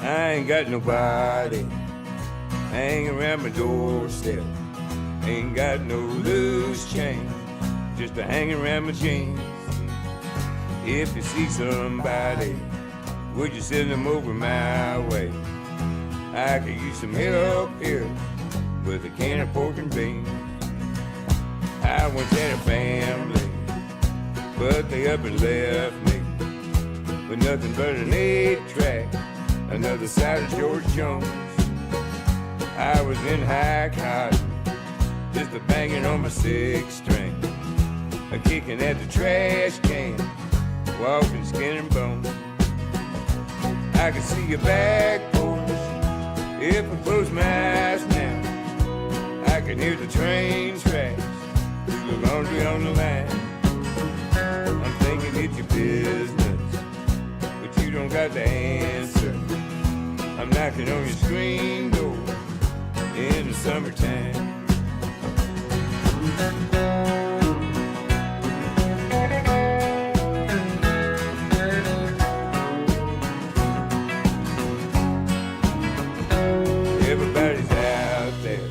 I ain't got nobody hanging around my doorstep. Ain't got no loose change, just a hanging around my jeans. If you see somebody, would you send them over my way? I could use some help here with a can of pork and beans. I once had a family, but they up and left me with nothing but an 8-track, another side of George Jones. I was in high cotton, just a banging on my 6-string, a kicking at the trash can, walking skin and bone. I could see your back porch if I close my eyes now. I can hear the train tracks through the laundry on the line. I'm thinking it's your business, but you don't got the answer. I'm knocking on your screen door in the summertime. Everybody's out there,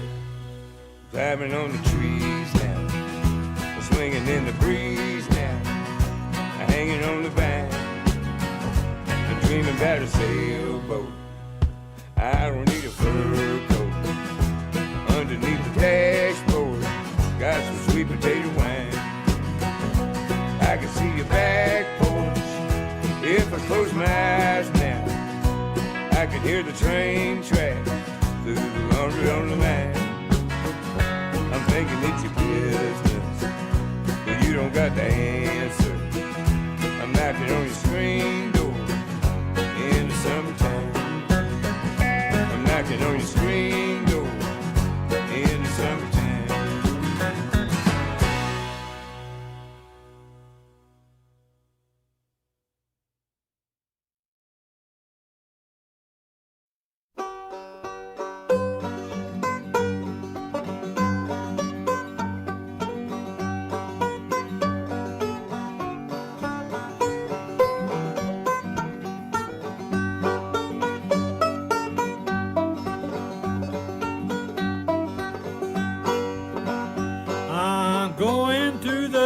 climbing on the trees now, swinging in the breeze now, hanging on the vine. I'm dreaming about a sailboat. I don't need a fur coat. Underneath the dashboard, got some sweet potato wine. I can see your back porch if I close my eyes now. I can hear the train tracks through the laundry on the line. I'm thinking it's your business, but you don't got the answer. I'm knocking on your screen door in the summertime. I'm knocking on your screen door in the summertime.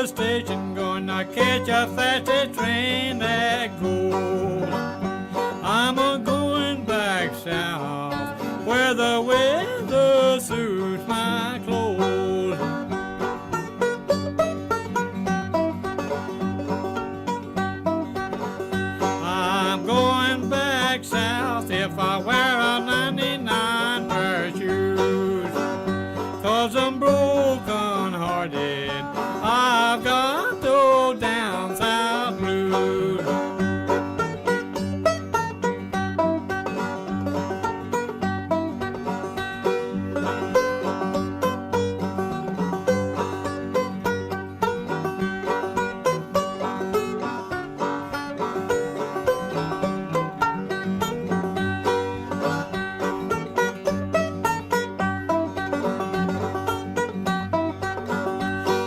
Station, gonna catch a fastest train that goes. I'm a-going back south where the weather suits my clothes. I'm going back south if I wear a 99 pair of shoes, 'cause I'm broken hearted. I've got those down south blues.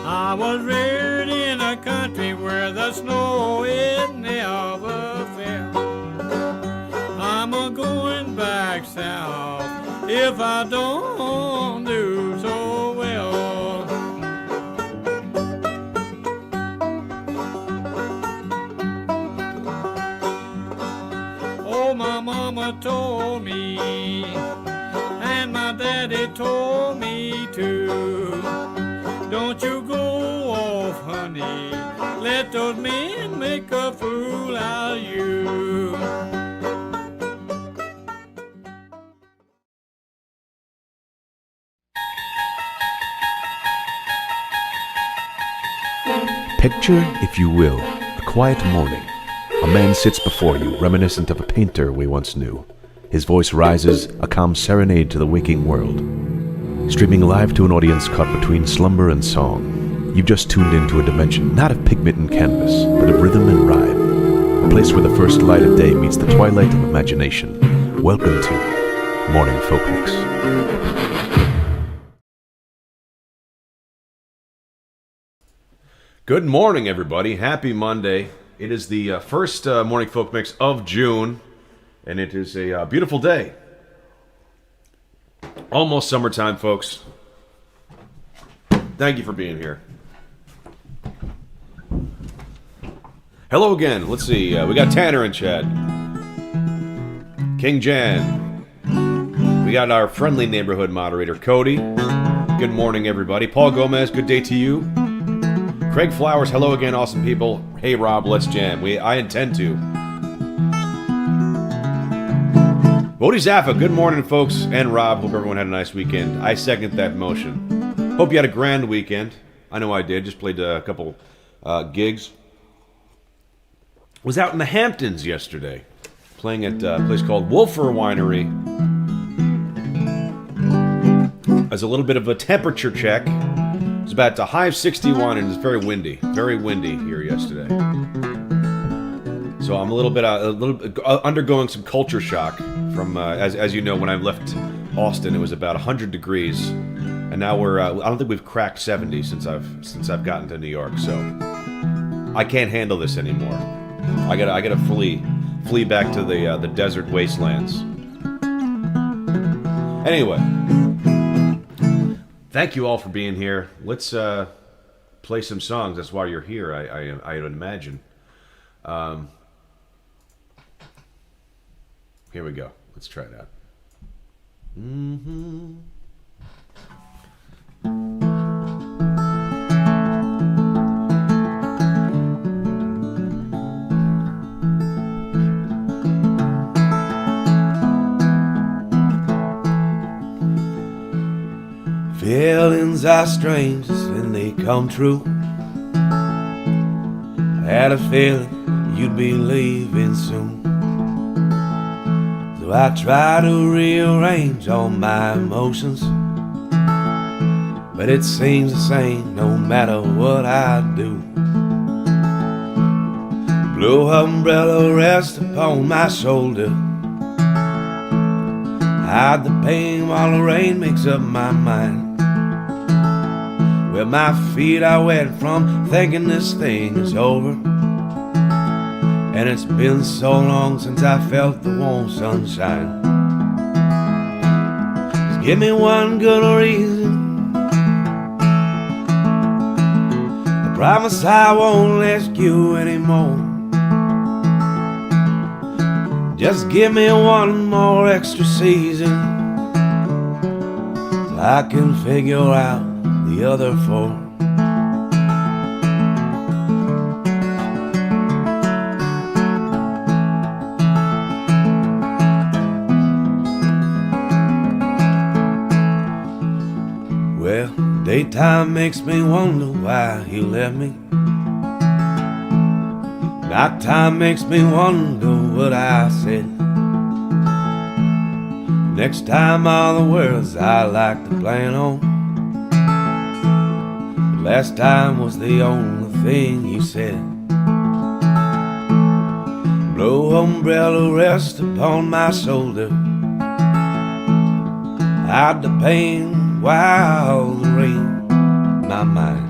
I was reared in a country where the snow it never fell. I'm a-going back south if I don't do so well. Oh, my mama told me, and my daddy told me too. Don't you go off, honey, let those men make a fool out of you. Picture, if you will, a quiet morning. A man sits before you, reminiscent of a painter we once knew. His voice rises, a calm serenade to the waking world. Streaming live to an audience caught between slumber and song. You've just tuned into a dimension, not of pigment and canvas, but of rhythm and rhyme. A place where the first light of day meets the twilight of imagination. Welcome to Morning Folk Mix. Good morning, everybody. Happy Monday. It is the first Morning Folk Mix of June. and it is a beautiful day. Almost summertime, folks. Thank you for being here. Hello again. Let's see. We got Tanner and Chad. King Jan. We got our friendly neighborhood moderator, Cody. Good morning, everybody. Paul Gomez, good day to you. Craig Flowers, hello again, awesome people. Hey, Rob, let's jam. I intend to. Bodhi Zaffa, good morning, folks. And Rob, hope everyone had a nice weekend. I second that motion. Hope you had a grand weekend. I know I did. Just played a couple gigs. Was out in the Hamptons yesterday, playing at a place called Wolfer Winery. As a little bit of a temperature check. It's about a high of 61 and it's very windy here yesterday. So I'm a little bit undergoing some culture shock from as you know, when I left Austin it was about 100 degrees, and now we're I don't think we've cracked 70 since I've gotten to New York. So I can't handle this anymore. I gotta flee back to the desert wastelands. Anyway. Thank you all for being here. Let's play some songs. That's why you're here, I would imagine. Here we go. Let's try it out. Feelings are strange and they come true. I had a feeling you'd be leaving soon, so I try to rearrange all my emotions, but it seems the same no matter what I do. Blue umbrella rests upon my shoulder, hide the pain while the rain makes up my mind. Where my feet are wet from thinking this thing is over, and it's been so long since I felt the warm sunshine. Just give me one good reason, I promise I won't ask you anymore. Just give me one more extra season, so I can figure out the other four. Well, daytime makes me wonder why you left me. Nighttime makes me wonder what I said. Next time all the words I like to plan on, last time was the only thing you said. Blue umbrella rests upon my shoulder, hide the pain while the rain in my mind.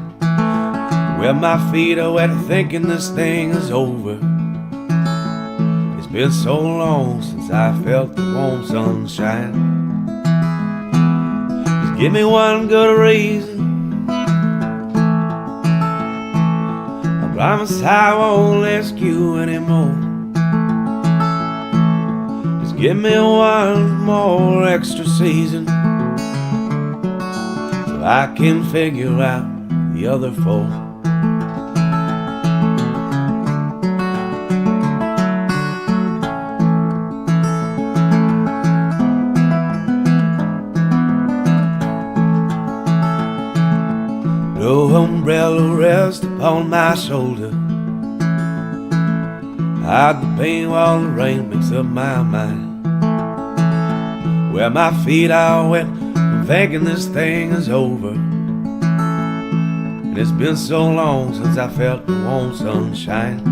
Where my feet are wet thinking this thing is over. It's been so long since I felt the warm sunshine. Just give me one good reason, I promise I won't ask you anymore. Just give me one more extra season, so I can figure out the other four. No umbrella rests upon my shoulder, hide the pain while the rain makes up my mind. Where my feet are wet from thinking this thing is over, and it's been so long since I felt the warm sunshine.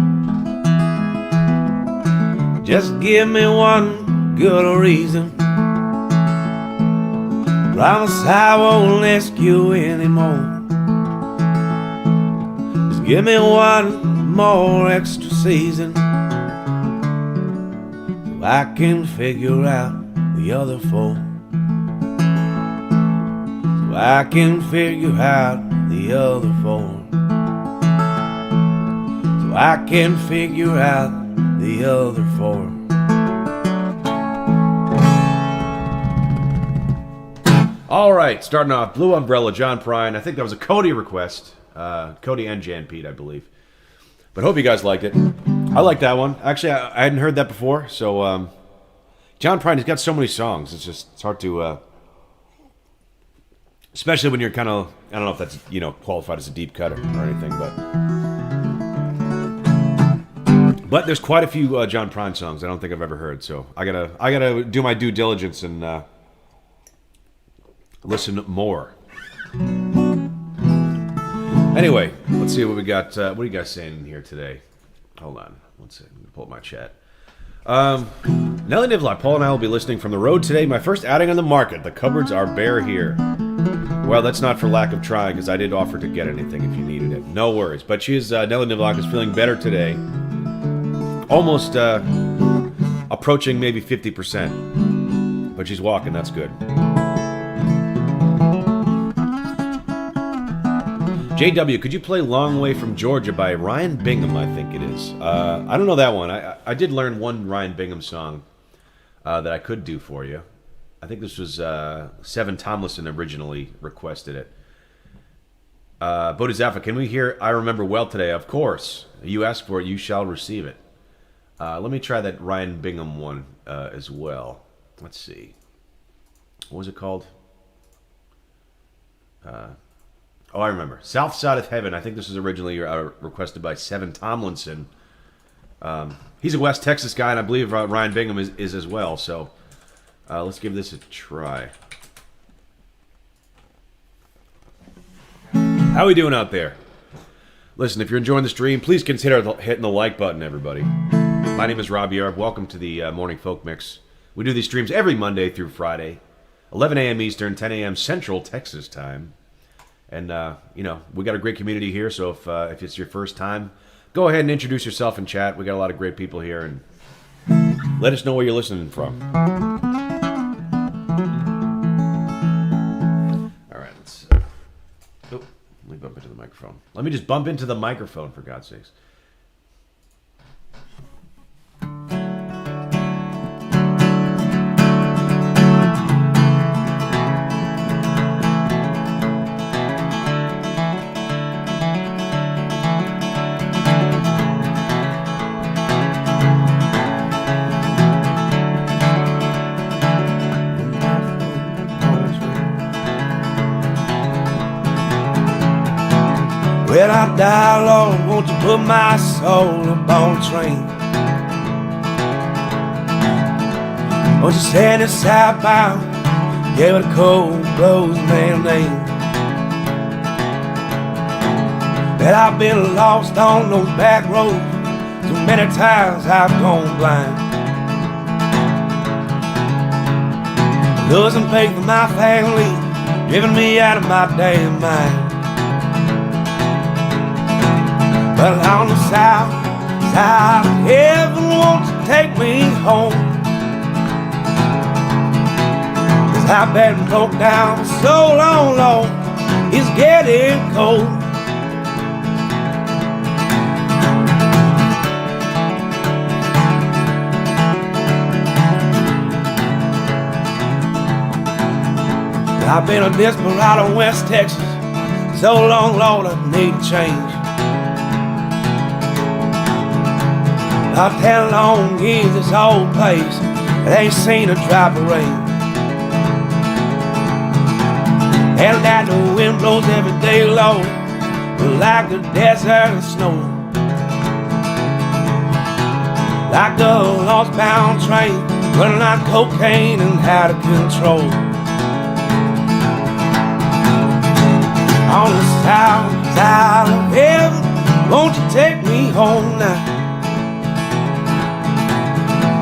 Just give me one good reason, I promise I won't ask you anymore. Give me one more extra season, so I can figure out the other four. So I can figure out the other four. So I can figure out the other four. All right, starting off, Blue Umbrella, John Prine. I think that was a Cody request. Cody and Jan Pete, I believe. But hope you guys liked it. I like that one. Actually, I hadn't heard that before. So, John Prine, he's got so many songs. It's hard to, especially when you're kind of, I don't know if that's, qualified as a deep cutter or anything, but there's quite a few John Prine songs I don't think I've ever heard. So I gotta do my due diligence and listen more. Anyway, let's see what we got. What are you guys saying in here today? Hold on. Let's see. I'm going to pull up my chat. Nelly Nivlock, Paul and I will be listening from the road today. My first outing on the market. The cupboards are bare here. Well, that's not for lack of trying, because I did offer to get anything if you needed it. No worries. But Nelly Nivlock is feeling better today. Almost approaching maybe 50%. But she's walking. That's good. JW, could you play Long Way from Georgia by Ryan Bingham, I think it is. I don't know that one. I did learn one Ryan Bingham song that I could do for you. I think this was Seven Tomlinson originally requested it. Bodhisattva, can we hear I Remember Well Today? Of course. You asked for it, you shall receive it. Let me try that Ryan Bingham one as well. Let's see. What was it called? Oh, I remember. South Side of Heaven. I think this was originally requested by Seven Tomlinson. He's a West Texas guy, and I believe Ryan Bingham is as well. So let's give this a try. How are we doing out there? Listen, if you're enjoying the stream, please consider hitting the like button, everybody. My name is Rob Yarb. Welcome to the Morning Folk Mix. We do these streams every Monday through Friday, 11 a.m. Eastern, 10 a.m. Central Texas time. And, we got a great community here, so if it's your first time, go ahead and introduce yourself and chat. We got a lot of great people here, and let us know where you're listening from. All right, let me bump into the microphone. Let me just bump into the microphone, for God's sakes. When I die, Lord, won't you put my soul upon a train? Won't you send it southbound, give it a cold blows man name? That I've been lost on those back roads, too many times I've gone blind. Losing faith in my family, driving me out of my damn mind. But on the south side of heaven, won't you take me home? 'Cause I've been broke down for so long, Lord, it's getting cold. I've been a desperado in West Texas so long, Lord, I need a change. About 10 long years, this old place, it ain't seen a drop of rain. And that the wind blows every day, Lord, like the desert and snow. Like the lost-bound train, running like cocaine and out of control. On the south side of heaven, won't you take me home now?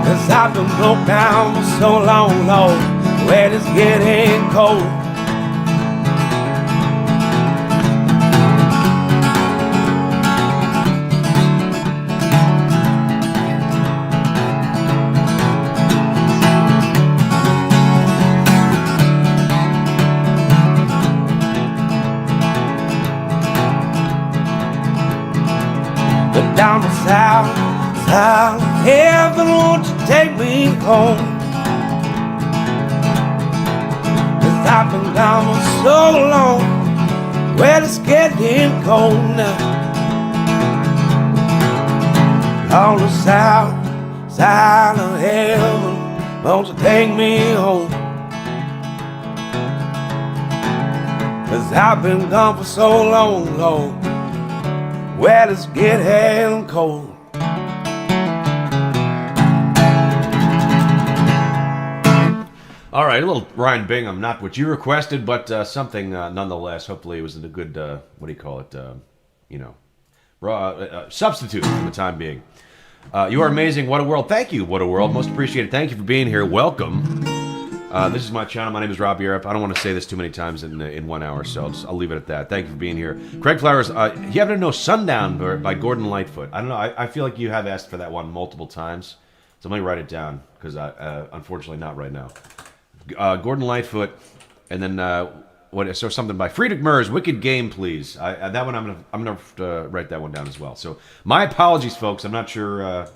'Cause I've been broke down for so long, Lord, where it's getting cold. down the south heaven, won't you take me home? 'Cause I've been gone for so long, well, it's getting cold now. On the south side of heaven, won't you take me home? 'Cause I've been gone for so long, Lord, well, it's getting cold. All right, a little Ryan Bingham, not what you requested, but something nonetheless. Hopefully it was a good, what do you call it, substitute for the time being. You are amazing. What a world. Thank you, What a World. Most appreciated. Thank you for being here. Welcome. This is my channel. My name is Rob Europe. I don't want to say this too many times in 1 hour, so I'll leave it at that. Thank you for being here. Craig Flowers, you happen to know Sundown by Gordon Lightfoot? I don't know. I feel like you have asked for that one multiple times, so let me write it down, because unfortunately not right now. Gordon Lightfoot, and then something by Friedrich Merz, Wicked Game, please. That one I'm gonna write that one down as well. So my apologies, folks. I'm not sure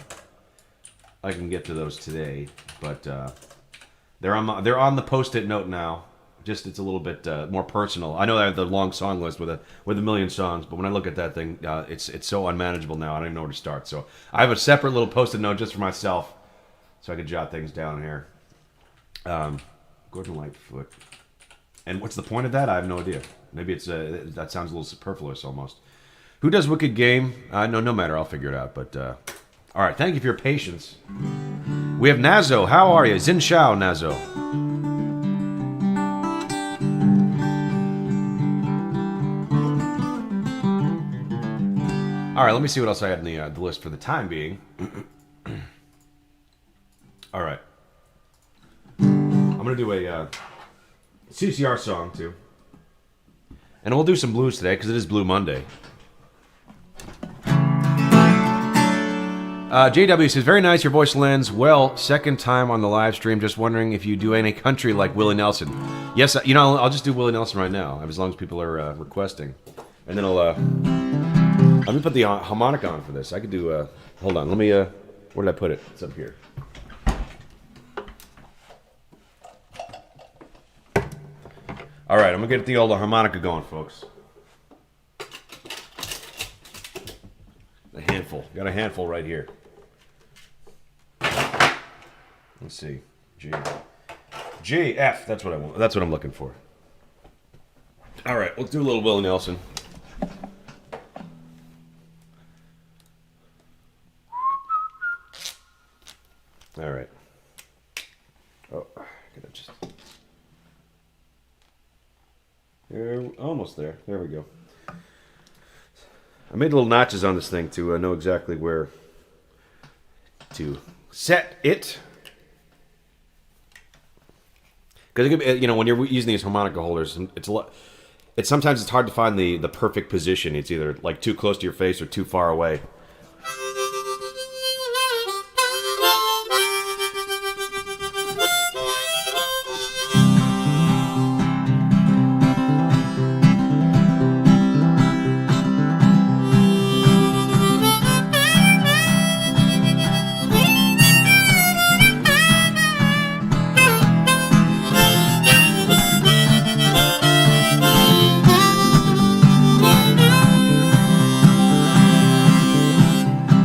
I can get to those today, but they're on the post-it note now. Just it's a little bit more personal. I know I have the long song list with a million songs, but when I look at that thing, it's so unmanageable now. I don't even know where to start. So I have a separate little post-it note just for myself, so I can jot things down here. Gordon Lightfoot. And what's the point of that? I have no idea. Maybe it's that sounds a little superfluous almost. Who does Wicked Game? No matter. I'll figure it out. But all right. Thank you for your patience. We have Nazo. How are you? Xin Shao, Nazo. All right. Let me see what else I had in the list for the time being. All right. I'm going to do a CCR song, too. And we'll do some blues today, because it is Blue Monday. JW says, very nice, your voice lends well. Second time on the live stream. Just wondering if you do any country like Willie Nelson. Yes, I'll just do Willie Nelson right now, as long as people are requesting. And then let me put the harmonica on for this. I could do, hold on, let me, where did I put it? It's up here. All right, I'm going to get the old harmonica going, folks. A handful. Got a handful right here. Let's see. G, F. That's what I want. That's what I'm looking for. All right, let's do a little Willie Nelson. All right. Oh, I gotta just... Almost there. There we go. I made little notches on this thing to know exactly where to set it. Because when you're using these harmonica holders, sometimes it's hard to find the perfect position. It's either like too close to your face or too far away.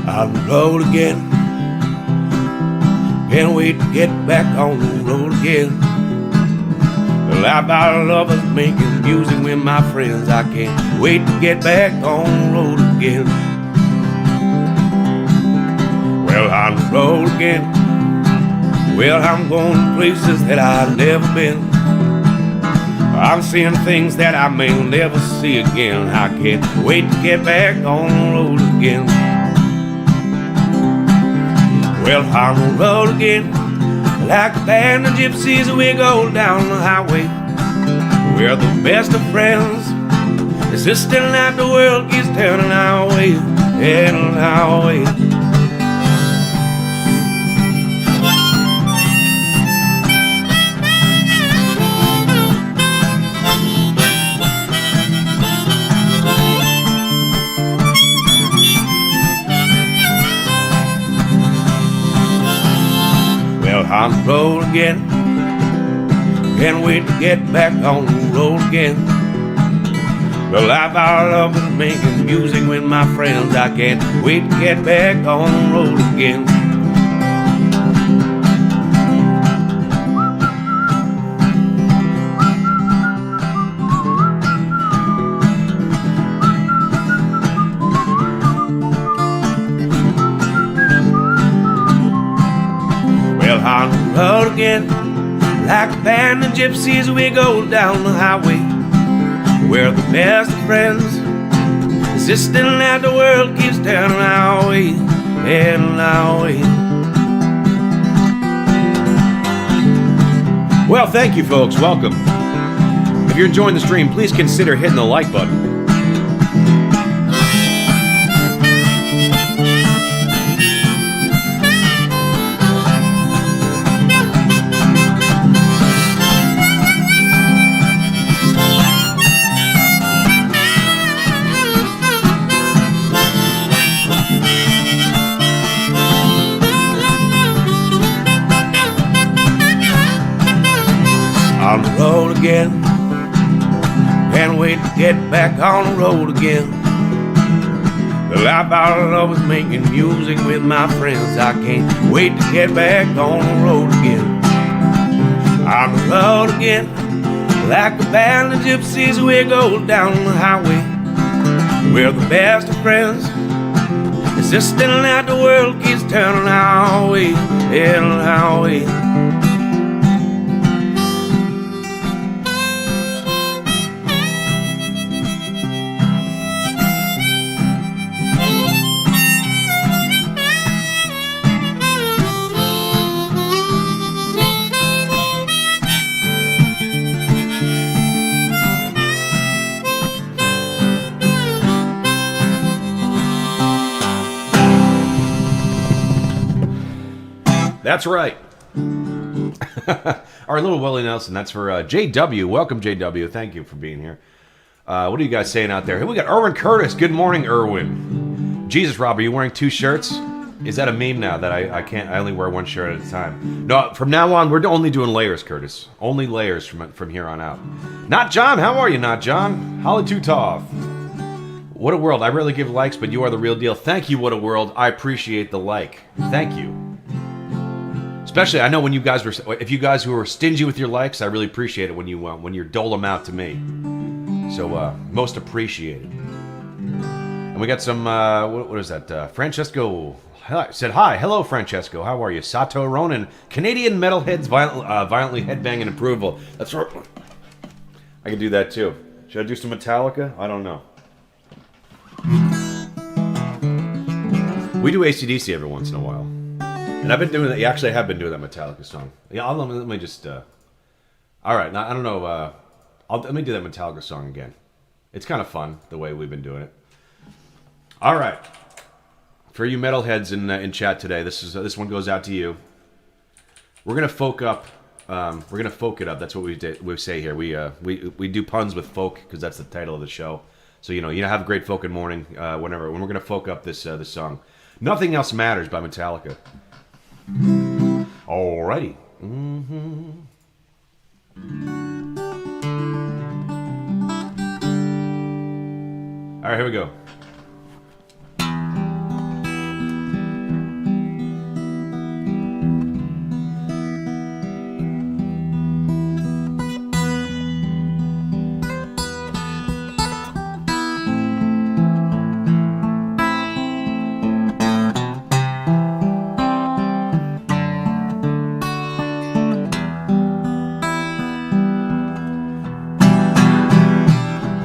On the road again, can't wait to get back on the road again. Well, I about lovers making music with my friends. I can't wait to get back on the road again. Well, on the road again, well, I'm going places that I've never been. I'm seeing things that I may never see again. I can't wait to get back on the road again. Well, on the road again, like a band of gypsies, we go down the highway. We're the best of friends. It's just still like the world keeps turning our way, turning our way. on the road again. Can't wait to get back on the road again. The life I love is making music with my friends. I can't wait to get back on the road again. Well, on the road again, like a band of gypsies, we go down the highway. We're the best of friends, insisting that the world keeps turning our way, heading our way. Well, thank you, folks. Welcome. If you're enjoying the stream, please consider hitting the like button. On the road again, can't wait to get back on the road again. The life I love is making music with my friends. I can't wait to get back on the road again. On the road again, like a band of gypsies, we go down the highway. We're the best of friends, insisting that the world keeps turning our way, heading our way. That's right. Our little Willie Nelson. That's for JW. Welcome, JW. Thank you for being here. What are you guys saying out there? Here we got Erwin Curtis. Good morning, Erwin. Jesus, Rob, are you wearing two shirts? Is that a meme now that I can't? I only wear one shirt at a time. No, from now on, we're only doing layers, Curtis. Only layers from here on out. Not John. How are you, Not John? Holly Tutov. What a world. I rarely give likes, but you are the real deal. Thank you, What a world. I appreciate the like. Thank you. Especially, I know when you guys were, if you guys who are stingy with your likes, I really appreciate it when you dole them out to me. So, most appreciated. And we got some, what is that? Francesco said, hi, hello, Francesco, how are you? Sato Ronan, Canadian metalheads violently headbanging approval. That's right. I can do that too. Should I do some Metallica? I don't know. We do AC/DC every once in a while. And I've been doing that. Actually, I have been doing that Metallica song. Yeah, let me just. All right, now, I don't know. Let me do that Metallica song again. It's kind of fun the way we've been doing it. All right, for you metalheads in chat today, this one goes out to you. We're gonna folk up. We're gonna folk it up. That's what we say here. We do puns with folk because that's the title of the show. So you have a great folkin' morning whenever when we're gonna folk up this song. Nothing Else Matters by Metallica. Alrighty. Alright, here we go.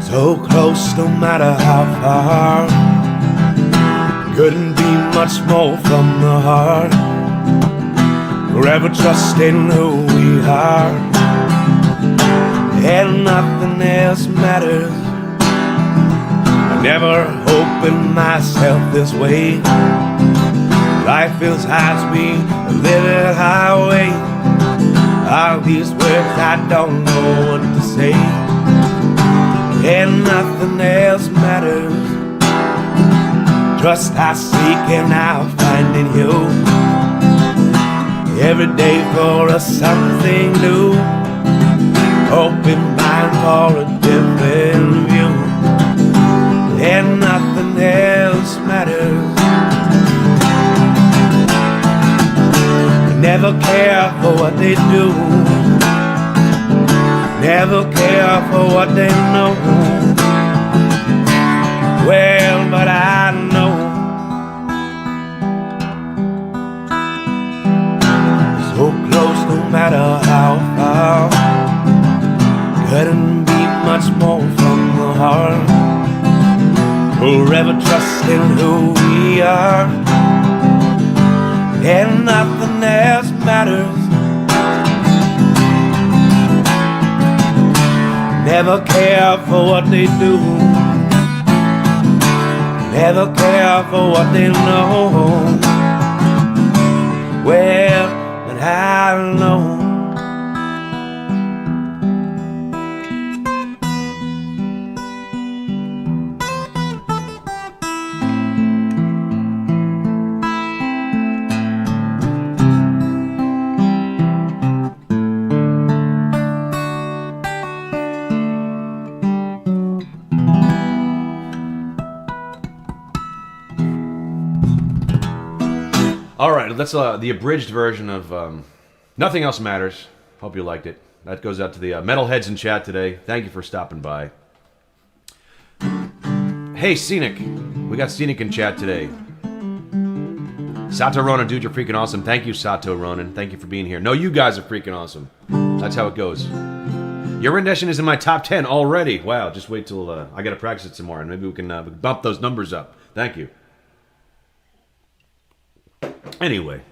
So close, no matter how far. Couldn't be much more from the heart. Forever trusting who we are, and nothing else matters. I never opened myself this way. Life is high speed, living highway. All these words I don't know what to say, and nothing else matters. Trust I seek and I'll find in you. every day for us something new. Open mind for a different view, and nothing else matters. Never care for what they do, never care for what they know. Well, but I know so close no matter how far, couldn't be much more from the heart. Forever trusting who we are, and nothing else matters. Never care for what they do, never care for what they know. Well, but I know All right, that's the abridged version of Nothing Else Matters. Hope you liked it. That goes out to the metalheads in chat today. Thank you for stopping by. Hey, Scenic. We got Scenic in chat today. Sato Ronan, dude, you're freaking awesome. Thank you, Sato Ronan. Thank you for being here. No, you guys are freaking awesome. That's how it goes. Your rendition is in my top 10 already. Wow, just wait till I got to practice it some more, and maybe we can bump those numbers up. Thank you. Anyway,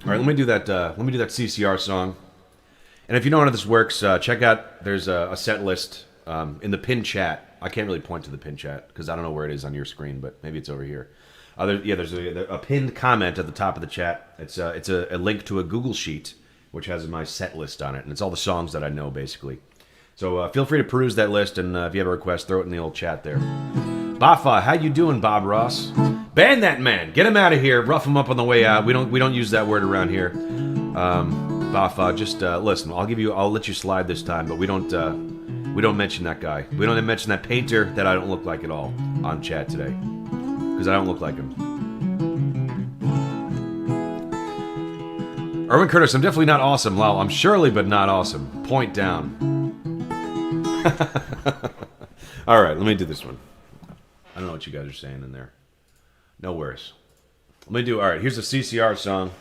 all right. Let me do that CCR song. And if you don't know how this works, check out. There's a set list in the pin chat. I can't really point to the pin chat because I don't know where it is on your screen, but maybe it's over here. There's a pinned comment at the top of the chat. It's a link to a Google sheet which has my set list on it, and it's all the songs that I know basically. So feel free to peruse that list, and if you have a request, throw it in the old chat there. Bafa, how you doing, Bob Ross? Ban that man. Get him out of here. Rough him up on the way out. We don't use that word around here. Bafa, just listen. I'll let you slide this time, but we don't mention that guy. We don't mention that painter that I don't look like at all on chat today, because I don't look like him. Erwin Curtis, I'm definitely not awesome. Lol, I'm surely but not awesome. Point down. All right, let me do this one. I don't know what you guys are saying in there. No worries. All right, here's a CCR song.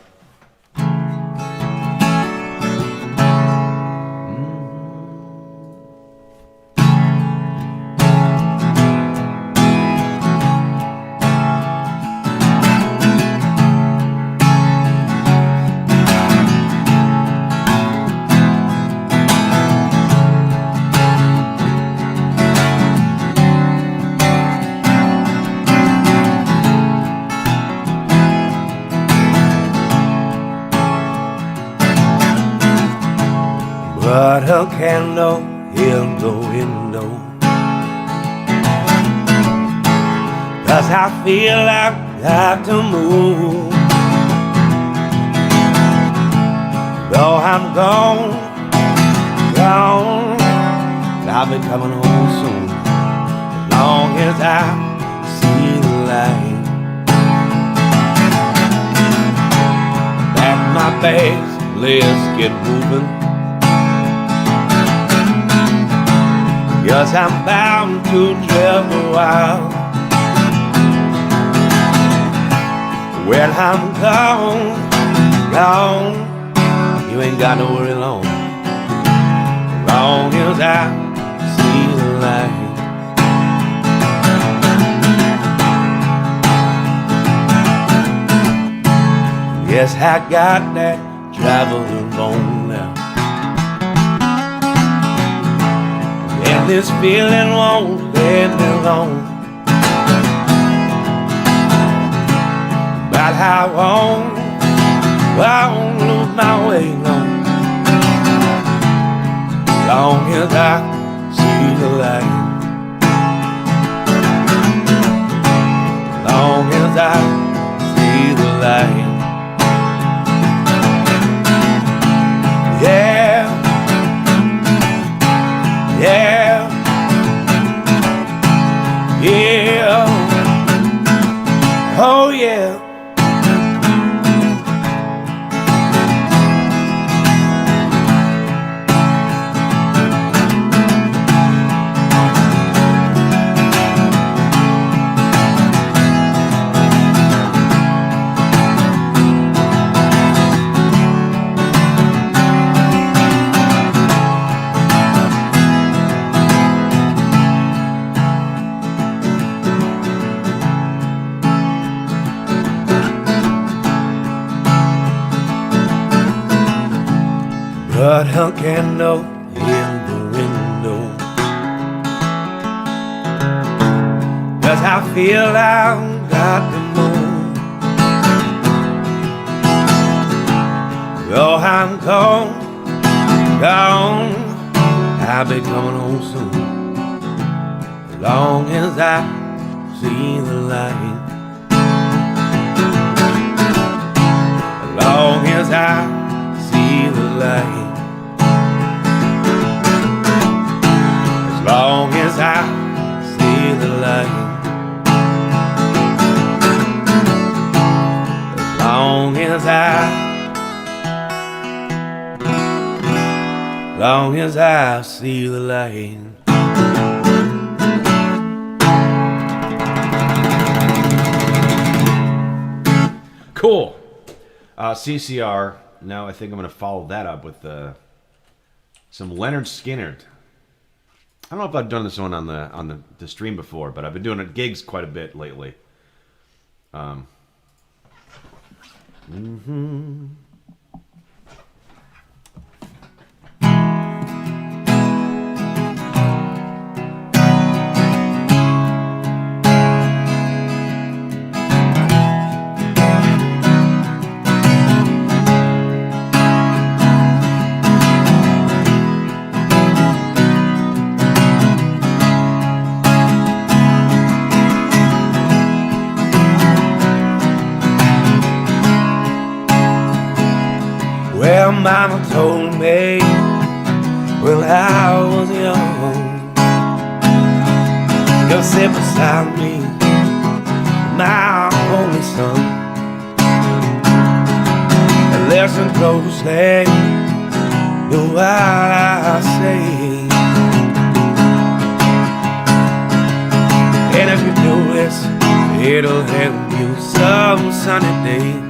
But a candle in the window, 'cause I feel I've got to move. Though I'm gone, I'll be coming home soon, as long as I see the light. Pack my bags, let's get moving, 'cause I'm bound to travel a while. When I'm gone, you ain't got to worry long, as long as I see the light. Yes, I got that traveling bone now, and this feeling won't let me alone. But I won't lose my way long as I see the light. Long as I see the light. yeah. But a candle in the window, 'cause I feel I've got to move. Though I'm gone, I'll be coming home soon. As long as I see the light, as long as I see the light. As long as I see the light, as long as I see the light. Cool. CCR. Now I think I'm going to follow that up with some Leonard Skinner. I don't know if I've done this one on the stream before, but I've been doing it at gigs quite a bit lately. Well, Mama told me when I was young, go sit beside me, my only son, and listen closely to what I say. And if you do this, it'll help you some sunny day.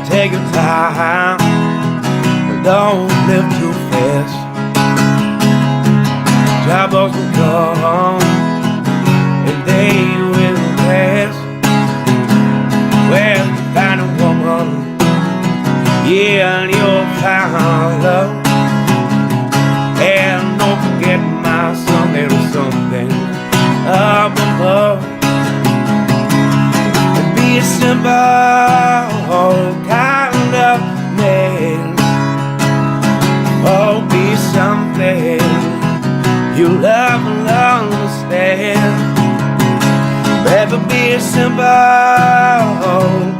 Take your time, don't live too fast. Troubles will come and they will pass. Well, you find a woman, yeah, and you'll find love. And don't forget, my son, there is something up above. Be a simple kind of man. Oh, be something you love and understand. Better be a simple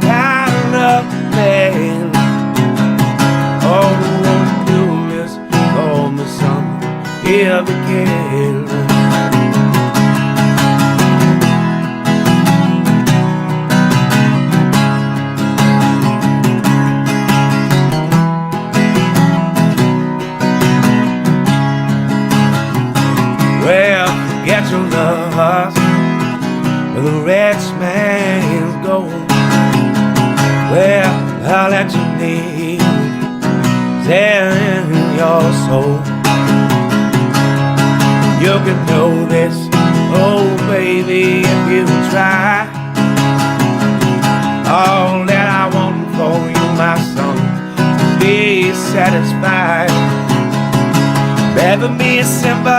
kind of man. Oh, won't do this for me, son, if you can. Well, forget your love, the rich man's gold. Well, I'll let you need in your soul. You can know this, oh baby, if you try. All that I want for you, my son, be satisfied. Better be a simple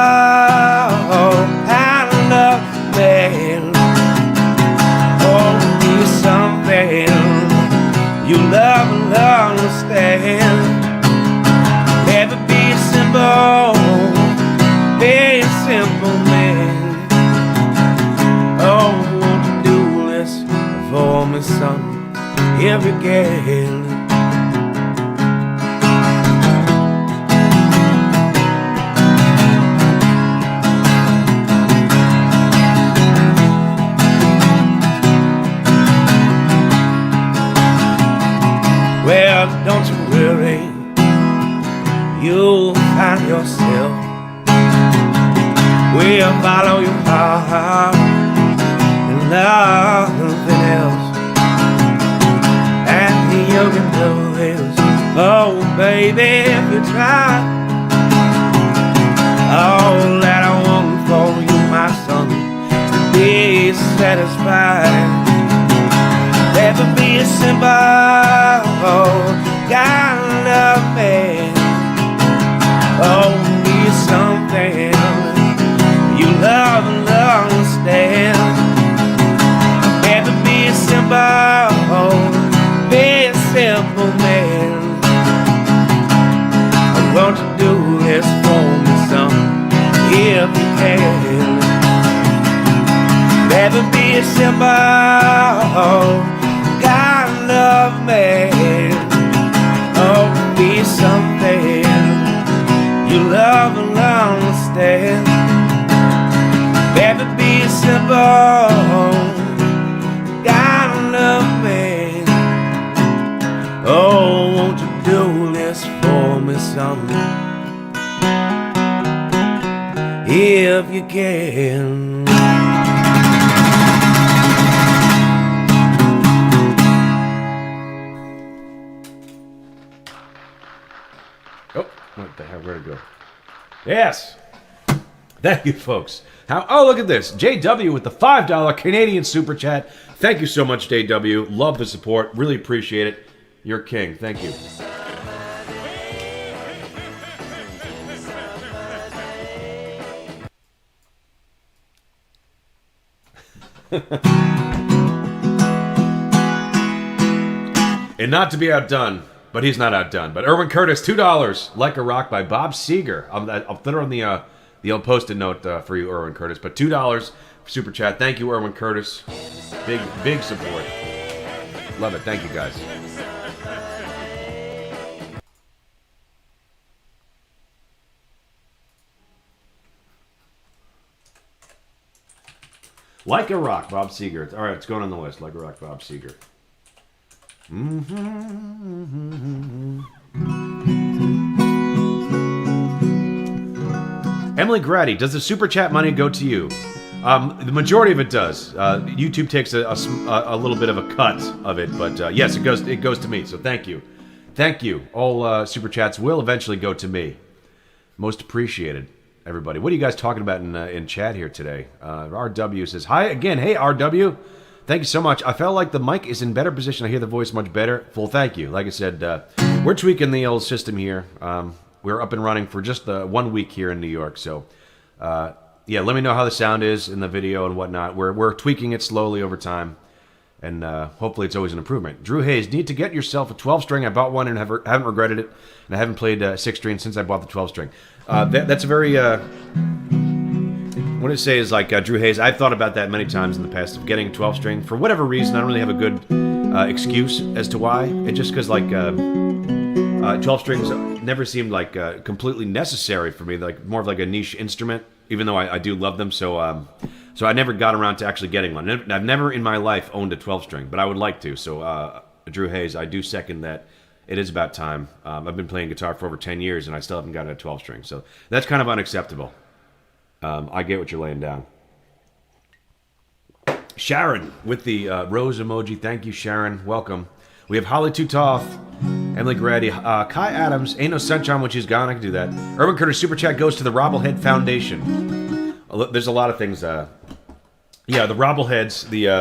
kind of man. Oh, be something you love and understand. Better be a simple man. Oh, won't you do this for me, son? again. Well, don't you worry, you'll find yourself. We'll follow your heart and nothing else. And you can do this, oh baby, if you try. All that I want for you, my son, is to be satisfied. Never be a simple kind of man. Oh, be something you love and understand. Never be a simple man. Won't you do this for me, son, if you can? Never be a simple kind of man. Oh, be something you love and understand. Never be a simple kind of man. Oh, won't you do this for me, son, if you can? What the hell? Where'd it go? Yes! Thank you, folks. Oh, look at this. JW with the $5 Canadian Super Chat. Thank you so much, JW. Love the support. Really appreciate it. You're king. Thank you. And not to be outdone, but he's not outdone. But Erwin Curtis, $2, Like a Rock by Bob Seger. I'll put it on the old post-it note for you, Erwin Curtis. But $2 for Super Chat. Thank you, Erwin Curtis. Big support. Love it. Thank you, guys. Like a Rock, Bob Seger. All right, it's going on the list. Like a Rock, Bob Seger. Emily Grady, does the super chat money go to you? The majority of it does. YouTube takes a little bit of a cut of it, but yes, it goes to me. So thank you. All super chats will eventually go to me. Most appreciated, everybody. What are you guys talking about in chat here today? RW says hi again. Hey RW. Thank you so much. I felt like the mic is in better position. I hear the voice much better. Well, thank you. Like I said, we're tweaking the old system here. We're up and running for just 1 week here in New York. So, yeah, let me know how the sound is in the video and whatnot. We're tweaking it slowly over time. And hopefully it's always an improvement. Drew Hayes, need to get yourself a 12-string. I bought one and haven't regretted it. And I haven't played 6-string since I bought the 12-string. That's a very... what I say is like Drew Hayes, I've thought about that many times in the past of getting a 12-string. For whatever reason, I don't really have a good excuse as to why. It's just because like 12 strings never seemed like completely necessary for me, like more of like a niche instrument, even though I do love them. So I never got around to actually getting one. I've never in my life owned a 12-string, but I would like to. So Drew Hayes, I do second that. It is about time. I've been playing guitar for over 10 years, and I still haven't gotten a 12-string. So that's kind of unacceptable. I get what you're laying down. Sharon with the rose emoji. Thank you, Sharon. Welcome. We have Holly Tutoff, Emily Grady, Kai Adams, Ain't No Sunshine When She's Gone. I can do that. Urban Curtis Super Chat goes to the Robblehead Foundation. There's a lot of things. Yeah, the Robbleheads, the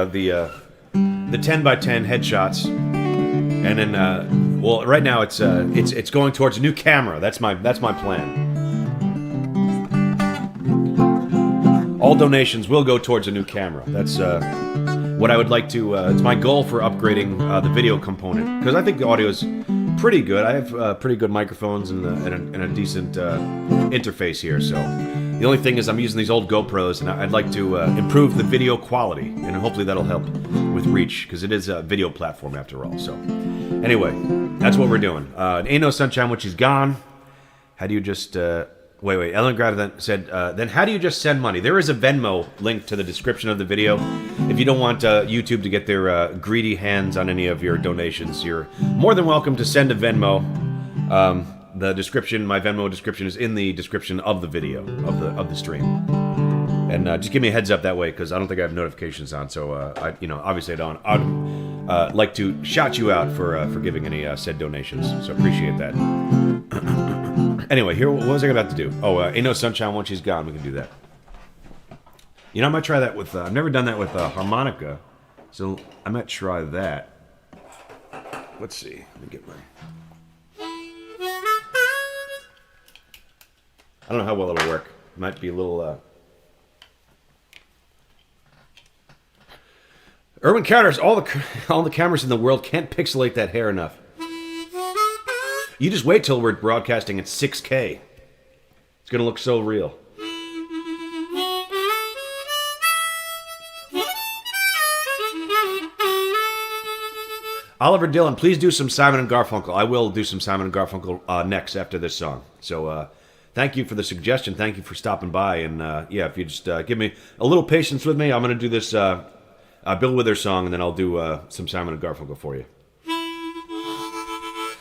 10x10 headshots, and then well, right now it's going towards a new camera. That's my plan. All donations will go towards a new camera. That's what I would like to... it's my goal for upgrading the video component. Because I think the audio is pretty good. I have pretty good microphones and a decent interface here. So the only thing is I'm using these old GoPros, and I'd like to improve the video quality. And hopefully that'll help with reach, because it is a video platform after all. So, anyway, that's what we're doing. Ain't No Sunshine When She's Gone. How do you just... Wait. Ellen Grad then said, then how do you just send money? There is a Venmo link to the description of the video. If you don't want YouTube to get their greedy hands on any of your donations, you're more than welcome to send a Venmo. The description, my Venmo description, is in the description of the video, of the stream. And just give me a heads up that way, because I don't think I have notifications on. So, obviously I don't. I'd like to shout you out for giving any said donations. So appreciate that. Anyway, here, what was I about to do? Oh, Ain't No Sunshine When She's Gone. We can do that. I might try that with... I've never done that with harmonica, so I might try that. Let's see. Let me get my... I don't know how well it'll work. It might be a little... Erwin Carter's all the cameras in the world can't pixelate that hair enough. You just wait till we're broadcasting at 6K. It's gonna look so real. Oliver Dillon, please do some Simon and Garfunkel. I will do some Simon and Garfunkel next after this song. So thank you for the suggestion. Thank you for stopping by. And if you just give me a little patience with me, I'm gonna do this Bill Withers song, and then I'll do some Simon and Garfunkel for you.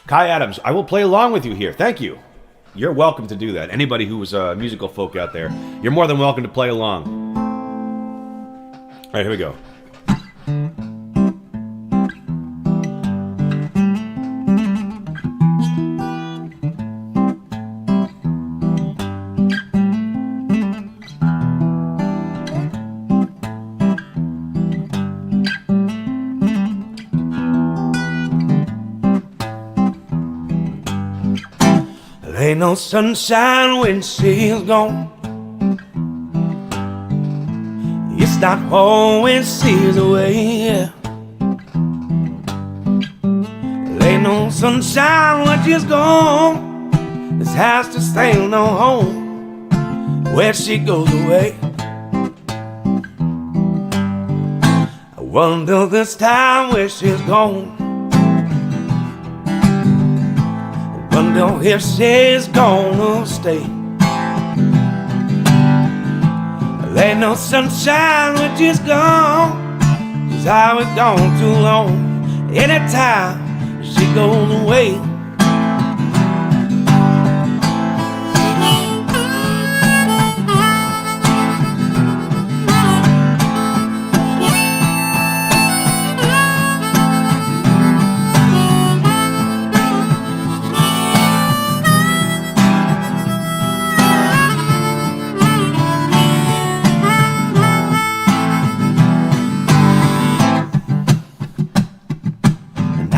Kai Adams, I will play along with you here. Thank you. You're welcome to do that. Anybody who is musical folk out there, you're more than welcome to play along. All right, here we go. Ain't no sunshine when she's gone. It's not home when she's away. Yeah. There ain't no sunshine when she's gone. This house just ain't no home where she goes away. I wonder this time where she's gone. Wonder if she's gonna stay. There ain't no sunshine when she's gone, 'cause I was gone too long. Anytime she goes away.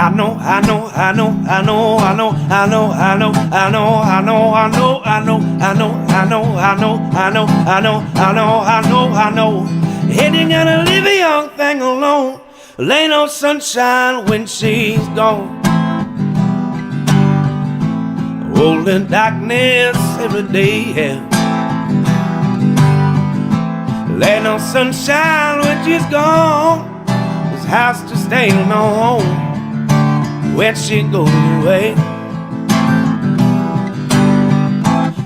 I know. Ain't gonna leave a young thing alone. There ain't no sunshine when she's gone. Old in darkness every day, yeah. There ain't no sunshine when she's gone. This house just ain't no home when she goes away.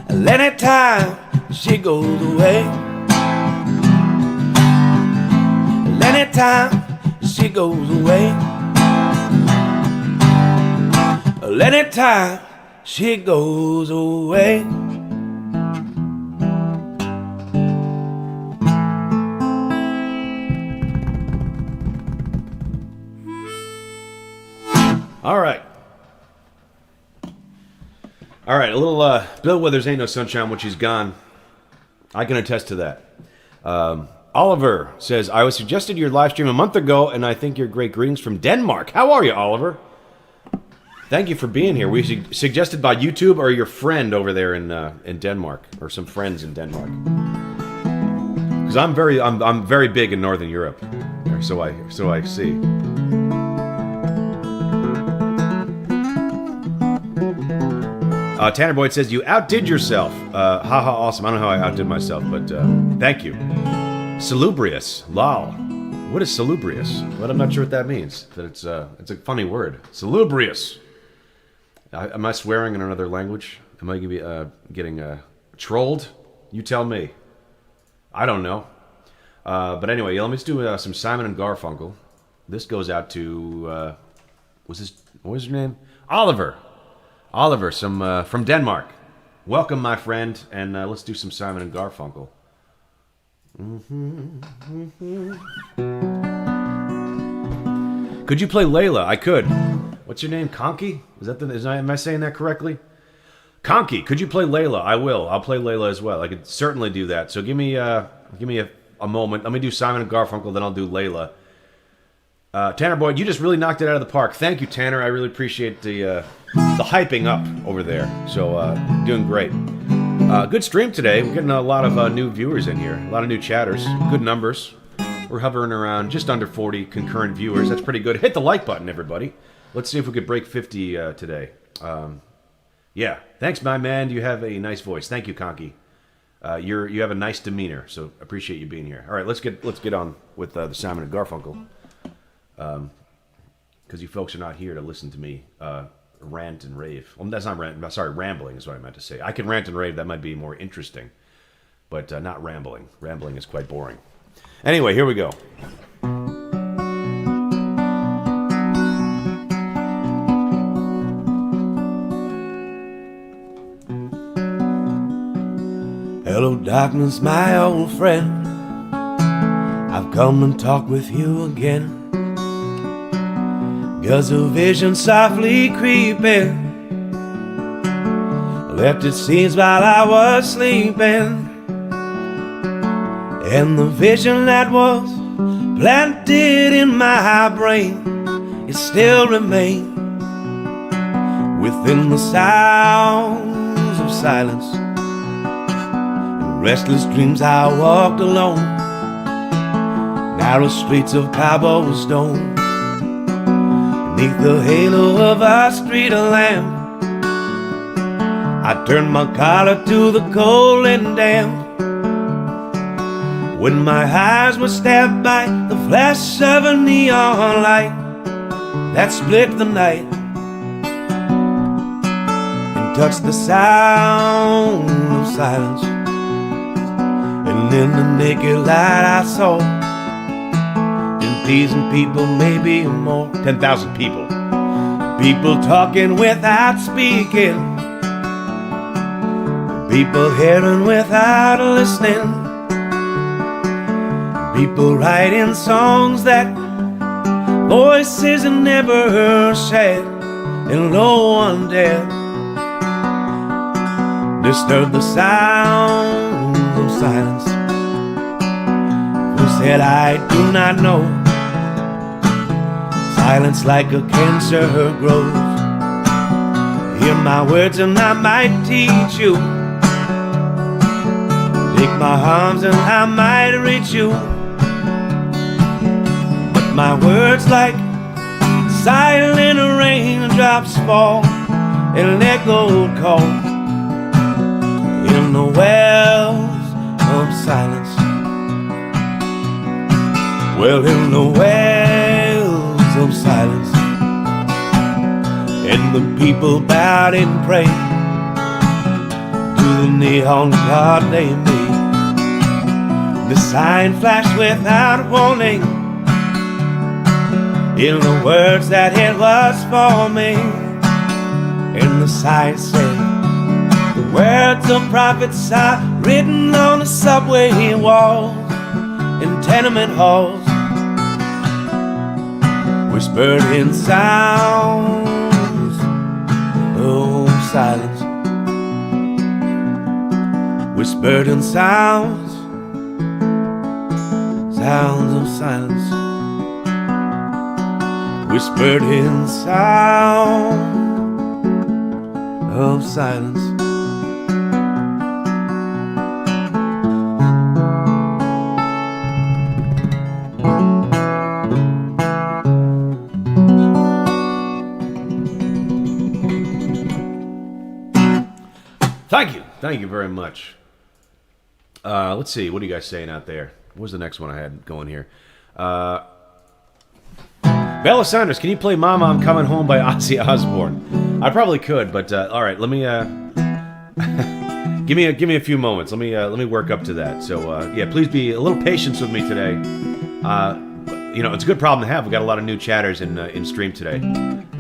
Anytime she goes away. Anytime she goes away. Anytime she goes away. All right, a little Bill Withers, Ain't No Sunshine When She's Gone. I can attest to that. Oliver says, I was suggested your live stream a month ago, and I think your great greetings from Denmark. How are you, Oliver? Thank you for being here. We suggested by YouTube or your friend over there in Denmark, or some friends in Denmark. Because I'm very big in Northern Europe, so I see. Tanner Boyd says, you outdid yourself. Haha, awesome. I don't know how I outdid myself, but thank you. Salubrious. Lol. What is salubrious? Well, I'm not sure what that means. That it's a funny word. Salubrious. Am I swearing in another language? Am I getting trolled? You tell me. I don't know. But anyway, let me just do some Simon and Garfunkel. This goes out to what was your name? Oliver. Oliver, from Denmark. Welcome, my friend, and let's do some Simon and Garfunkel. Could you play Layla? I could. What's your name? Conky? Am I saying that correctly? Conky, could you play Layla? I will. I'll play Layla as well. I could certainly do that. So give me a moment. Let me do Simon and Garfunkel, then I'll do Layla. Tanner Boyd, you just really knocked it out of the park. Thank you, Tanner. I really appreciate the hyping up over there. So doing great. Good stream today. We're getting a lot of new viewers in here. A lot of new chatters. Good numbers. We're hovering around just under 40 concurrent viewers. That's pretty good. Hit the like button, everybody. Let's see if we could break 50 today. Yeah. Thanks, my man. You have a nice voice. Thank you, Conky. You have a nice demeanor, so appreciate you being here. All right, let's get on with the Simon and Garfunkel. Because you folks are not here to listen to me rant and rave. Well, that's not rant. Sorry, rambling is what I meant to say. I can rant and rave. That might be more interesting, but not rambling. Rambling is quite boring. Anyway, here we go. Hello, darkness, my old friend. I've come to talk with you again. 'Cause a vision softly creeping left its seeds while I was sleeping. And the vision that was planted in my brain, it still remains within the sounds of silence. In restless dreams I walked alone, narrow streets of cobblestone, beneath the halo of a street lamp. I turned my collar to the cold and damp, when my eyes were stabbed by the flash of a neon light that split the night and touched the sound of silence. And in the naked light I saw 10,000 people, maybe more. 10,000 people. People talking without speaking, people hearing without listening, people writing songs that voices never shared, and no one dared disturb the sound of silence. Who said I do not know? Silence like a cancer grows. Hear my words and I might teach you. Take my arms and I might reach you. But my words like silent raindrops fall and echoed call in the wells of silence. Well, in the wells of silence, and the people bowed and prayed to the neon god they made. The sign flashed without warning in the words that it was for me, and the sign said, the words of prophets are written on the subway walls and tenement halls, whispered in sounds of silence, whispered in sounds of silence, whispered in sound of silence. Thank you very much. Let's see, what are you guys saying out there? What was the next one I had going here? Bella Saunders, can you play Mama I'm Coming Home by Ozzy Osbourne? I probably could, but all right, let me give me a few moments. Let me work up to that. So yeah, please be a little patience with me today. You know, it's a good problem to have. We got a lot of new chatters in stream today.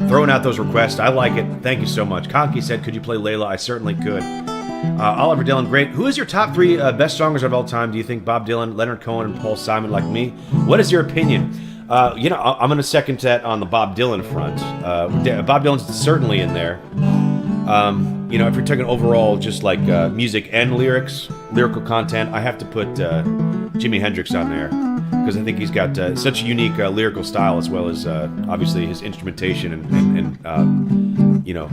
Throwing out those requests, I like it. Thank you so much. Conky said, "Could you play Layla?" I certainly could. Oliver Dylan, great. Who is your top 3 best songers of all time? Do you think Bob Dylan, Leonard Cohen, and Paul Simon like me? What is your opinion? You know, I'm going to second that on the Bob Dylan front. Bob Dylan's certainly in there. You know, if you're talking overall just like music and lyrical content, I have to put Jimi Hendrix on there because I think he's got such a unique lyrical style as well as obviously his instrumentation and you know,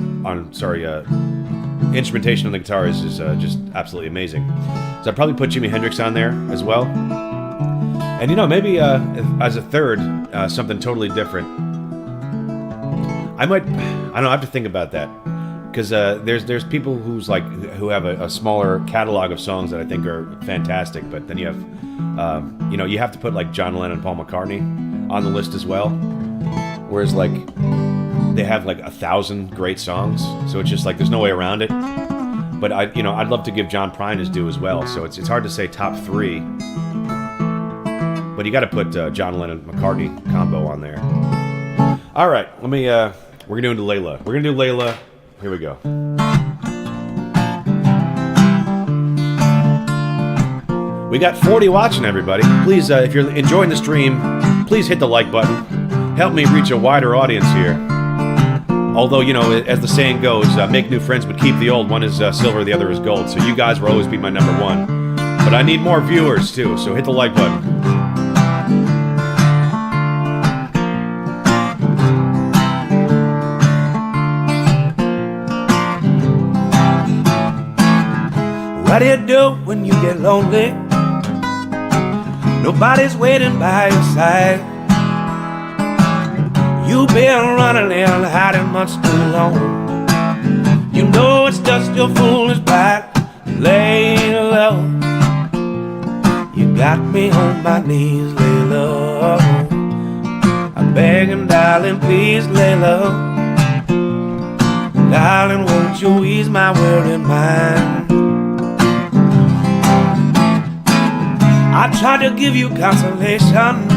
instrumentation on the guitar is just absolutely amazing. So I'd probably put Jimi Hendrix on there as well. And you know, maybe as a third, something totally different. I don't know, I have to think about that. Because there's people who have a smaller catalog of songs that I think are fantastic, but then you have, you know, you have to put like John Lennon and Paul McCartney on the list as well. Whereas like, they have like 1,000 great songs, so it's just like, there's no way around it. But I'd love to give John Prine his due as well, so it's hard to say top 3. But you got to put John Lennon-McCartney combo on there. All right, we're gonna do Layla. We're gonna do Layla. Here we go. We got 40 watching, everybody. Please, if you're enjoying the stream, please hit the like button. Help me reach a wider audience here. Although, you know, as the saying goes, make new friends but keep the old. One is silver, the other is gold. So you guys will always be my number 1. But I need more viewers, too, so hit the like button. What do you do when you get lonely? Nobody's waiting by your side. You've been running and hiding much too long. You know it's just your foolish pride. Lay low. You got me on my knees, lay low. I'm begging, darling, please lay low. Darling, won't you ease my worried mind? I tried to give you consolation.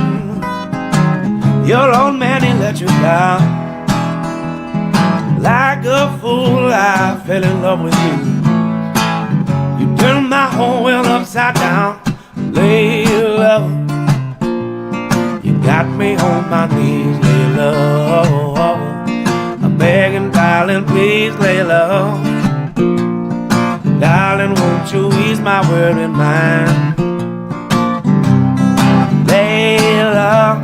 Your old man, he let you down. Like a fool, I fell in love with you. You turned my whole world upside down. Lay low. You got me on my knees, lay low. I'm begging, darling, please lay low. Darling, won't you ease my worried mind? Lay low.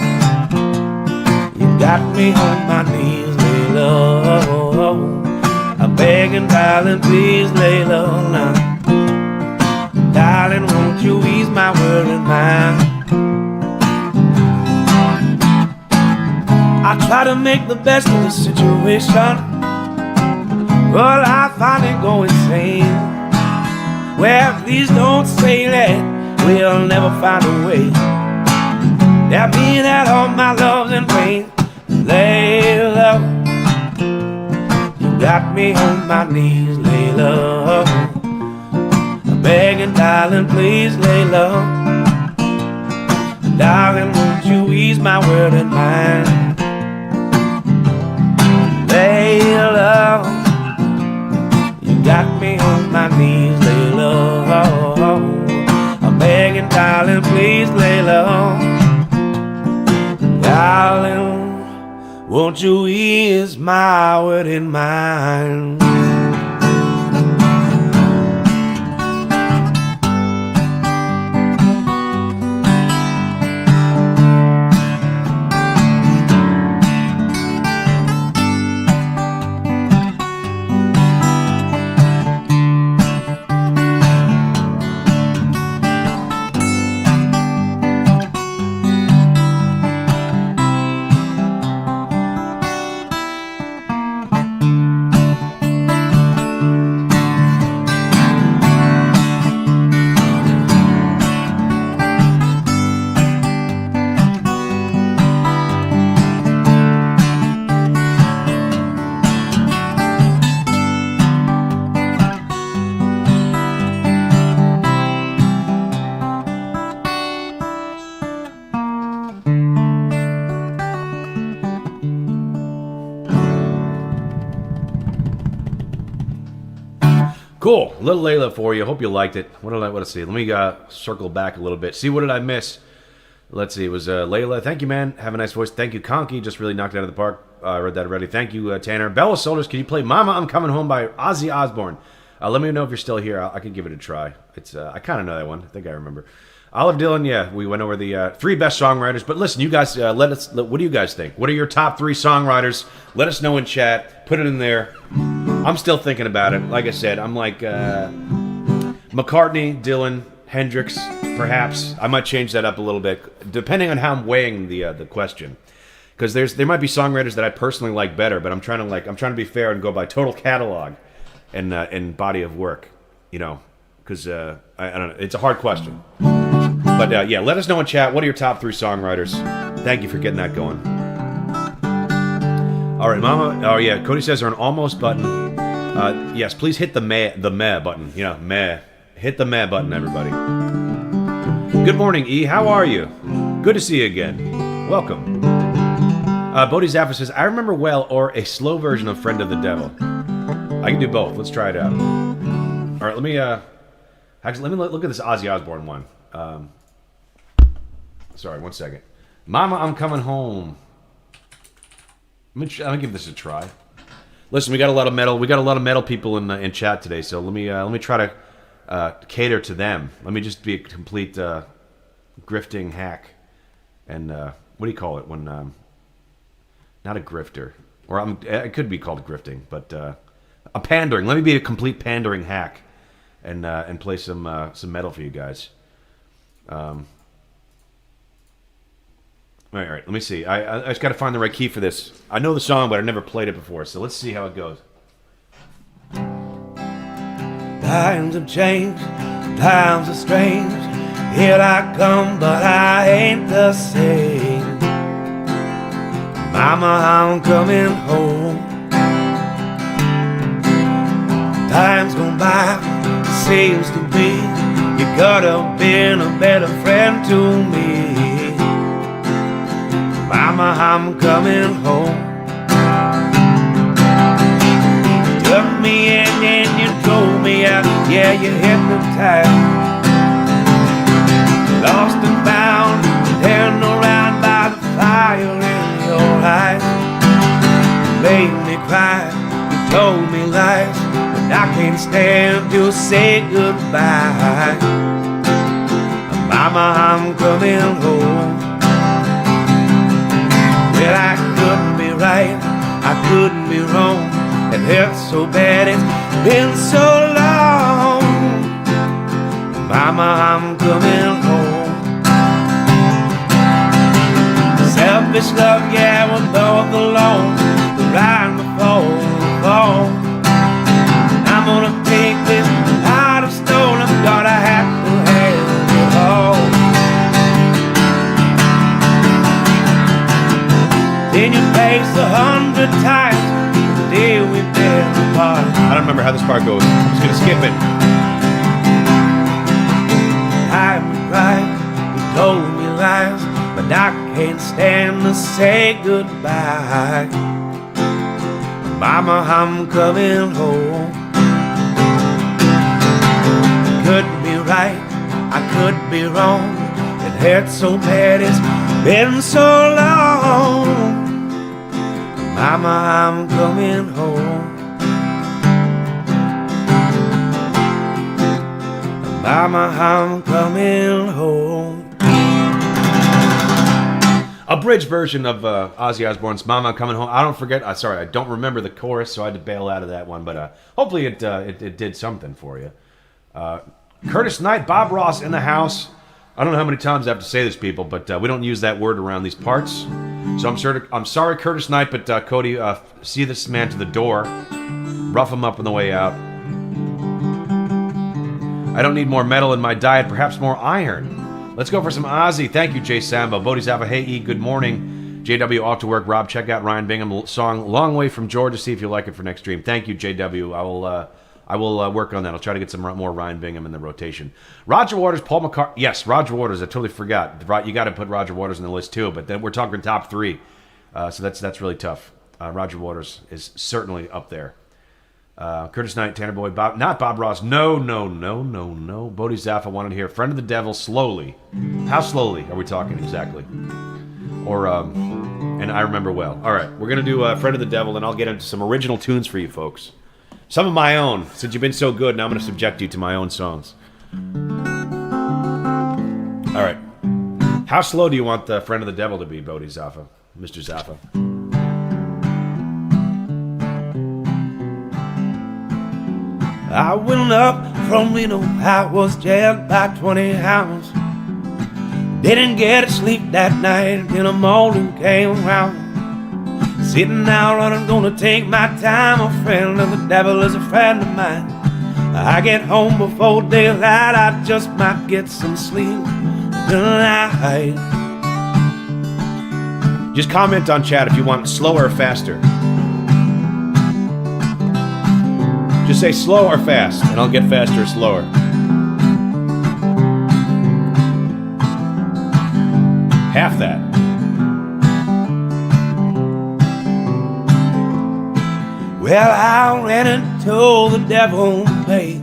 You got me on my knees, lay low. I'm begging, darling, please lay low now. Darling, won't you ease my worried mind? I try to make the best of the situation. Well, I finally go insane. Well, please don't say that we'll never find a way. That means that all my love's in vain. Lay low. You got me on my knees, lay low. I'm begging, darling, please lay low. Darling, won't you ease my worried mind? Lay low. You got me on my knees, lay low. I'm begging, darling, please lay low. Darling, won't you ease my worried mind? Cool. Little Layla for you. Hope you liked it. Let's see. Let me circle back a little bit. See, what did I miss? Let's see. It was Layla. Thank you, man. Have a nice voice. Thank you, Conky. Just really knocked it out of the park. I read that already. Thank you, Tanner. Bella Soldiers, can you play Mama, I'm Coming Home by Ozzy Osbourne? Let me know if you're still here. I could give it a try. It's I kind of know that one. I think I remember. Olive Dillon, yeah, we went over the 3 best songwriters. But listen, you guys, what do you guys think? What are your top 3 songwriters? Let us know in chat. Put it in there. I'm still thinking about it. Like I said, I'm like McCartney, Dylan, Hendrix, perhaps. I might change that up a little bit, depending on how I'm weighing the question. Because there might be songwriters that I personally like better, but I'm trying to be fair and go by total catalog and body of work, you know. Because I don't know, it's a hard question. But yeah, let us know in chat. What are your top 3 songwriters? Thank you for getting that going. All right, Mama. Oh yeah, Cody says there's an almost button. Yes, please hit the meh button. You know, meh. Hit the meh button, everybody. Good morning, E. How are you? Good to see you again. Welcome. Bodhi Zappa says, I remember well, or a slow version of Friend of the Devil. I can do both. Let's try it out. All right, let me look at this Ozzy Osbourne one. Sorry, one second. Mama, I'm Coming Home. Let me give this a try. Listen, we got a lot of metal. We got a lot of metal people in chat today, so let me try to cater to them. Let me just be a complete grifting hack, and what do you call it when not a grifter, or it could be called grifting, but a pandering. Let me be a complete pandering hack, and play some metal for you guys. All right, let me see. I just got to find the right key for this. I know the song, but I never played it before, so let's see how it goes. Times have changed, times are strange. Here I come, but I ain't the same. Mama, I'm coming home. Time's gone by, seems to be you could have been a better friend to me. Mama, I'm coming home. You took me in and you drove me out. Yeah, you hypnotized. Lost and found, standing around by the fire in your eyes. You made me cry, you told me lies, but I can't stand to say goodbye. Mama, I'm coming home. Well, I couldn't be right, I couldn't be wrong. It hurts so bad, it's been so long. Mama, I'm coming home. Selfish love, yeah, we're both alone. The ride before the fall. I'm gonna take this heart of stone. I'm gonna have to have it all. In your face 100 times the day we've been apart. I don't remember how this part goes. I'm just gonna skip it. I cried, you told me lies, but I can't stand to say goodbye. Mama, I'm coming home. I could be right, I could be wrong. It hurts so bad, it's been so long. Mama, I'm coming home. Mama, I'm coming home. A bridge version of Ozzy Osbourne's "Mama, I'm Coming Home." I don't remember the chorus, so I had to bail out of that one. But hopefully it did something for you. Curtis Knight, Bob Ross in the house. I don't know how many times I have to say this, people, but we don't use that word around these parts. So I'm sorry, Curtis Knight, but Cody, see this man to the door. Rough him up on the way out. I don't need more metal in my diet, perhaps more iron. Let's go for some Ozzy. Thank you, Jay Sambo. Bodhi Zappa, hey E, good morning. JW, off to work. Rob, check out Ryan Bingham's song "Long Way from Georgia." See if you like it for next stream. Thank you, JW. I will work on that. I'll try to get some more Ryan Bingham in the rotation. Roger Waters, Paul McCartney. Yes, Roger Waters. I totally forgot. You got to put Roger Waters in the list too. But then we're talking top 3, so that's really tough. Roger Waters is certainly up there. Curtis Knight, Tanner Boyd, not Bob Ross. No. Bodhi Zaffa wanted to hear Friend of the Devil slowly. How slowly are we talking exactly? Or, and I remember well. All right, we're going to do Friend of the Devil, and I'll get into some original tunes for you folks. Some of my own. Since you've been so good, now I'm going to subject you to my own songs. All right. How slow do you want the Friend of the Devil to be, Bodhi Zaffa? Mr. Zaffa. I went up from Reno, I was jailed by 20 hours. Didn't get sleep that night till the morning came around. Sitting out running, gonna take my time. A friend of the devil is a friend of mine. I get home before daylight, I just might get some sleep tonight. Just comment on chat if you want slower or faster. Just say slow or fast, and I'll get faster or slower. Half that. Well, I ran into the devil and paid,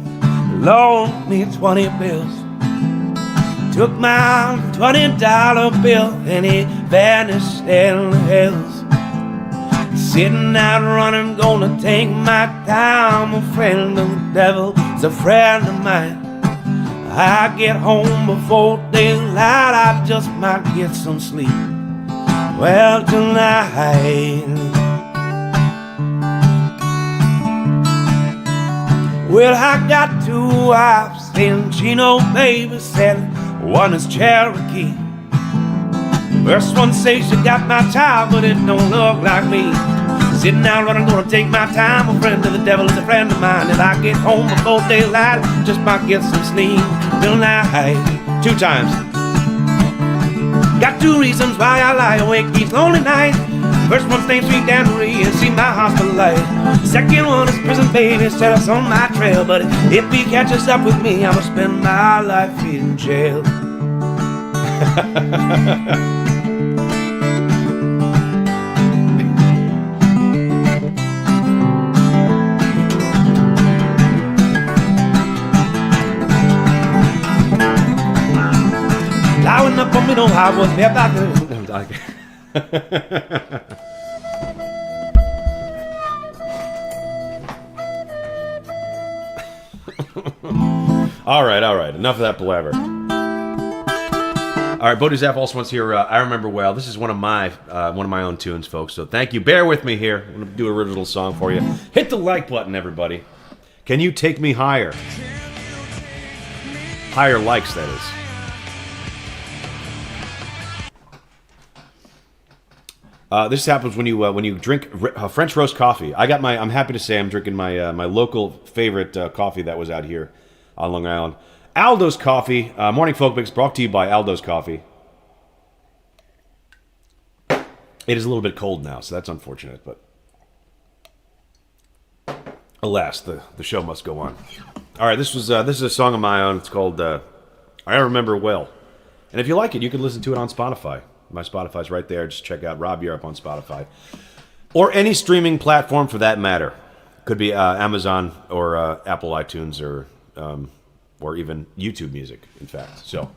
loaned me 20 bills. Took my $20 bill and he vanished in the hills. Sitting out running, gonna take my time. A friend of the devil is a friend of mine. I get home before daylight, I just might get some sleep. Well, tonight. Well, I got 2 wives and Gino babysitting. One is Cherokee. First one says she got my child, but it don't look like me. Sitting out running, gonna take my time. A friend of the devil is a friend of mine. If I get home before daylight, just might get some sleep tonight. 2 times. Got 2 reasons why I lie awake each lonely night. First one's named Sweet Dan Marie and see my hospital light. Second one is prison baby, set us on my trail. But if he catches up with me, I'ma spend my life in jail. Plowing up on me, no, I was there back there. All right. Enough of that palaver. All right, Bodhi Zaff also wants to hear I Remember Well. This is one of my own tunes, folks. So thank you. Bear with me here. I'm going to do an original song for you. Hit the like button, everybody. Can you take me higher? Higher likes, that is. This happens when you drink French roast coffee. I'm happy to say I'm drinking my local favorite coffee that was out here on Long Island. Aldo's Coffee, Morning Folk Mix, brought to you by Aldo's Coffee. It is a little bit cold now, so that's unfortunate, but alas, the show must go on. All right, this is a song of my own. It's called I Remember Well. And if you like it, you can listen to it on Spotify. My Spotify's right there. Just check out Rob Europe on Spotify. Or any streaming platform for that matter. Could be Amazon or Apple iTunes or even YouTube Music, in fact. So,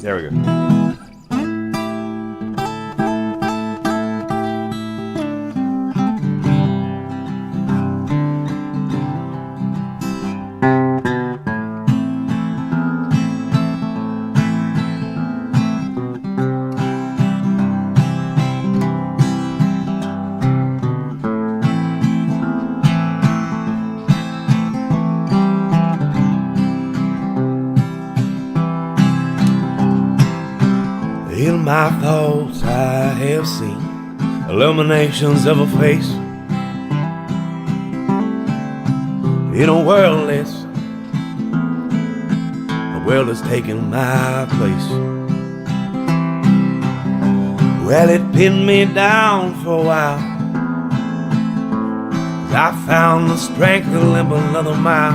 there we go. In my thoughts I have seen illuminations of a face in a world that's taken my place. Well, it pinned me down for a while. I found the strength to limp another mile.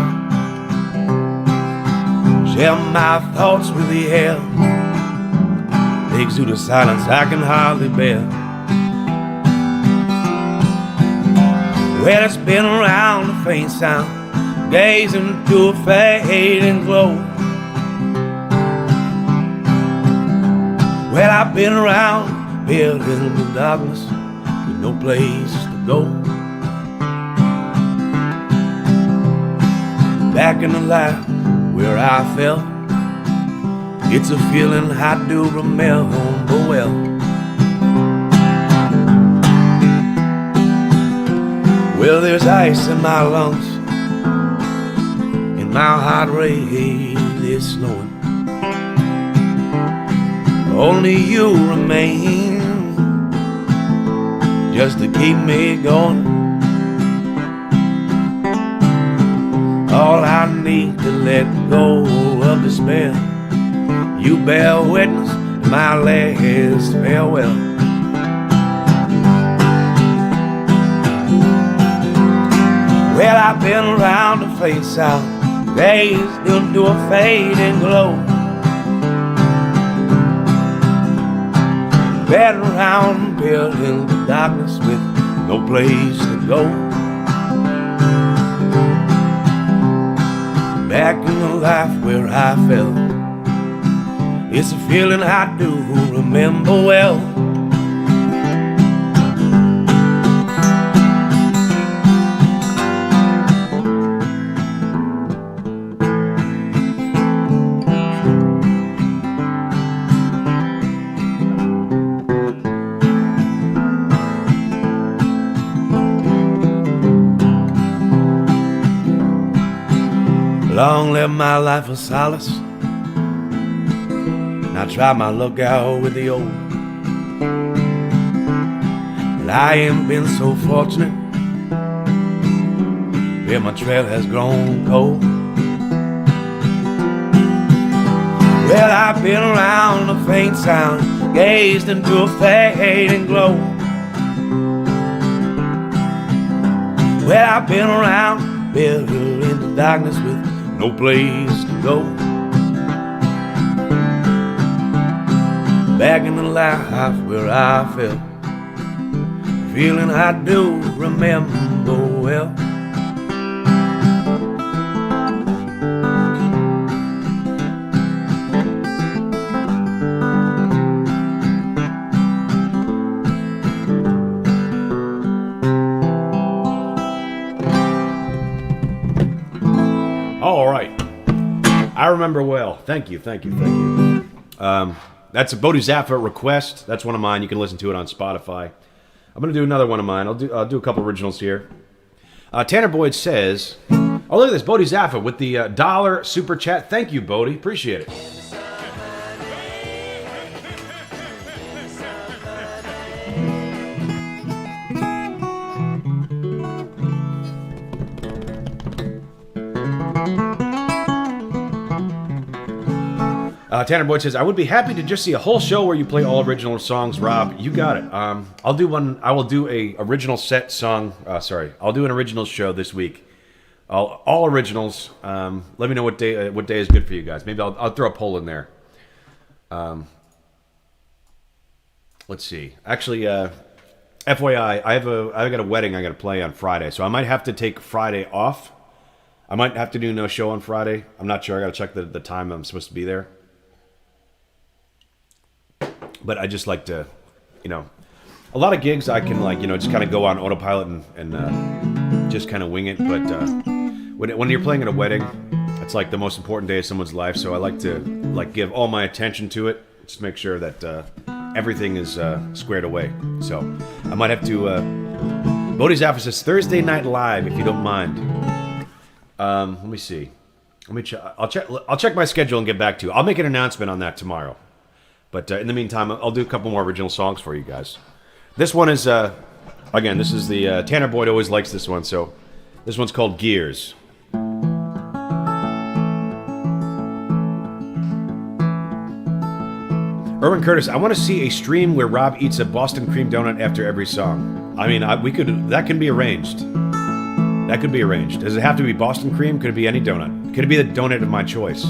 Share my thoughts with the air. Takes through the silence I can hardly bear. Well, it's been around the faint sound, gazing to a fading glow. Well, I've been around, building in the darkness with no place to go. Back in the life where I felt, it's a feeling I do remember well. Well, there's ice in my lungs, and my heart rate is slowing. Only you remain, just to keep me going. All I need to let go of despair. You bear witness to my last farewell. Well, I've been around the faint south, gazed into a fading glow. Been around building the darkness with no place to go. Back in the life where I felt, it's a feeling I do remember well. Long live my life of solace, and I try my luck out with the old. But I ain't been so fortunate, where my trail has grown cold. Well, I've been around the faint sound, gazed into a fading glow. Well, I've been around, built in the darkness with no place to go. Back in the life where I felt, feeling I do remember well. All right. I remember well. Thank you. That's a Bodhi Zaffa request. That's one of mine. You can listen to it on Spotify. I'm going to do another one of mine. I'll do a couple originals here. Tanner Boyd says, oh, look at this. Bodhi Zaffa with the $1 super chat. Thank you, Bodhi. Appreciate it. Tanner Boyd says, I would be happy to just see a whole show where you play all original songs. Rob, you got it. I'll do one. I will do a original set song. I'll do an original show this week. All originals. Let me know what day is good for you guys. Maybe I'll throw a poll in there. Let's see. Actually, FYI, I've got a wedding I got to play on Friday, so I might have to take Friday off. I might have to do no show on Friday. I'm not sure. I got to check the time I'm supposed to be there. But I just like to, a lot of gigs I can just kind of go on autopilot and just kind of wing it. But when you're playing at a wedding, it's like the most important day of someone's life. So I like to give all my attention to it, just to make sure that everything is squared away. So I might have to. Bodhi's office says Thursday Night Live, if you don't mind. Let me see. I'll check my schedule and get back to you. I'll make an announcement on that tomorrow. But in the meantime, I'll do a couple more original songs for you guys. This one is, again, this is the, Tanner Boyd always likes this one, so this one's called Gears. Urban Curtis, I want to see a stream where Rob eats a Boston cream donut after every song. I mean, that can be arranged. That could be arranged. Does it have to be Boston cream? Could it be any donut? Could it be the donut of my choice?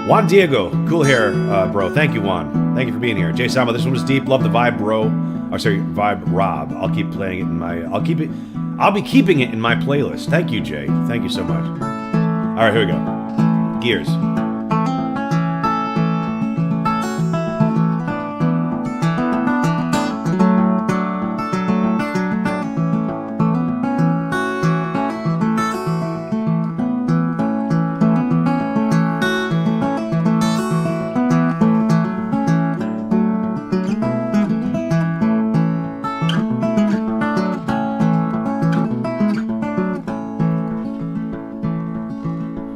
Juan Diego, cool hair, bro. Thank you, Juan. Thank you for being here. Jay Sama, this one was deep. Love the vibe, bro. Oh, sorry, vibe, Rob. I'll keep playing it in my. I'll be keeping it in my playlist. Thank you, Jay. Thank you so much. All right, here we go. Gears.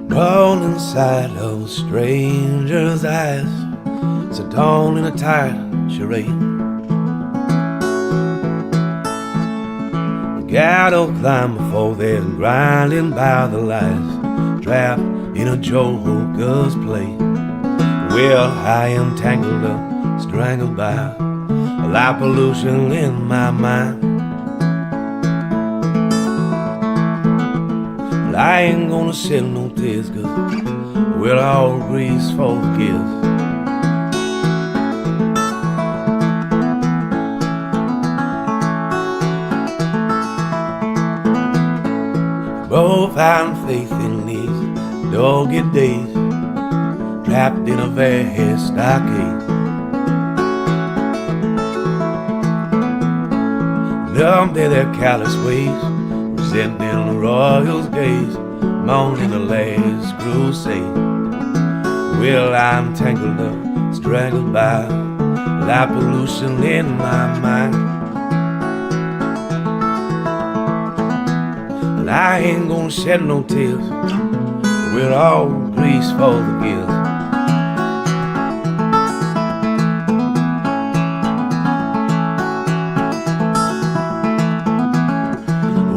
Crawl inside of a stranger's eyes. It's a dawn in a tired charade. Gotta climb before they're grinding by the lights, trapped in a joker's play. Well, I am tangled up, strangled by a light pollution in my mind. I ain't gonna shed no tears, cause we're all grease for the gifts. Both find faith in these dogged days, trapped in a vast stockade. Numb to their callous ways, resenting the royal's gaze, mourning the last crusade. Well, I'm tangled up, strangled by light pollution in my mind. And I ain't gonna shed no tears, we're all grease for the gills.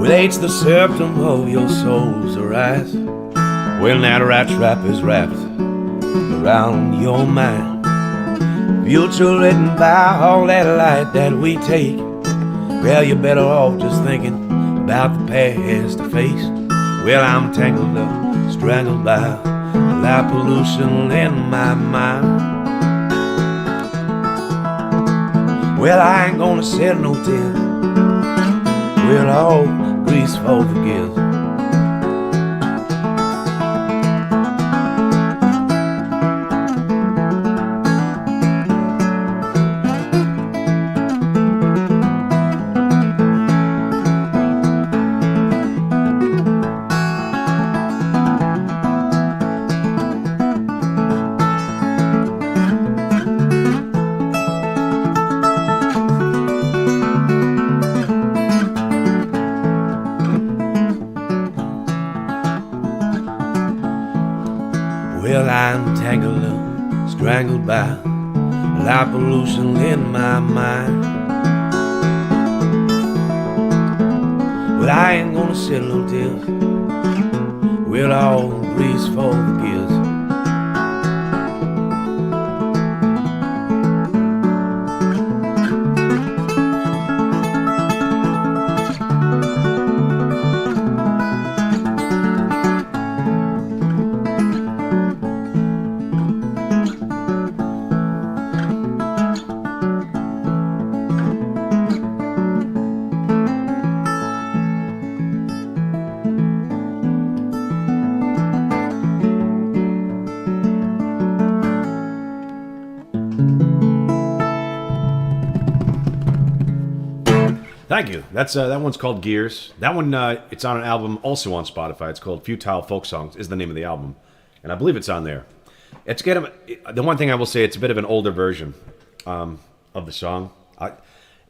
With age the septum of your soul's arise, when that rat trap is wrapped around your mind. Future written by all that light that we take. Well, you're better off just thinking about the past to face. Well, I'm tangled up, strangled by light pollution in my mind. Well, I ain't gonna shed no tears, we're all grease for the gills. Well, I'm tangled up, strangled by light pollution in my mind. But I ain't gonna shed no tears, we're all grease for the gills. Thank you. That's that one's called Gears. That one, it's on an album also on Spotify. It's called Futile Folk Songs is the name of the album, and I believe it's on there. It's kind of the one thing I will say. It's a bit of an older version of the song.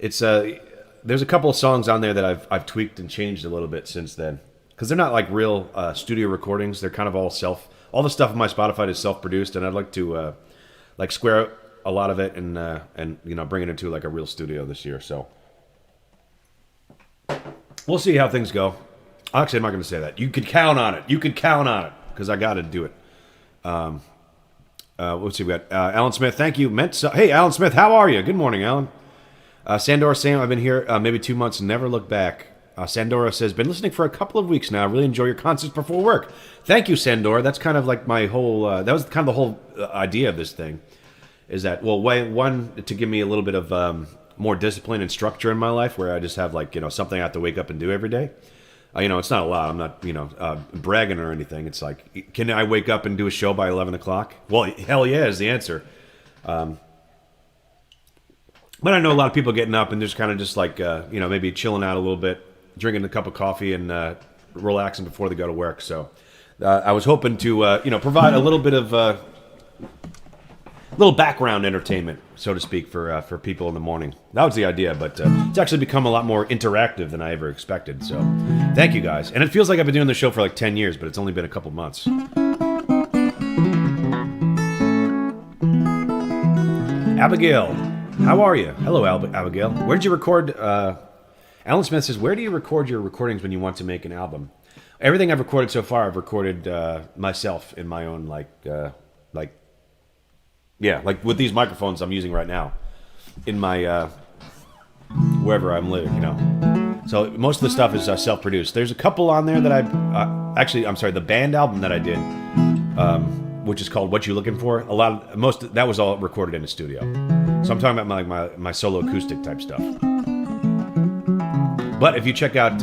There's a couple of songs on there that I've tweaked and changed a little bit since then, because they're not like real studio recordings. They're kind of all all the stuff on my Spotify is self-produced, and I'd like to like square a lot of it and you know, bring it into like a real studio this year. So we'll see how things go. Actually, I'm not going to say that. You could count on it. You could count on it, because I got to do it. Let's see. We got Alan Smith. Thank you. Hey, Alan Smith, how are you? Good morning, Alan. Sandor Sam, I've been here maybe 2 months. Never look back. Sandora says, been listening for a couple of weeks now. Really enjoy your concerts before work. Thank you, Sandora. That's kind of like my whole, that was kind of the whole idea of this thing. Is that, well, one, to give me a little bit of more discipline and structure in my life where I just have like, something I have to wake up and do every day. It's not a lot. I'm not, bragging or anything. It's like, can I wake up and do a show by 11 o'clock? Well, hell yeah is the answer. But I know a lot of people getting up and just kind of just like, maybe chilling out a little bit, drinking a cup of coffee and relaxing before they go to work. So I was hoping to, provide a little bit of little background entertainment, so to speak, for people in the morning. That was the idea, but it's actually become a lot more interactive than I ever expected. So thank you guys. And it feels like I've been doing the show for like 10 years, but it's only been a couple months. Abigail. How are you? Hello, Abigail. Where did you record? Alan Smith says, where do you record your recordings when you want to make an album? Everything I've recorded so far, I've recorded myself in my own, like with these microphones I'm using right now, in my, wherever I'm living, So most of the stuff is self-produced. There's a couple on there that the band album that I did, which is called What You Looking For. That was all recorded in a studio. So I'm talking about my solo acoustic type stuff. But if you check out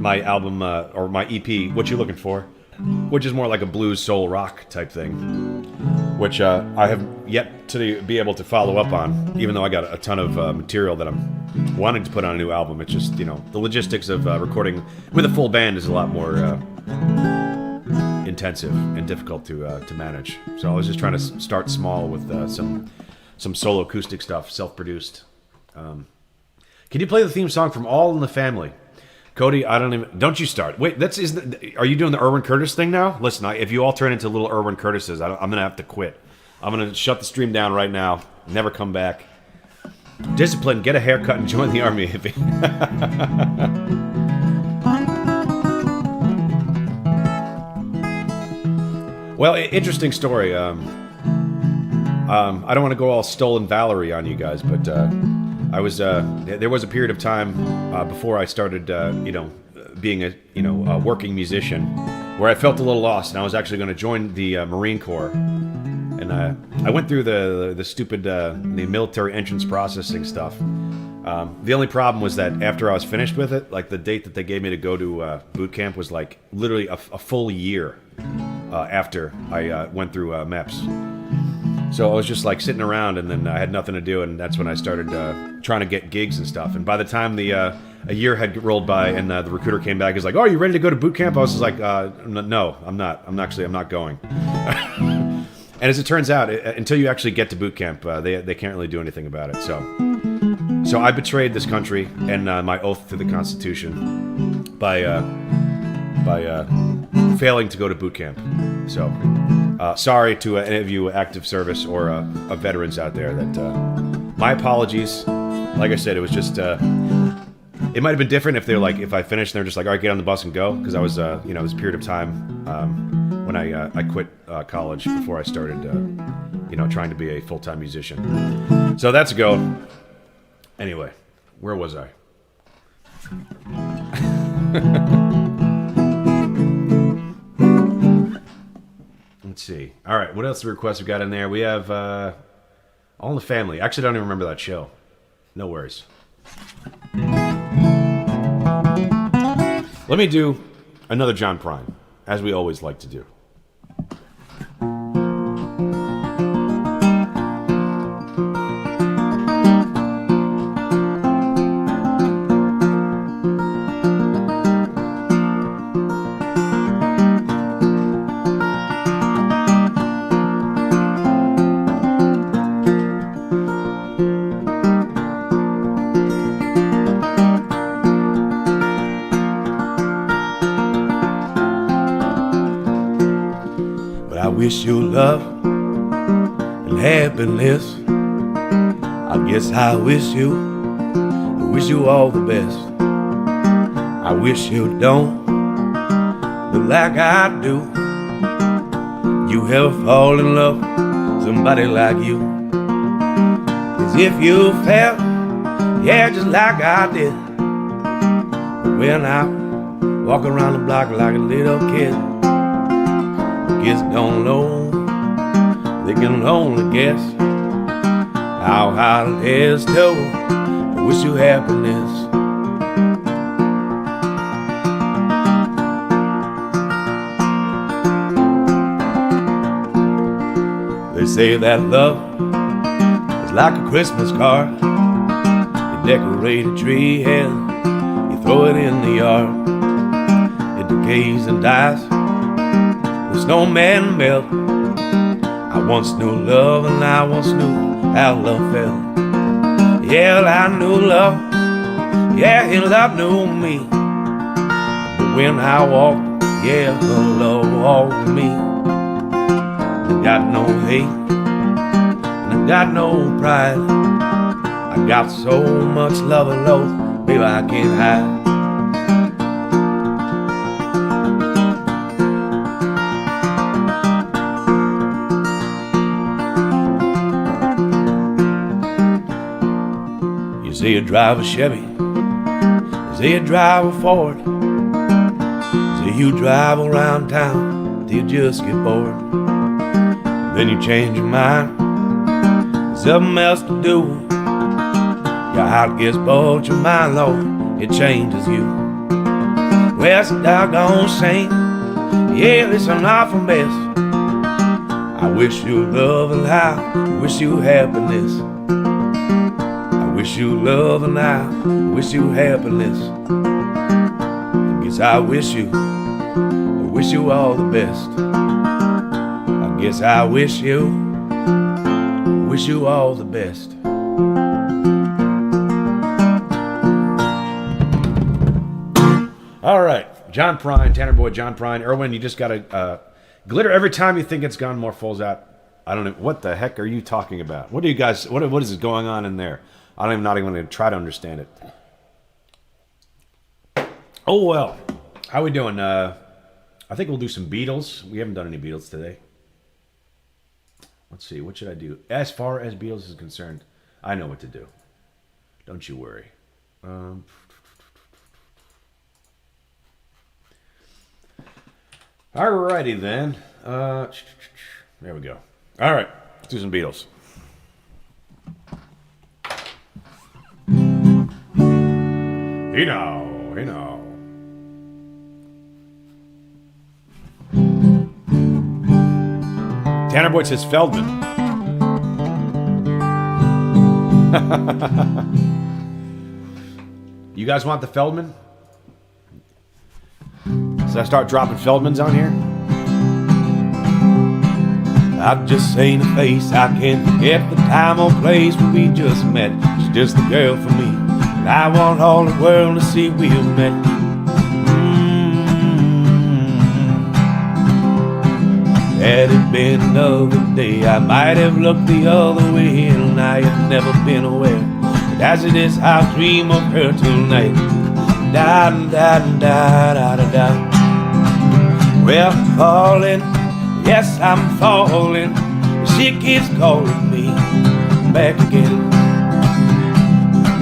my album or my EP, What You Looking For, which is more like a blues soul rock type thing, which I have yet to be able to follow up on, even though I got a ton of material that I'm wanting to put on a new album. It's just, the logistics of recording with a full band is a lot more intensive and difficult to manage. So I was just trying to start small with some solo acoustic stuff, self-produced. Can you play the theme song from All in the Family? Cody, don't you start. Wait, are you doing the Erwin Curtis thing now? Listen, if you all turn into little Erwin Curtises, I'm going to have to quit. I'm going to shut the stream down right now, never come back. Discipline, get a haircut and join the army, hippie. Well, interesting story. I don't want to go all stolen Valerie on you guys, but there was a period of time before I started, being a working musician, where I felt a little lost, and I was actually going to join the Marine Corps. And I went through the stupid the military entrance processing stuff. The only problem was that after I was finished with it, like the date that they gave me to go to boot camp was like literally a full year after I went through MEPS. So I was just like sitting around, and then I had nothing to do, and that's when I started trying to get gigs and stuff. And by the time a year had rolled by, and the recruiter came back, he's like, "Oh, are you ready to go to boot camp?" I was just like, "No, I'm not. I'm not going." And as it turns out, until you actually get to boot camp, they can't really do anything about it. So I betrayed this country and my oath to the Constitution by failing to go to boot camp. So sorry to any of you active service or veterans out there. That my apologies. Like I said, it was just. It might have been different if if I finished and they're just like, all right, get on the bus and go, because I was this period of time when I quit college before I started trying to be a full-time musician. So that's a go. Anyway, where was I? Let's see. All right, what else the requests we got in there? We have All in the Family. Actually, I don't even remember that show. No worries. Let me do another John Prine, as we always like to do. I wish you love and happiness. I guess I wish you all the best. I wish you don't look like I do. You ever fall in love with somebody like you? 'Cause if you felt, yeah, just like I did, When I walk around the block like a little kid, kids don't know, they can only guess how hard it is to wish you happiness. They say that love is like a Christmas card. You decorate a tree and you throw it in the yard. It decays and dies, the snowman melt. I once knew love and I once knew how love felt. Yeah, I knew love, yeah, and love knew me. But when I walk, yeah, love walked with me. I got no hate, and I got no pride. I got so much love and love, baby, I can't hide. You say you drive a Chevy, you say you drive a Ford, say you drive around town till you just get bored. Then you change your mind, something else to do. Your heart gets bored, your mind low, it changes you. Well, it's a doggone shame, yeah, it's an awful mess. I wish you love and I wish you happiness. I wish you love and I wish you happiness. I guess I wish you all the best. I guess I wish you all the best. All right, John Prine, Tanner Boy, John Prine. Erwin, you just got to glitter every time you think it's gone, more falls out. I don't know. What the heck are you talking about? What are you guys, what is going on in there? I'm not even going to try to understand it. Oh, well. How we doing? I think we'll do some Beatles. We haven't done any Beatles today. Let's see. What should I do? As far as Beatles is concerned, I know what to do. Don't you worry. Alrighty then. There we go. All right. Let's do some Beatles. Hey now. Tanner Boyd says Feldman. You guys want the Feldman? So I start dropping Feldmans on here? I've just seen her face, I can't forget the time or place where we just met. She's just the girl for me, and I want all the world to see we met. Had it been another day, I might have looked the other way, and I have never been aware. But as it is, I'll dream of her tonight. Da da da da da da. Well, falling, yes, I'm falling. She keeps calling me back again.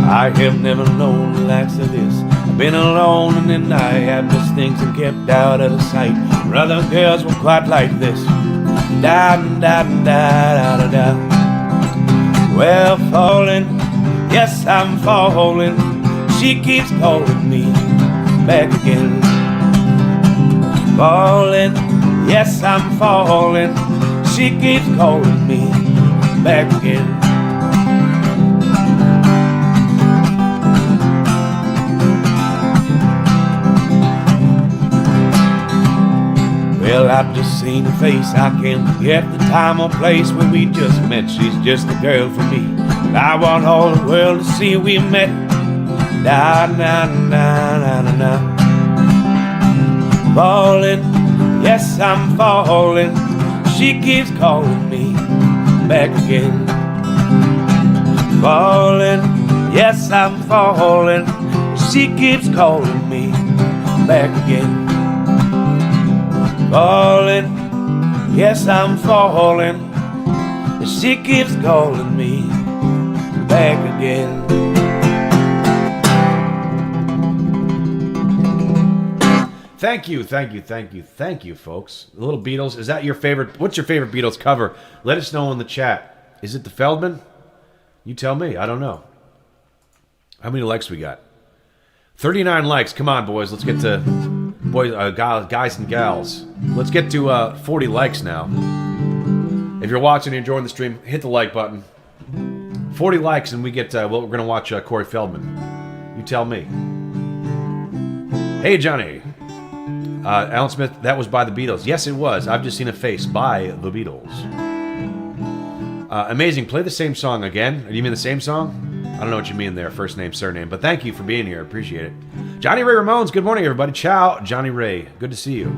I have never known the likes of this. I've been alone and then I have missed things and kept out of the sight. Other girls were quite like this. Da da da da da da. Well, falling, yes, I'm falling. She keeps calling me back again. Falling, yes, I'm falling. She keeps calling me back again. Well, I've just seen her face, I can't forget the time or place where we just met. She's just the girl for me, and I want all the world to see we met. Da na na na na na. Falling, yes, I'm falling. She keeps calling me back again. Falling, yes, I'm falling. She keeps calling me back again. Falling, yes, I'm falling. She keeps calling me back again. Thank you, folks. The Little Beatles. Is that your favorite? What's your favorite Beatles cover? Let us know in the chat. Is it the Feldman? You tell me. I don't know. How many likes we got? 39 likes. Come on, boys. Let's get to guys and gals. Let's get to 40 likes now. If you're watching and enjoying the stream, hit the like button. 40 likes and we get. We're gonna watch Corey Feldman. You tell me. Hey, Johnny. Alan Smith. That was by the Beatles. Yes, it was. I've just seen a face by the Beatles. Amazing. Play the same song again. Do you mean the same song? I don't know what you mean there, first name, surname. But thank you for being here. Appreciate it. Johnny Ray Ramones. Good morning, everybody. Ciao, Johnny Ray. Good to see you.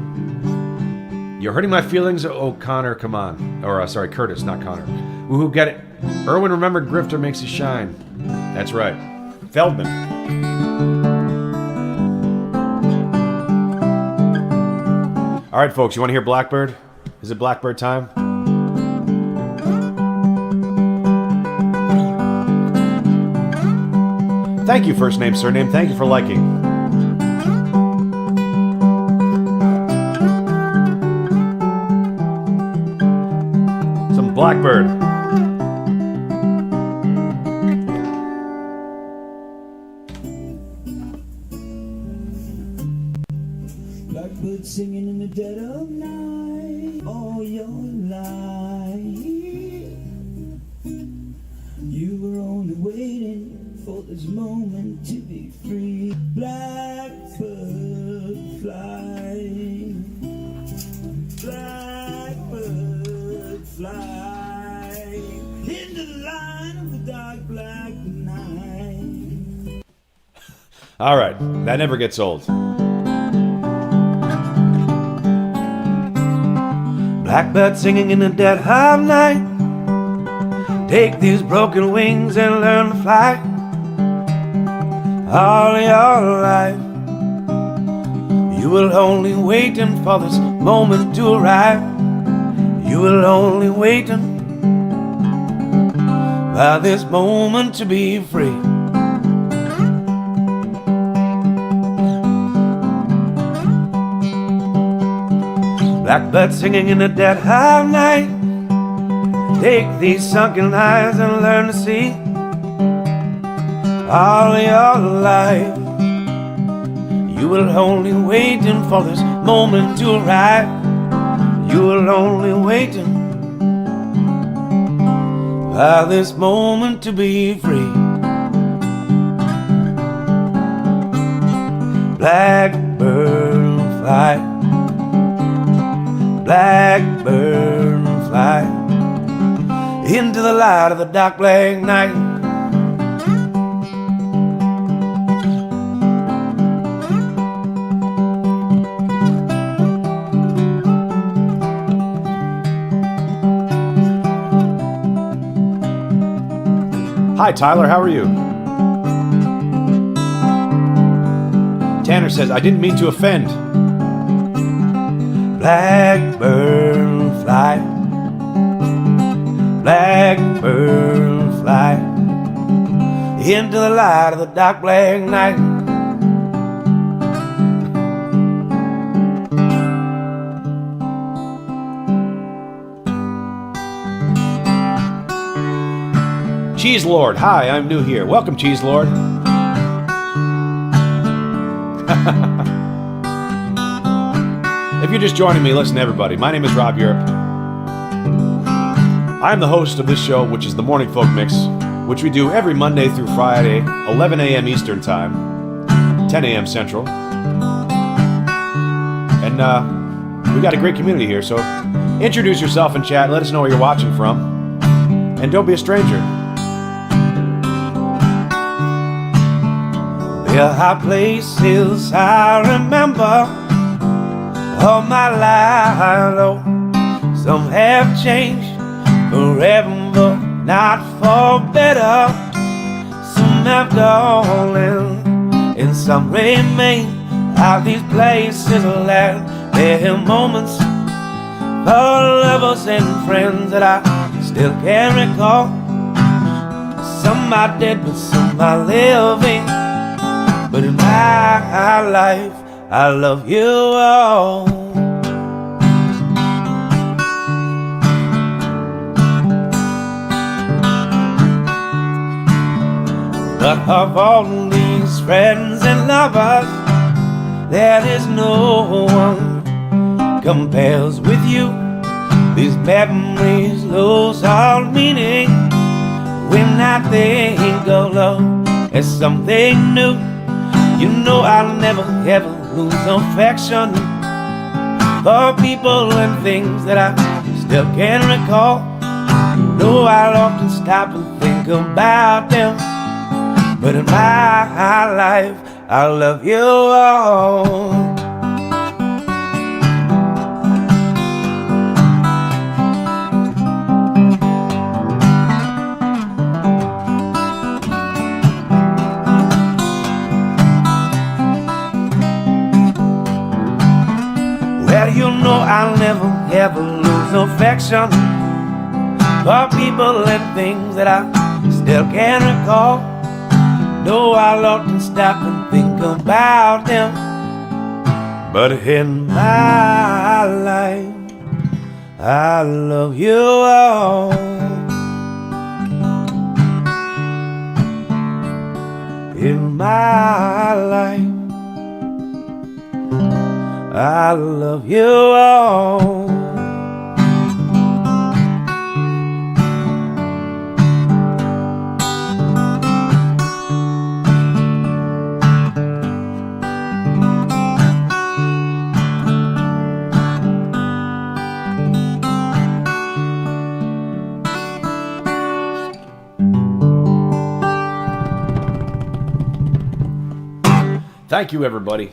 You're hurting my feelings. Oh, Connor, come on. Or, sorry, Curtis, not Connor. Woohoo, get it. Erwin, remember, Grifter makes you shine. That's right. Feldman. All right, folks, you want to hear Blackbird? Is it Blackbird time? Thank you, first name, surname. Thank you for liking. Some Blackbird. Blackbird singing in the dead of night. All your life, you were only waiting for this moment to be free. Blackbird fly, blackbird fly, into the line of the dark black night. All right, that never gets old. Blackbird singing in the dead of night. Take these broken wings and learn to fly. All your life, you will only waiting for this moment to arrive. You will only waiting for this moment to be free. Blackbird singing in the dead of night. Take these sunken eyes and learn to see. All your life, you will only waiting for this moment to arrive. You will only waiting for this moment to be free. Blackbird fly, blackbird fly, into the light of the dark black night. Hi, Tyler. How are you? Tanner says, I didn't mean to offend. Blackbird fly, blackbird fly, into the light of the dark black night. Cheese Lord, hi, I'm new here. Welcome, Cheese Lord. If you're just joining me, listen, everybody. My name is Rob Europe. I'm the host of this show, which is the Morning Folk Mix, which we do every Monday through Friday, 11 a.m. Eastern Time, 10 a.m. Central. And we got a great community here, so introduce yourself in chat. Let us know where you're watching from. And don't be a stranger. There are places I remember all my life, though some have changed forever, but not for better. Some have gone and some remain. All these places left their moments for lovers and friends that I still can recall. Some are dead, but some are living. But in my life, I love you all. But of all these friends and lovers, there is no one compares with you. These memories lose all meaning when I think of love as something new. You know I'll never ever lose affection for people and things that I still can recall. No, I'll often stop and think about them, but in my life I love you all. Well, you know I'll never ever lose affection for people and things that I still can recall. No, I'll often stop and think about them, but in my life I love you all. In my life I love you all. Thank you, everybody.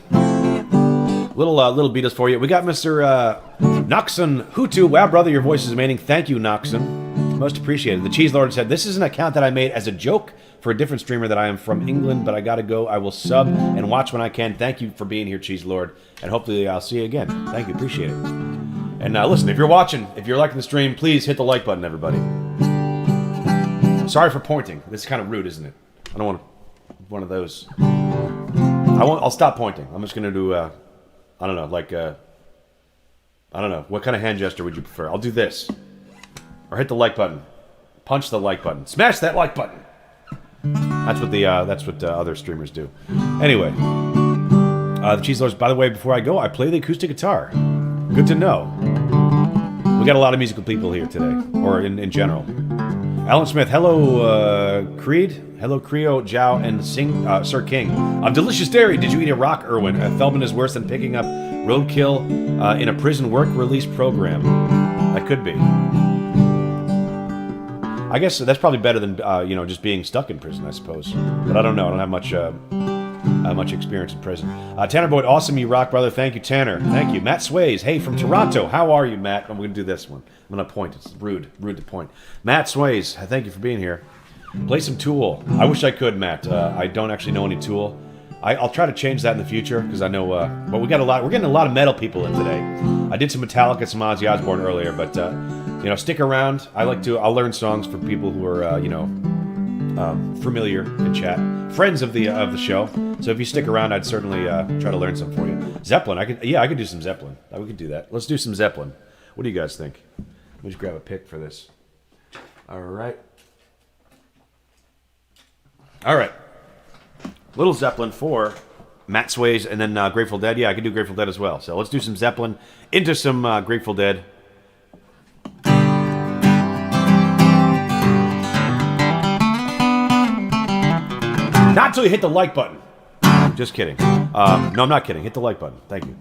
Little beaters for you. We got Mr. Noxon Hutu. Wow, brother, your voice is amazing. Thank you, Noxon. Most appreciated. The Cheese Lord said, this is an account that I made as a joke for a different streamer that I am from England, but I gotta go. I will sub and watch when I can. Thank you for being here, Cheese Lord, and hopefully I'll see you again. Thank you, appreciate it. And listen, if you're watching, if you're liking the stream, please hit the like button, everybody. Sorry for pointing. This is kind of rude, isn't it? I don't want one of those. I'll stop pointing. I'm just gonna do I don't know, like I don't know. What kind of hand gesture would you prefer? I'll do this. Or hit the like button. Punch the like button. Smash that like button. That's what other streamers do. Anyway, the Cheese Lords, by the way, before I go, I play the acoustic guitar. Good to know. We got a lot of musical people here today, or in general. Alan Smith, hello, Creed. Hello, Creo, Zhao, and Sir King. Delicious Dairy, did you eat a rock, Irwin? Feldman is worse than picking up roadkill in a prison work release program. That could be. I guess that's probably better than just being stuck in prison, I suppose. But I don't know. I don't have much experience in prison. Tanner Boyd, awesome, you rock, brother. Thank you, Tanner. Thank you. Matt Sways, hey, from Toronto. How are you, Matt? I'm going to do this one. I'm going to point. It's rude to point. Matt Sways, thank you for being here. Play some Tool. I wish I could, Matt. I don't actually know any Tool. I'll try to change that in the future because I know. But we're getting a lot of metal people in today. I did some Metallica, some Ozzy Osbourne earlier, but stick around. I'll learn songs for people who are familiar in chat, friends of the show. So if you stick around, I'd certainly try to learn some for you. Zeppelin, I could do some Zeppelin. We could do that. Let's do some Zeppelin. What do you guys think? Let me just grab a pick for this. All right. Little Zeppelin for Matt Sways, and then Grateful Dead. Yeah, I can do Grateful Dead as well. So let's do some Zeppelin into some Grateful Dead. Not till you hit the like button. Just kidding. No, I'm not kidding. Hit the like button. Thank you.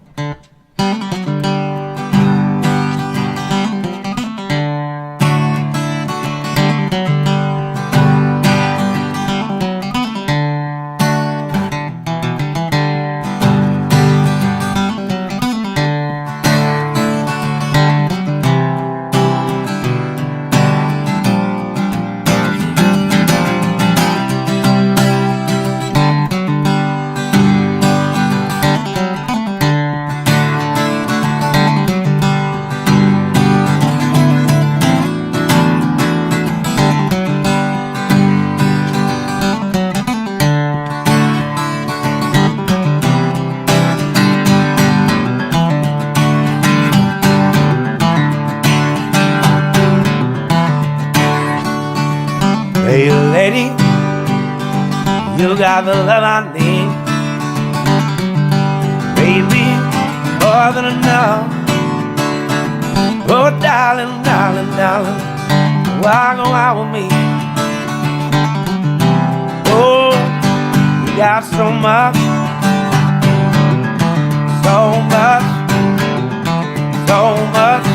You got the love I need, baby, more than enough. Oh, darling, darling, darling, why go out with me? Oh, you got so much, so much, so much.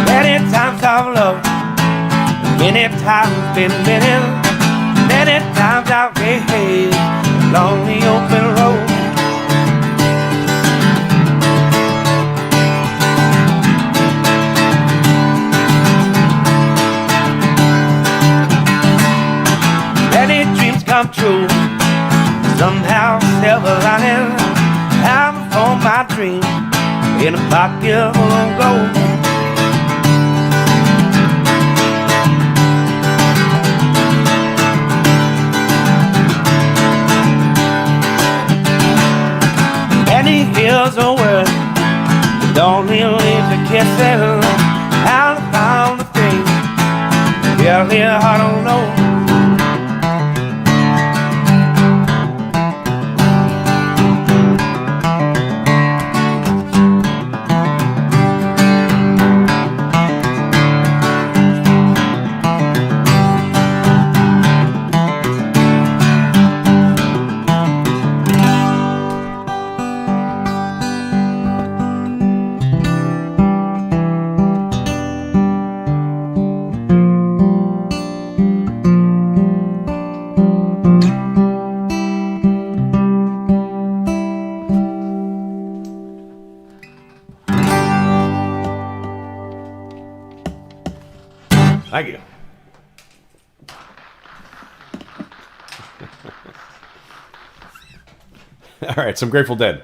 Many times I've loved, many times been winning, many times I've raced along the open road. Many dreams come true, somehow silver lining. I'm for my dream in a pocket full of gold. Here's a word that only leaves a kissing. I found the thing, really I don't know. Thank you. All right, some Grateful Dead.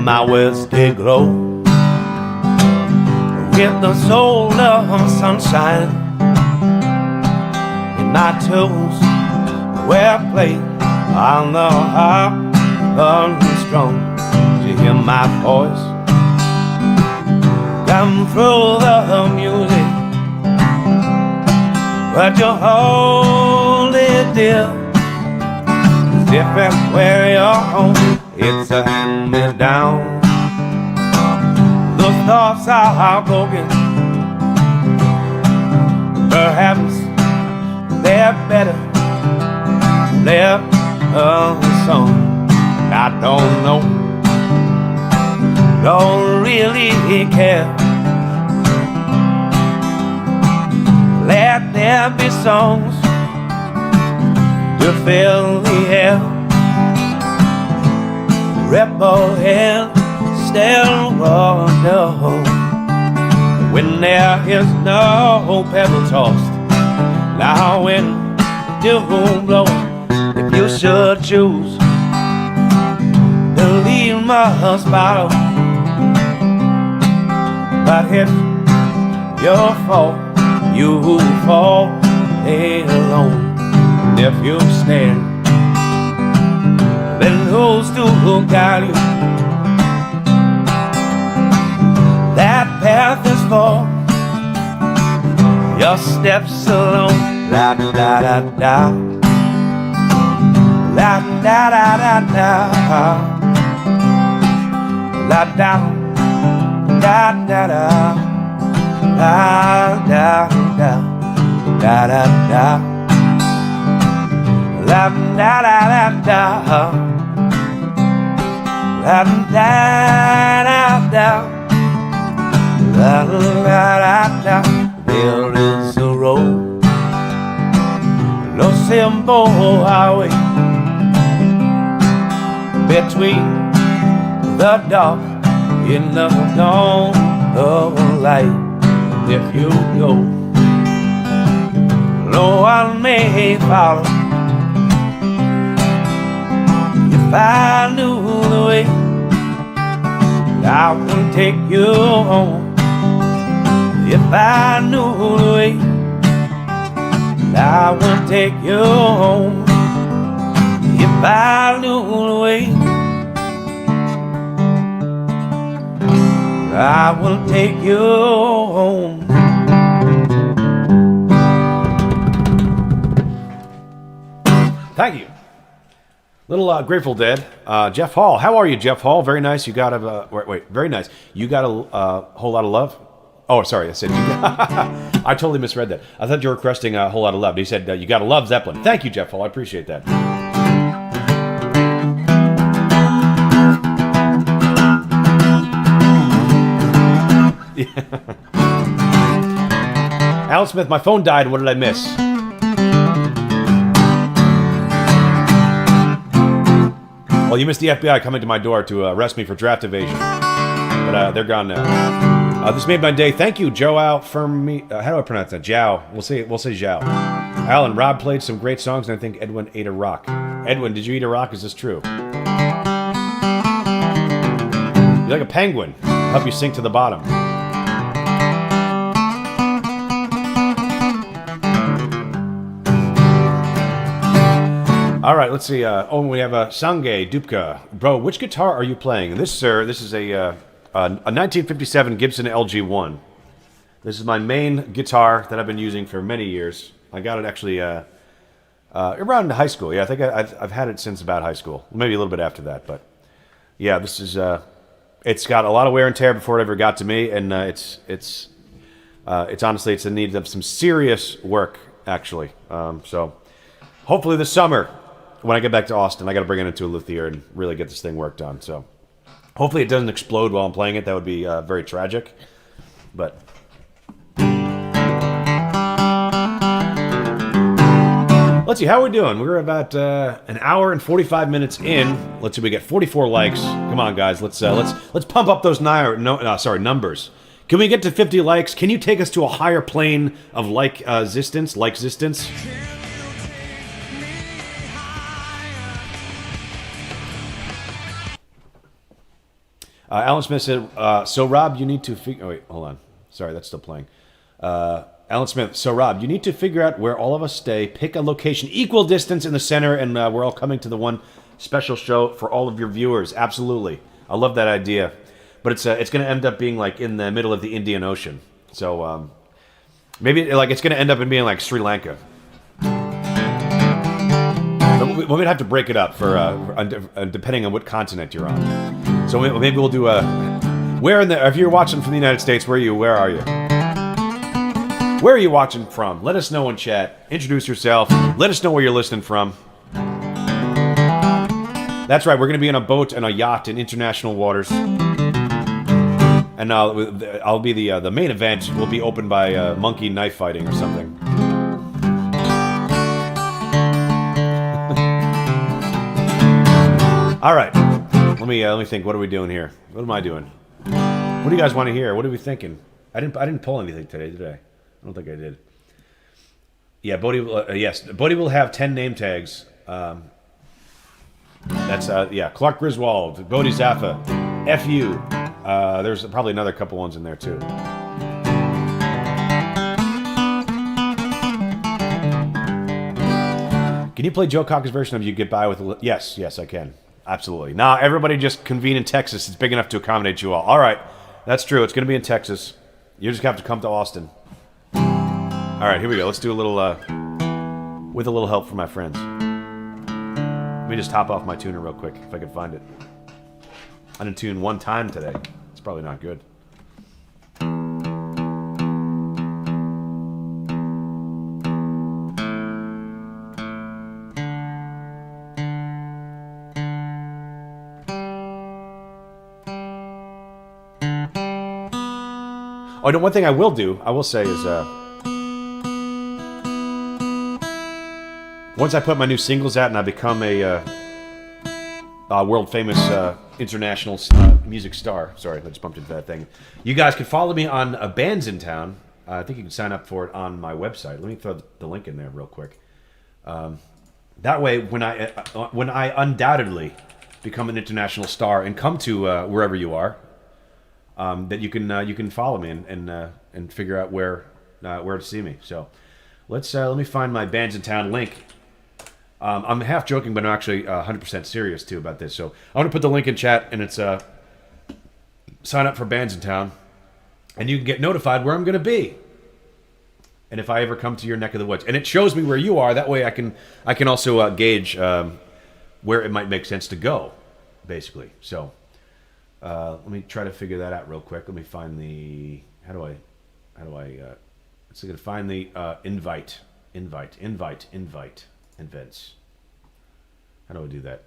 My words they glow with the soul of sunshine. And my toes were playing on the harp unstrung. To hear my voice come through the music, but you hold it dear, as if it's where you're home. It's a hand-me-down. Those thoughts are broken. Perhaps they're better left unsung. I don't know. Don't really care. Let there be songs to fill the air. Ripple and still water when there is no pebble tossed. Now when you blow, if you should choose to leave my bottle, but if you fall alone. And if you stand, then who's to guide you? That path is for your steps alone. La da da da, la da da da da, la da da da da, la da da da da da, la da da da da. La da da da, la da da da. There is a road, no simple highway between the dark in the dawn of light. If you go, no one may follow. If I knew the way, I would take you home. If I knew the way, I would take you home. If I knew the way, I will take you home. Thank you. Little Grateful Dead. Jeff Hall. How are you, Jeff Hall? Very nice. You got a... wait. Very nice. You got a whole lot of love? Oh, sorry. I said you got... I totally misread that. I thought you were requesting a whole lot of love. He said you got to love Zeppelin. Thank you, Jeff Hall. I appreciate that. Alan Smith, my phone died. What did I miss? Well, you missed the FBI coming to my door to arrest me for draft evasion. But they're gone now. This made my day. Thank you, Joao Fermi. How do I pronounce that? Joao. We'll say Joao. Alan, Rob played some great songs, and I think Edwin ate a rock. Edwin, did you eat a rock? Is this true? You're like a penguin. Help you sink to the bottom. All right, let's see. We have a Sange Dupka. Bro, which guitar are you playing? This, sir, this is a 1957 Gibson LG1. This is my main guitar that I've been using for many years. I got it actually around high school. Yeah, I think I've had it since about high school. Maybe a little bit after that, but yeah, this is. It's got a lot of wear and tear before it ever got to me, and it's honestly it's in need of some serious work actually. So hopefully this summer, when I get back to Austin, I got to bring it into a luthier and really get this thing worked on. So hopefully it doesn't explode while I'm playing it. That would be very tragic. But let's see, how are we doing? We're about an hour and 45 minutes in. Let's see, we get 44 likes. Come on, guys, let's pump up those numbers. Can we get to 50 likes? Can you take us to a higher plane of like-existence? Alan Smith said, so Rob, you need to figure... Oh, wait, hold on. Sorry, that's still playing. Alan Smith, so Rob, you need to figure out where all of us stay, pick a location, equal distance in the center, and we're all coming to the one special show for all of your viewers. Absolutely. I love that idea. But it's going to end up being like in the middle of the Indian Ocean. So maybe like it's going to end up in being like Sri Lanka. But we'd have to break it up for depending on what continent you're on. So maybe we'll do if you're watching from the United States, where are you? Where are you watching from? Let us know in chat. Introduce yourself. Let us know where you're listening from. That's right, we're going to be on a boat and a yacht in international waters. And I'll be the main event will be opened by monkey knife fighting or something. All right, let me think. What are we doing here? What am I doing? What do you guys want to hear? What are we thinking? I didn't pull anything today, did I? I don't think I did. Yeah, Bodie. Yes, Bodie will have 10 name tags. That's Clark Griswold, Bodie Zaffa, F.U. There's probably another couple ones in there too. Can you play Joe Cocker's version of "You Get By with"? Yes, I can. Absolutely. Now everybody just convene in Texas. It's big enough to accommodate you all. All right, that's true. It's going to be in Texas. You just have to come to Austin. All right, here we go. Let's do a little, with a little help from my friends. Let me just hop off my tuner real quick, if I can find it. I didn't tune one time today. It's probably not good. Oh, no, one thing I will say is, once I put my new singles out and I become a world famous international music star. Sorry, I just bumped into that thing. You guys can follow me on Bands in Town. I think you can sign up for it on my website. Let me throw the link in there real quick. That way, when I undoubtedly become an international star and come to wherever you are, that you can follow me and figure out where to see me. So let me find my Bands in Town link. I'm half joking, but I'm actually 100% serious too about this. So I'm gonna put the link in chat, and it's sign up for Bands in Town, and you can get notified where I'm gonna be, and if I ever come to your neck of the woods, and it shows me where you are. That way, I can also gauge where it might make sense to go, basically. So let me try to figure that out real quick. Let me find the how do I let's see, find the invite events. How do I do that?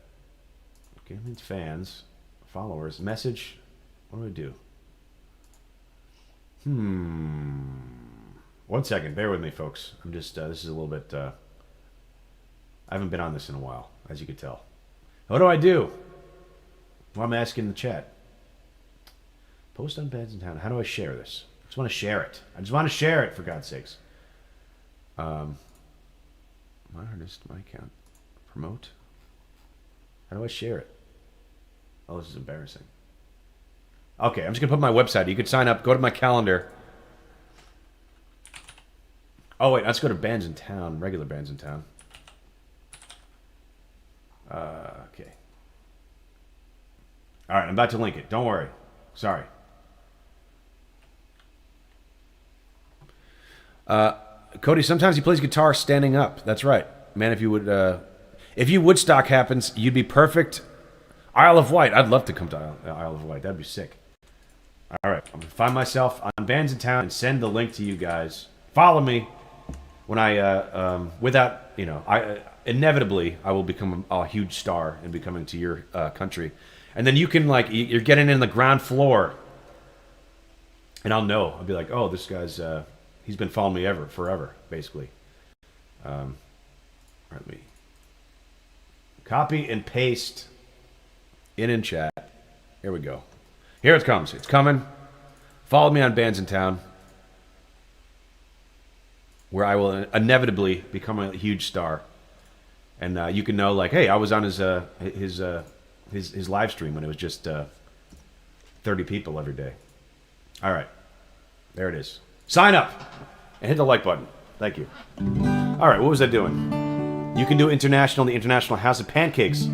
Okay, it means fans, followers, message. What do I do? 1 second, bear with me, folks. I'm just this is a little bit I haven't been on this in a while, as you can tell. What do I do? Well, I'm asking in the chat. Post on Bands in Town. How do I share this? I just want to share it. I just want to share it, for God's sakes. My artist, my account. Promote. How do I share it? Oh, this is embarrassing. Okay, I'm just going to put my website. You could sign up. Go to my calendar. Oh, wait. Let's go to Bands in Town. Regular Bands in Town. Okay. All right, I'm about to link it. Don't worry. Sorry. Cody, sometimes he plays guitar standing up. That's right. Man, if you Woodstock happens, you'd be perfect. Isle of Wight. I'd love to come to Isle of Wight. That'd be sick. All right. I'm going to find myself on Bands in Town and send the link to you guys. Follow me when inevitably I will become a huge star and be coming to your country. And then you can, you're getting in the ground floor. And I'll know. I'll be like, oh, this guy's... he's been following me forever, basically. All right, let me copy and paste in chat. Here we go. Here it comes. It's coming. Follow me on Bands in Town, where I will inevitably become a huge star, and you can know, hey, I was on his live stream when it was just 30 people every day. All right, there it is. Sign up and hit the like button. Thank you. All right, what was I doing? You can do the International House of Pancakes.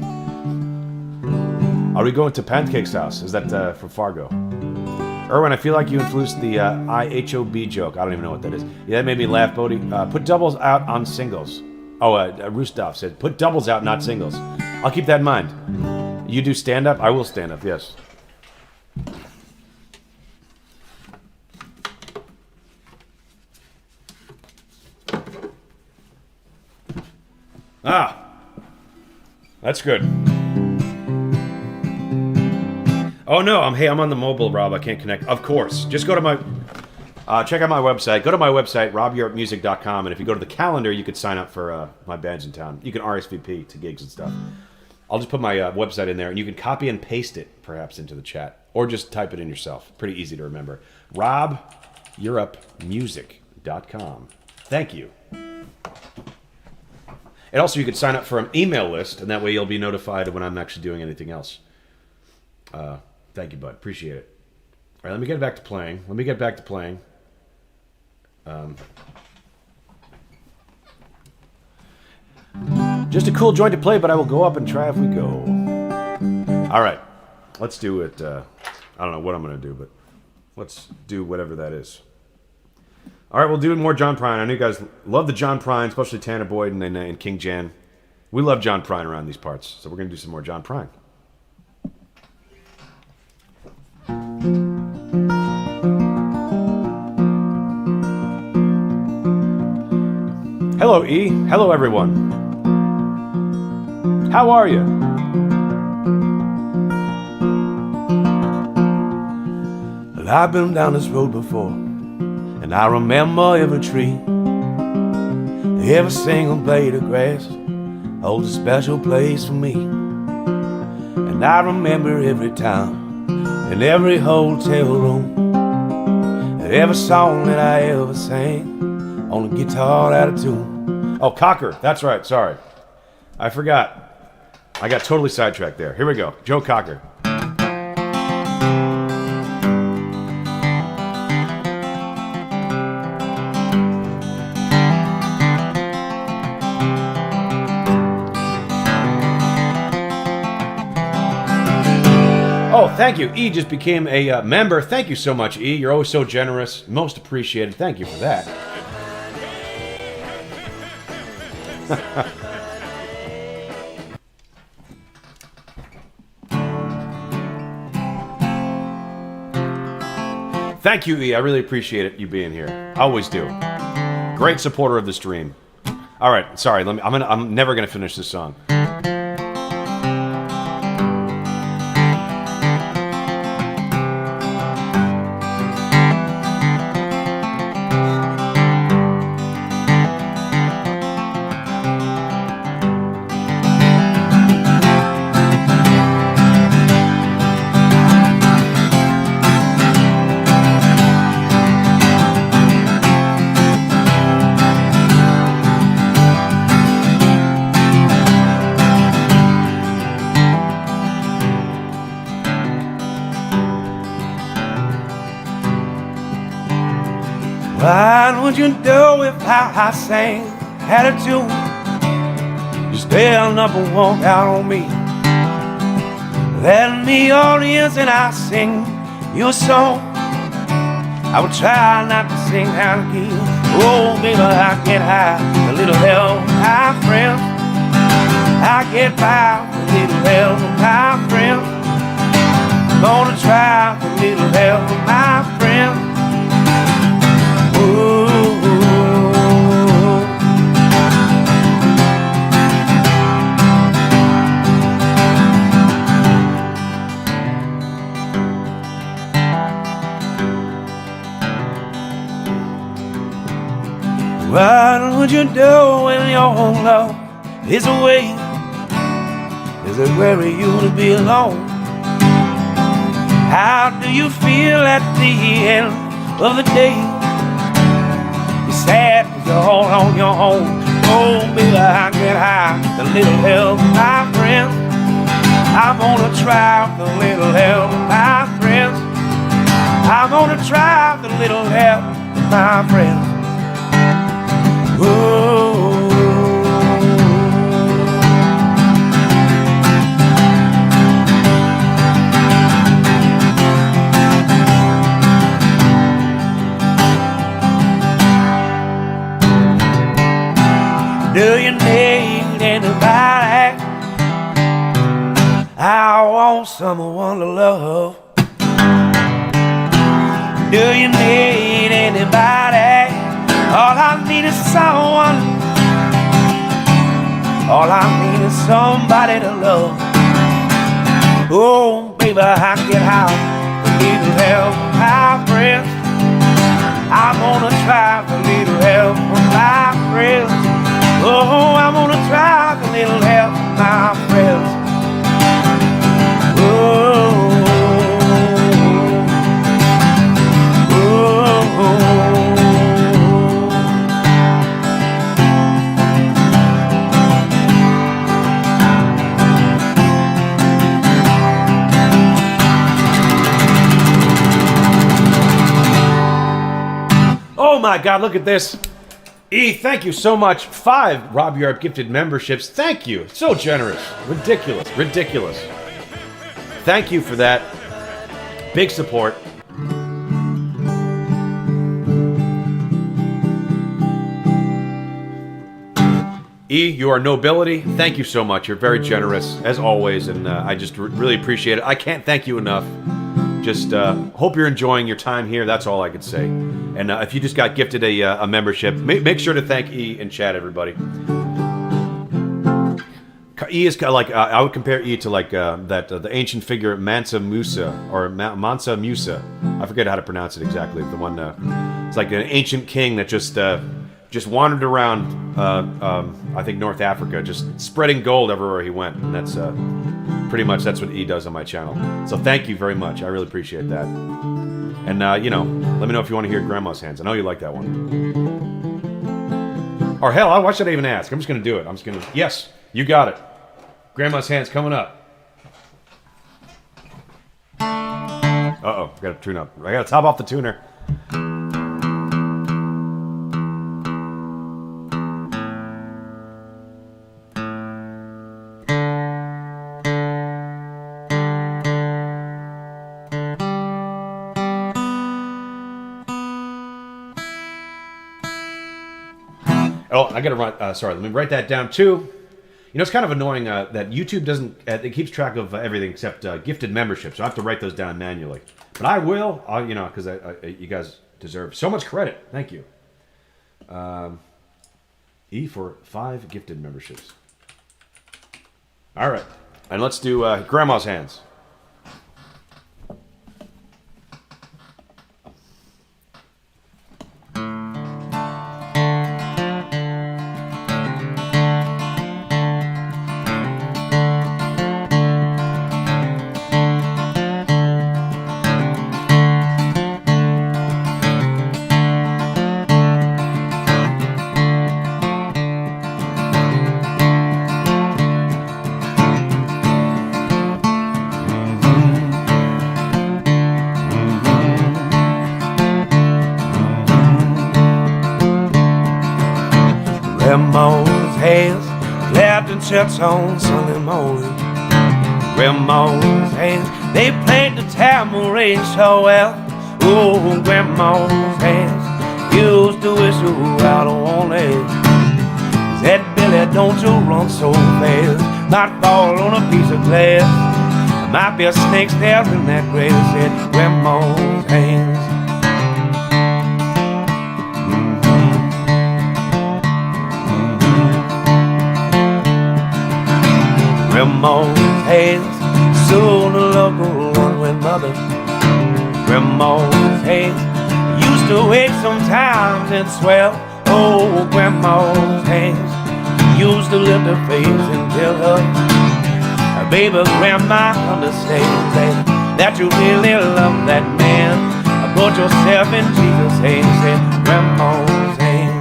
Are we going to Pancake's house? Is that from Fargo? Erwin, I feel like you influenced the IHOB joke. I don't even know what that is. Yeah, that made me laugh, Bodie. Put doubles out on singles. Oh, Roostoff said, put doubles out, not singles. I'll keep that in mind. You do stand-up? I will stand up, yes. That's good. Oh no, I'm on the mobile, Rob. I can't connect. Of course. Just go to my check out my website. Go to my website, robeuropemusic.com, and if you go to the calendar, you could sign up for my Bands in Town. You can RSVP to gigs and stuff. I'll just put my website in there, and you can copy and paste it, perhaps, into the chat, or just type it in yourself. Pretty easy to remember. robeuropemusic.com. Thank you. And also, you could sign up for an email list, and that way you'll be notified when I'm actually doing anything else. Thank you, bud. Appreciate it. All right, let me get back to playing. Just a cool joint to play, but I will go up and try if we go. All right, let's do it. I don't know what I'm going to do, but let's do whatever that is. All right, we'll do more John Prine. I know you guys love the John Prine, especially Tanner Boyd and King Jan. We love John Prine around these parts, so we're going to do some more John Prine. Hello, E. Hello, everyone. How are you? Well, I've been down this road before, and I remember every tree, every single blade of grass holds a special place for me. And I remember every time in every hotel room and every song that I ever sang on a guitar out of tune. Oh, Cocker, that's right, sorry. I forgot. I got totally sidetracked there. Here we go, Joe Cocker. Oh, thank you. E just became a member. Thank you so much, E. You're always so generous. Most appreciated. Thank you for that. Thank you, E. I really appreciate it, you being here. I always do. Great supporter of the stream. All right, sorry. I'm never gonna finish this song. What would you do if I sang had a tune? You stand up and walk out on me. Let me audience and I sing your song. I would try not to sing out of key. Oh, baby, I get high, a little help, my friend. I get by with a little help, my friend. I'm gonna try with a little help, my friend. What would you do when your love is away? Is it where you to be alone? How do you feel at the end of the day? You're sad because you're all on your own. Oh, baby, I get high, the little help, my friend. I'm gonna try the little help, my friend. I'm gonna try the little help, my friend. Do you need anybody? I want someone to love. Do you need anybody? All I need is someone. All I need is somebody to love. Oh, baby, I get high. Need a help, my friends. I'm gonna try a little help from my friends. Oh, I'm gonna try a little help from my friends. Oh my God, look at this. E, thank you so much. 5 Rob Yarp gifted memberships. Thank you. So generous. Ridiculous. Ridiculous. Thank you for that. Big support. E, you are nobility. Thank you so much. You're very generous, as always, and I just really appreciate it. I can't thank you enough. Just hope you're enjoying your time here. That's all I could say. And if you just got gifted a membership, make sure to thank E in chat, everybody. E is kind of like I would compare E to like the ancient figure Mansa Musa or Mansa Musa. I forget how to pronounce it exactly. The one it's like an ancient king that just wandered around I think North Africa, just spreading gold everywhere he went. And that's pretty much that's what E does on my channel. So thank you very much. I really appreciate that. And, you know, let me know if you want to hear Grandma's Hands. I know you like that one. Or hell, why should I even ask? I'm just going to do it. I'm just going to... Yes, you got it. Grandma's Hands coming up. Uh-oh, I got to tune up. I got to top off the tuner. Oh, I gotta write. Sorry, let me write that down too. You know, it's kind of annoying that YouTube doesn't. It keeps track of everything except gifted memberships. So I have to write those down manually. But I will. You know, because you guys deserve so much credit. Thank you. E for 5 gifted memberships. All right, and let's do Grandma's Hands. Grandma's hands clapped in church on Sunday morning. Grandma's hands, they played the tambourine so well. Oh, Grandma's hands used to whistle out a warning. Said, Billy, don't you run so fast, might fall on a piece of glass. There might be a snake there in that grass. Said, Grandma's hands. Grandma's hands, so the love go on with mother. Grandma's hands used to wait sometimes and swell. Oh, Grandma's hands used to lift her face and tell her, baby, Grandma understands that you really love that man. Put yourself in Jesus' hands, said Grandma's hands.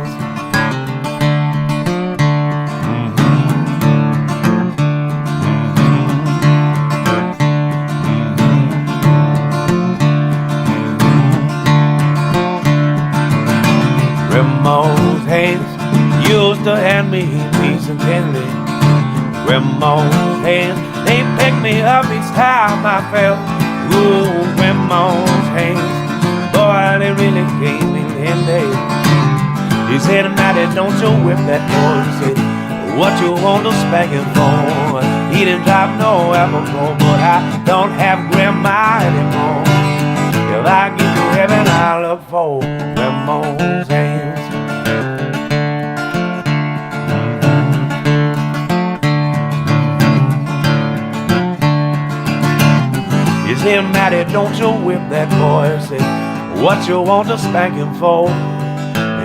Grandma's hands used to hand me peace and candy. Grandma's hands, they picked me up each time I fell. Ooh, Grandma's hands, boy, they really gave me handy. She said, Matty, don't you whip that boy. She said, what you want to spank him for? He didn't drop no apple core, but I don't have Grandma anymore. If I get to heaven, I look for Grandma's hands. He said, Matty, don't you whip that boy. He said, what you want to spank him for?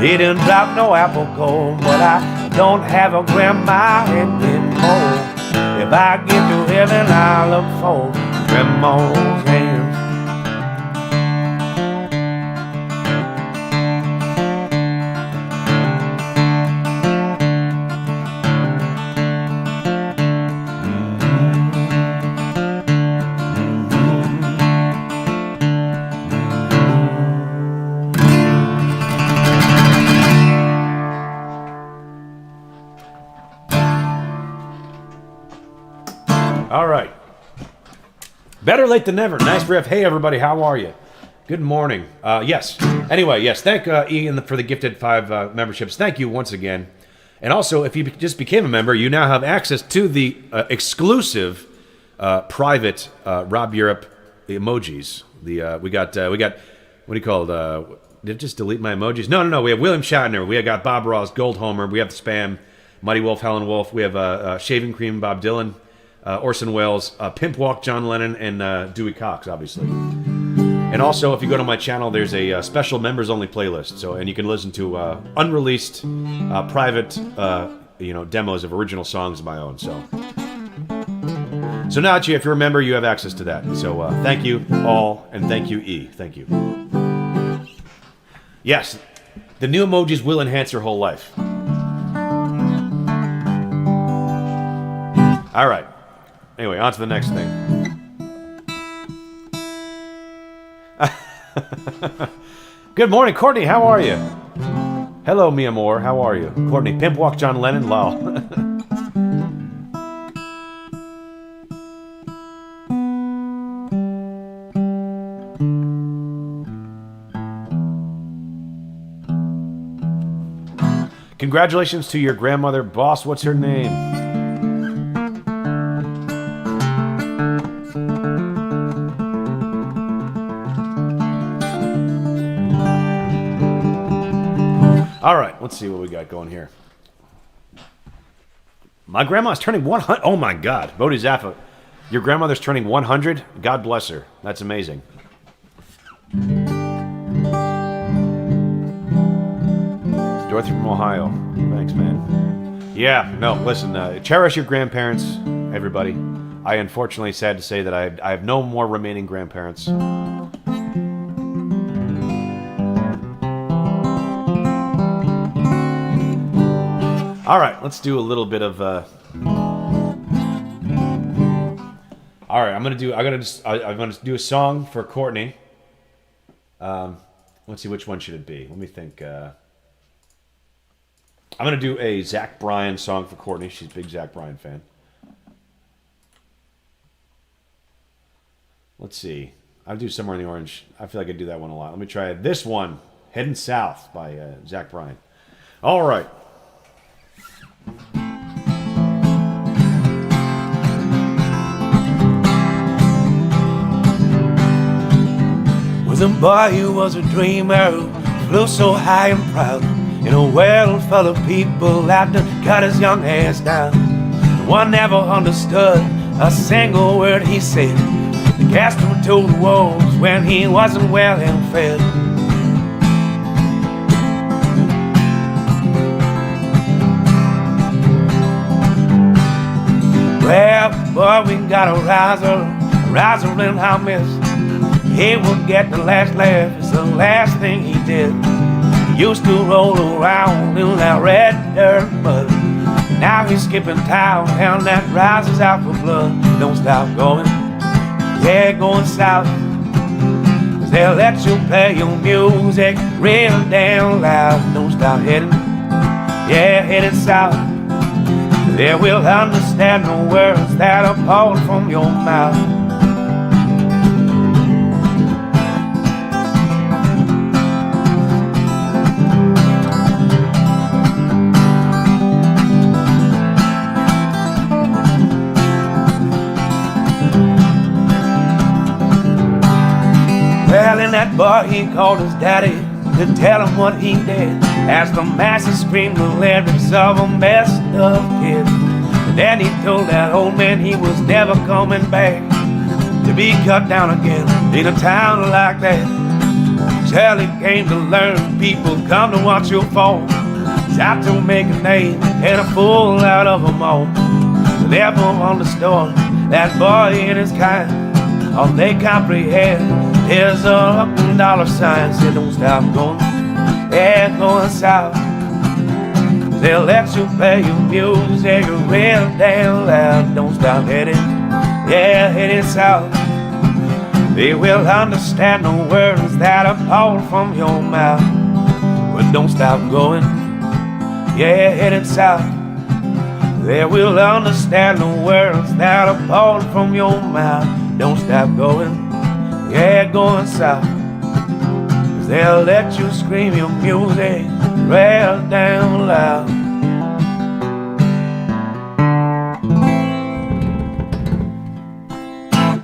He didn't drop no apple core, but I don't have a Grandma anymore. If I get to heaven, I look for Grandma's hands. All right. Better late than never. Nice riff. Hey, everybody. How are you? Good morning. Yes. Anyway, yes. Thank Ian for the gifted 5 memberships. Thank you once again. And also, if you just became a member, you now have access to the exclusive private Rob Europe emojis. We got what do you call it? Did it just delete my emojis? No. We have William Shatner. We got Bob Ross, Gold Homer. We have the Spam, Mighty Wolf, Helen Wolf. We have Shaving Cream, Bob Dylan. Orson Welles, Pimp Walk, John Lennon, and Dewey Cox, obviously. And also, if you go to my channel, there's a special members-only playlist. And you can listen to unreleased, private, demos of original songs of my own. So, So Nachi, if you remember, you have access to that. So thank you all, and thank you E. Thank you. Yes, the new emojis will enhance your whole life. All right. Anyway, on to the next thing. Good morning, Courtney. How are you? Hello, Mia Moore. How are you? Courtney, pimp walk John Lennon. Lol. Congratulations to your grandmother, boss. What's her name? All right, let's see what we got going here. My grandma's turning 100. Oh my God, Bodhi Zaffa, your grandmother's turning 100. God bless her. That's amazing. Dorothy from Ohio. Thanks, man. Yeah, no, listen, cherish your grandparents, everybody. I unfortunately sad to say that I have no more remaining grandparents. All right, let's do a little bit of. All right, I'm gonna do a song for Courtney. Let's see, which one should it be? Let me think. I'm gonna do a Zach Bryan song for Courtney. She's a big Zach Bryan fan. Let's see. I'll do Somewhere in the Orange. I feel like I do that one a lot. Let me try this one, Heading South by Zach Bryan. All right. Was a boy who was a dreamer, who flew so high and proud, in a world full of people that cut his young ass down. One never understood a single word he said. They cast him to the wolves when he wasn't well and fed. Well, boy, we got a riser in our midst. He would get the last laugh, it's the last thing he did. He used to roll around in that red dirt mud. Now he's skipping town, and that rises out for blood. Don't stop going, yeah, going south. 'Cause they'll let you play your music real damn loud. Don't stop heading, yeah, heading south. They will understand the words that are poured from your mouth. Well, and that boy, he called his daddy to tell him what he did, as the masses screamed the lyrics of a messed up kid. And then he told that old man he was never coming back, to be cut down again in a town like that. Till he came to learn people come to watch your fall. He's out to make a name and a fool out of them all. They never understood that boy and his kind. All they comprehend is up and dollar signs. They don't stop going, yeah, going south. They'll let you play your music real damn loud. Don't stop heading, yeah, heading south. They will understand the words that are poured from your mouth. But don't stop going, yeah, heading south. They will understand the words that are poured from your mouth. Don't stop going, yeah, going south. 'Cause they'll let you scream your music real down loud.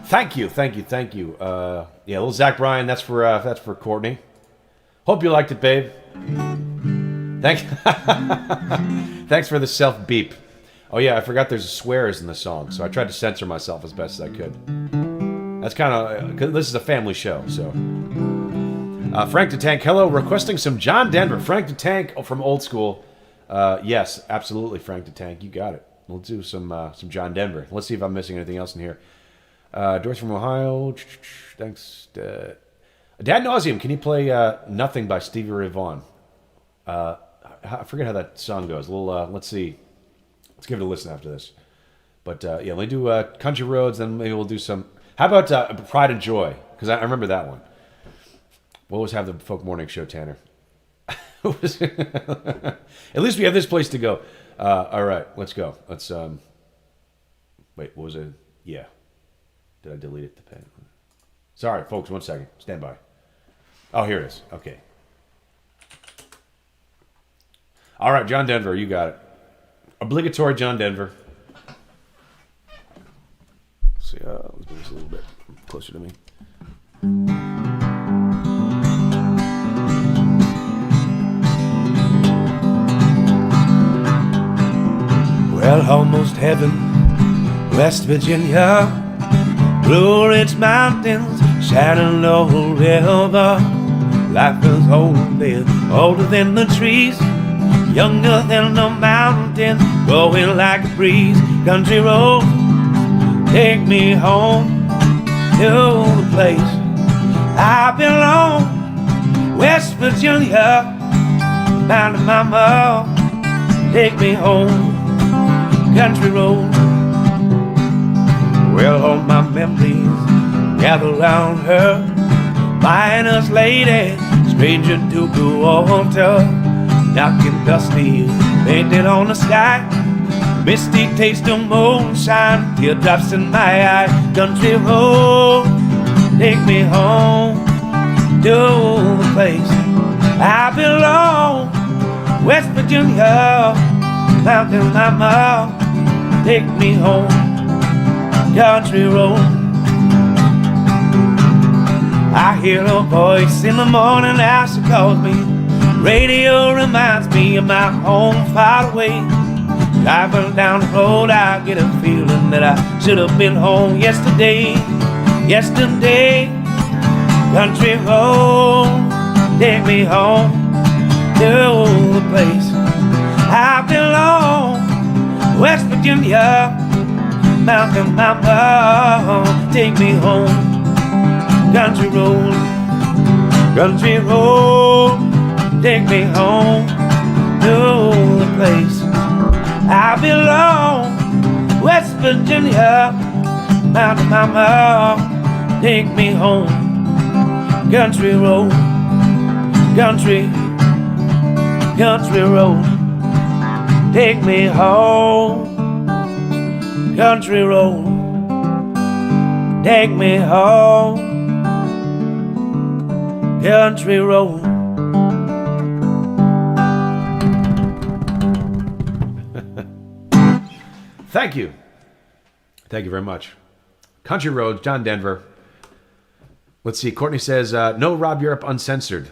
Thank you. Yeah, little Zach Bryan. That's for Courtney. Hope you liked it, babe. Thanks for the self beep. Oh yeah, I forgot there's swears in the song, so I tried to censor myself as best as I could. That's kind of, this is a family show, so. Frank the Tank, hello, requesting some John Denver. Frank the Tank from Old School. Yes, absolutely, Frank the Tank, you got it. We'll do some John Denver. Let's see if I'm missing anything else in here. Doris from Ohio. Thanks. Dad Nauseum, can you play Nothing by Stevie Ray Vaughan? I forget how that song goes. Let's see. Let's give it a listen after this. But yeah, let me do Country Roads, then maybe we'll do some... How about Pride and Joy? Because I remember that one. We'll always have the Folk Morning Show, Tanner. At least we have this place to go. All right, let's go. Let's... Wait, what was it? Yeah. Did I delete it? Sorry, folks, 1 second. Stand by. Oh, here it is. Okay. All right, John Denver, you got it. Obligatory John Denver. Let's see, let's move this a little bit closer to me. Well, almost heaven, West Virginia, Blue Ridge Mountains, Shenandoah River. Life is older than the trees, younger than the mountains, going like a breeze. Country road, take me home to the place I belong. West Virginia, Mountain Mama, take me home. Country road. Well, all my memories gather round her, miner's lady, stranger to the water, knocking dusty, painted on the sky, misty taste of moonshine, teardrops in my eye. Country road, take me home to the place I belong. West Virginia, Mountain Mama, take me home. Country road. I hear a voice in the morning as she calls me. Radio reminds me of my home far away. Driving down the road, I get a feeling that I should have been home yesterday. Yesterday, country road, take me home to the place I belong. West Virginia, Mountain Mama, take me home. Country road, country road, take me home to the place I belong. West Virginia, Mountain Mama, take me home. Country road, country road, take me home. Country road, take me home. Country road. Thank you. Thank you very much. Country Roads, John Denver. Let's see. Courtney says, no Rob Europe uncensored.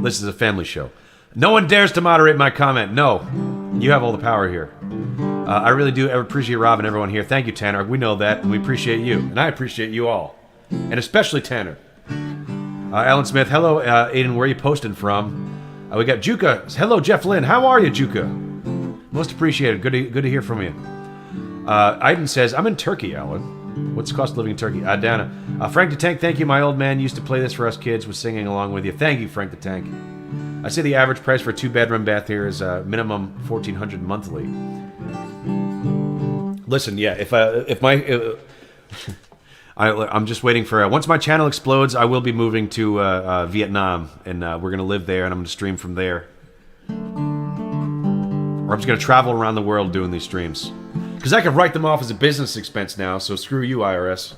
This is a family show. No one dares to moderate my comment. No. You have all the power here. I really do appreciate Rob and everyone here. Thank you, Tanner. We know that, and we appreciate you. And I appreciate you all. And especially Tanner. Alan Smith, hello, Aiden, where are you posting from? We got Juka. Hello, Jeff Lynn. How are you, Juka? Most appreciated. Good to hear from you. Aiden says, I'm in Turkey, Alan. What's the cost of living in Turkey? Dana. Frank the Tank, thank you. My old man used to play this for us kids, was singing along with you. Thank you, Frank the Tank. I say the average price for a 2-bedroom bath here is minimum $1,400 monthly. Listen, yeah, I'm just waiting for once my channel explodes, I will be moving to Vietnam, and we're gonna live there, and I'm gonna stream from there. Or I'm just gonna travel around the world doing these streams, because I can write them off as a business expense now. So screw you, IRS.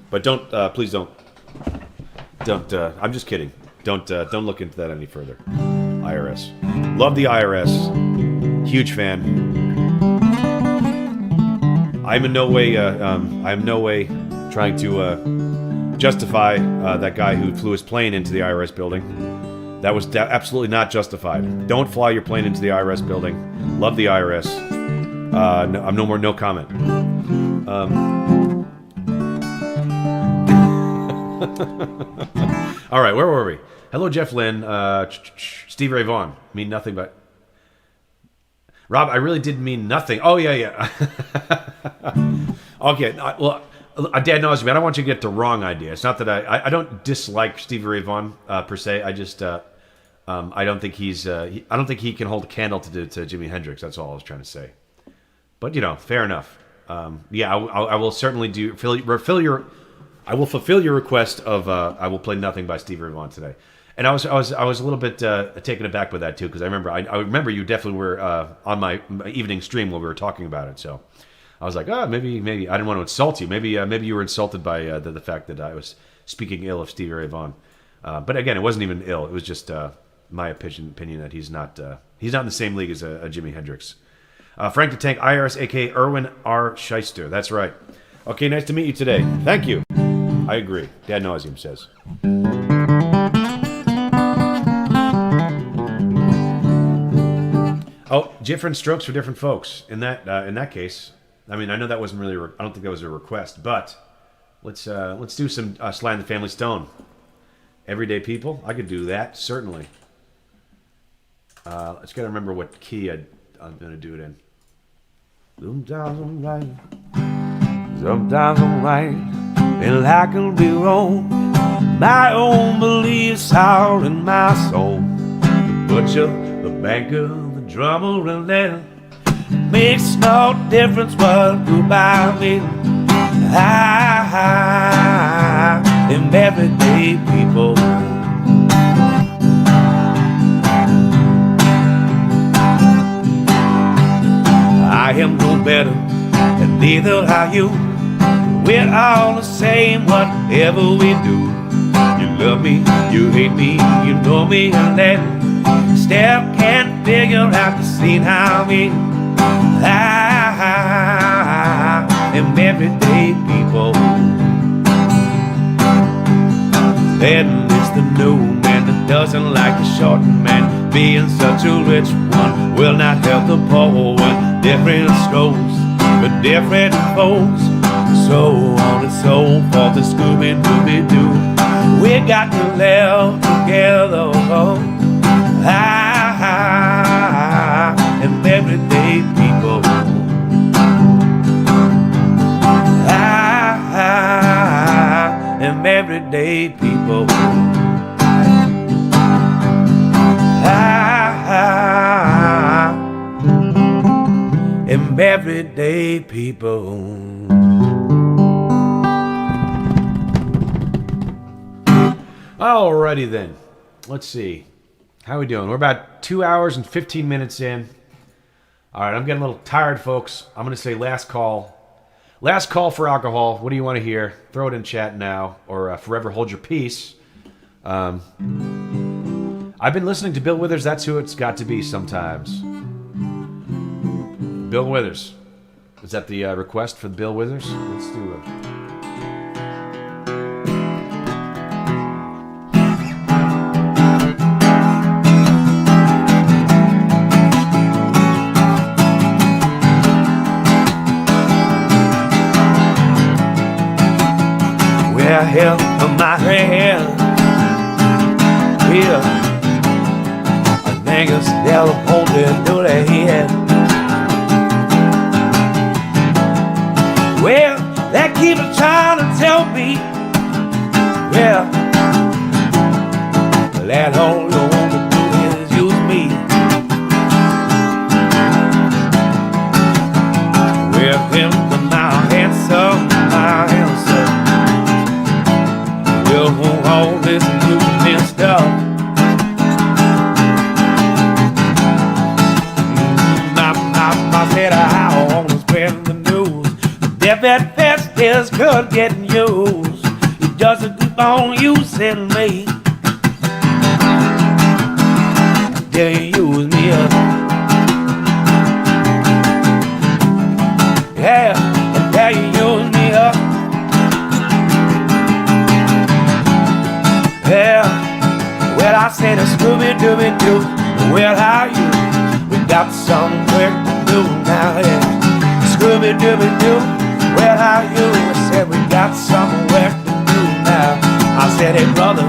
But don't, please don't. I'm just kidding. Don't look into that any further. IRS. Love the IRS. Huge fan. I'm in no way trying to justify that guy who flew his plane into the IRS building. That was absolutely not justified. Don't fly your plane into the IRS building. Love the IRS. No comment. All right, where were we? Hello, Jeff Lynn. Stevie Ray Vaughan. Mean nothing but... Rob, I really did mean nothing. Oh, yeah. Okay, well, Dad knows me. I don't want you to get the wrong idea. It's not that I don't dislike Stevie Ray Vaughan per se. I just I don't think he's I don't think he can hold a candle to Jimi Hendrix. That's all I was trying to say. But fair enough. Yeah, I will certainly I will fulfill your request of I will play nothing by Stevie Ray Vaughan today. And I was a little bit taken aback by that too, because I remember you definitely were on my evening stream when we were talking about it. So I was like, maybe I didn't want to insult you. Maybe you were insulted by the fact that I was speaking ill of Stevie Ray Vaughan. But again, it wasn't even ill. It was just my opinion that he's not in the same league as a Jimi Hendrix. Frank the Tank IRS, aka Erwin R. Shyster. That's right. Okay, nice to meet you today. Thank you. I agree. Dad nauseum says. Oh, different strokes for different folks. In that case, I mean, I know that wasn't really. I don't think that was a request, but let's do some Sly and the Family Stone. Everyday People. I could do that certainly. Let's gotta remember what key I'm gonna do it in. Sometimes I'm right, sometimes I'm right, and I can be wrong. My own beliefs are in my soul. The butcher, the banker, the drummer, and then makes no difference what you buy me. I am everyday people. I am no better, and neither are you. We're all the same, whatever we do. You love me, you hate me, you know me, and then still can't figure out the scene how me. I am everyday people. Then it's the new man that doesn't like the short man. Being such a rich one will not help the poor one. Different strokes for different folks. So on and so forth, the Scooby-Dooby-Doo. We got to live together. I am everyday people. I am everyday people. I am everyday people. Alrighty then. Let's see. How are we doing? We're about 2 hours and 15 minutes in. Alright, I'm getting a little tired, folks. I'm going to say last call. Last call for alcohol. What do you want to hear? Throw it in chat now, or forever hold your peace. I've been listening to Bill Withers. That's who it's got to be sometimes. Bill Withers. Is that the request for Bill Withers? Let's do it. Well, hell of my hand. Here, a niggas they'll hold it to their head. Well, they keep trying to tell me, yeah, that all you want to do is use me. Well, him to my handsome, will all this new stuff. I said I want to spread the news. If that fest is good getting used, it doesn't keep on using me. They use me up. Yeah, they use me up. Yeah, well I said a Scooby-Dooby-Doo. Well, how you? We got some work to do now, yeah. Scooby-Dooby-Doo. Well, how you? I said we got some work to do now. I said, hey brother,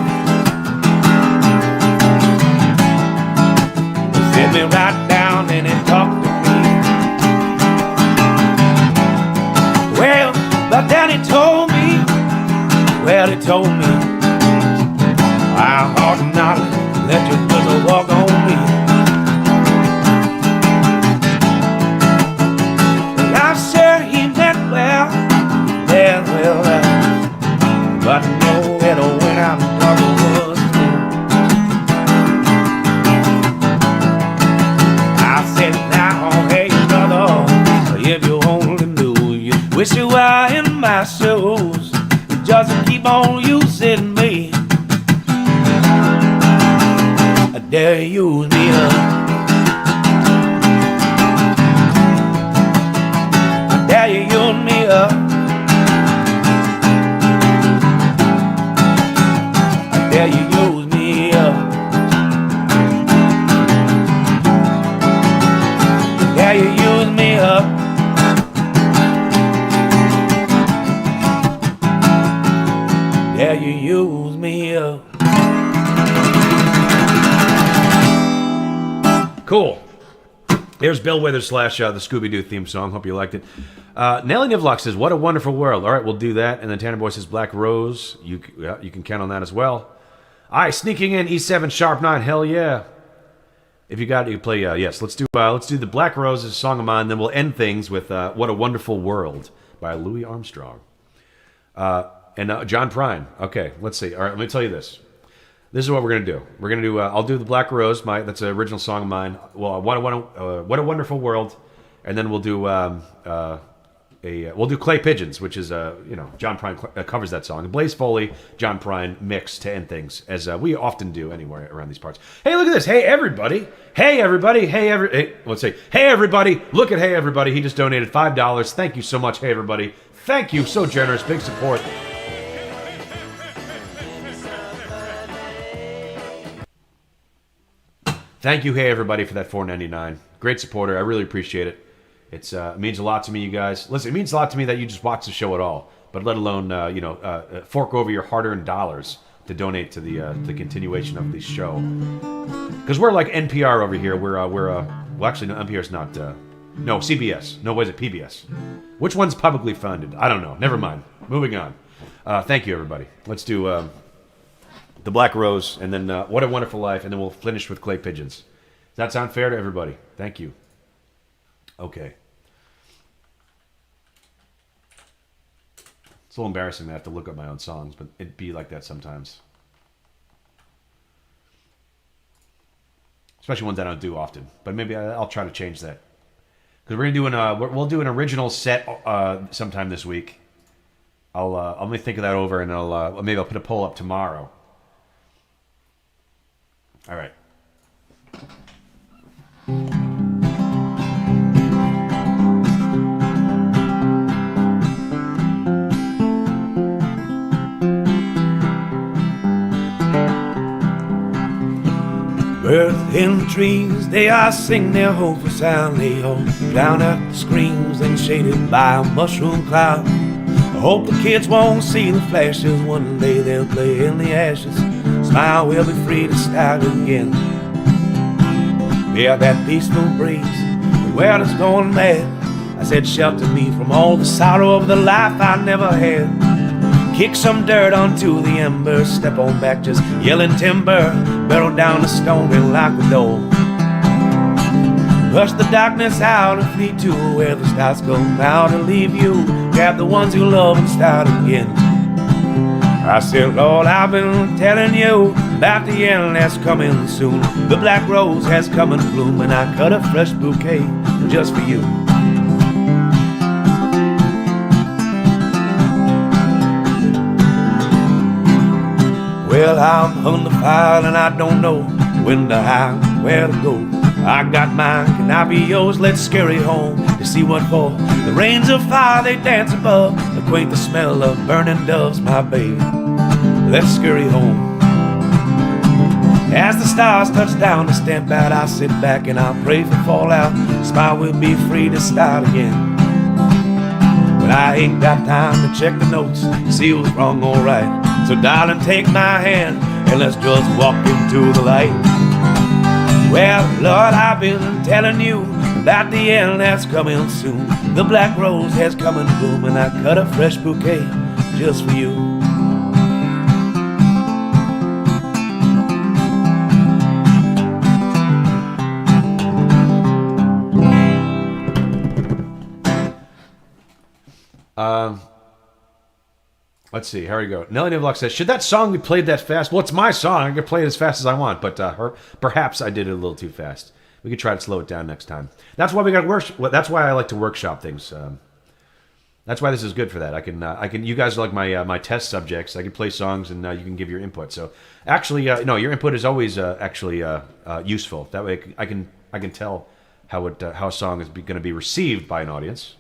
Sit me right down and he talked to me. Well, but then he told me, I ought not let your whistle walk on me. Well, I'm sure he meant well, but no, it went out and trouble was through. I said, now, hey brother, if you only knew, you wish you were in my shoes, just to keep on using me. I dare you use me up. I dare you use me up. I dare you use me up. I dare you use me up. Dare you use me up. Cool. There's Bill Withers / the Scooby-Doo theme song. Hope you liked it. Nelly Nivlock says, what a wonderful world. All right, we'll do that. And then Tanner Boy says, Black Rose. You can count on that as well. All right, sneaking in E7 sharp 9. Hell yeah. If you got it, you can play. Yes, let's do the Black Rose as a song of mine. Then we'll end things with What a Wonderful World by Louis Armstrong. And John Prine. Okay, let's see. All right, let me tell you this. This is what we're gonna do. We're gonna do. I'll do the Black Rose. That's an original song of mine. Well, what a Wonderful World, and then we'll do we'll do Clay Pigeons, which is John Prine covers that song. Blaze Foley, John Prine mix to end things, as we often do anywhere around these parts. Hey, look at this. Hey everybody. Hey everybody. Let's say hey everybody. Look at hey everybody. He just donated $5. Thank you so much. Hey everybody. Thank you. So generous. Big support. Thank you, hey everybody, for that $4.99. Great supporter. I really appreciate it. It means a lot to me, you guys. Listen, it means a lot to me that you just watch the show at all, but let alone fork over your hard-earned dollars to donate to the continuation of the show. Because we're like NPR over here. Well, actually, no, NPR's not. No, CBS. No, what is it? PBS. Which one's publicly funded? I don't know. Never mind. Moving on. Thank you, everybody. Let's do. The Black Rose, and then What a Wonderful Life, and then we'll finish with Clay Pigeons. Does that sound fair to everybody? Thank you. Okay. It's a little embarrassing that I have to look up my own songs, but it'd be like that sometimes. Especially ones I don't do often. But maybe I'll try to change that. Because we're gonna do we'll do an original set sometime this week. Let me think of that over, and maybe I'll put a poll up tomorrow. All right. Birds in the trees, they are sing their hopeful sound. They all drown out the screams and shaded by a mushroom cloud. I hope the kids won't see the flashes. One day they'll play in the ashes. Smile, we'll be free to start again. Feel that peaceful breeze, the world is going mad. I said, shelter me from all the sorrow of the life I never had. Kick some dirt onto the embers, step on back, just yelling timber. Barrel down the stone and lock the door. Rush the darkness out and flee to where the stars come out and leave you. Grab the ones you love and start again. I said, Lord, I've been telling you about the end that's coming soon. The black rose has come and bloom, and I cut a fresh bouquet just for you. Well, I'm on the fire and I don't know when to hide, where to go. I got mine, can I be yours? Let's scurry home to see what for. The rains of fire, they dance above, acquaint the smell of burning doves, my baby. Let's scurry home. As the stars touch down to stamp out, I sit back and I pray for fallout. Smile, we'll be free to start again. But I ain't got time to check the notes, see who's wrong or right. So darling, take my hand and let's just walk into the light. Well, Lord, I've been telling you about the end that's coming soon. The black rose has come in bloom, and I cut a fresh bouquet just for you. Let's see. Here we go. Nelly Nivlock says, should that song be played that fast? Well, it's my song. I can play it as fast as I want, but perhaps I did it a little too fast. We could try to slow it down next time. That's why we got work. That's why I like to workshop things. That's why this is good for that. I can. You guys are like my test subjects. I can play songs and you can give your input. So actually, no, your input is always actually useful. That way, I can tell how a song is going to be received by an audience.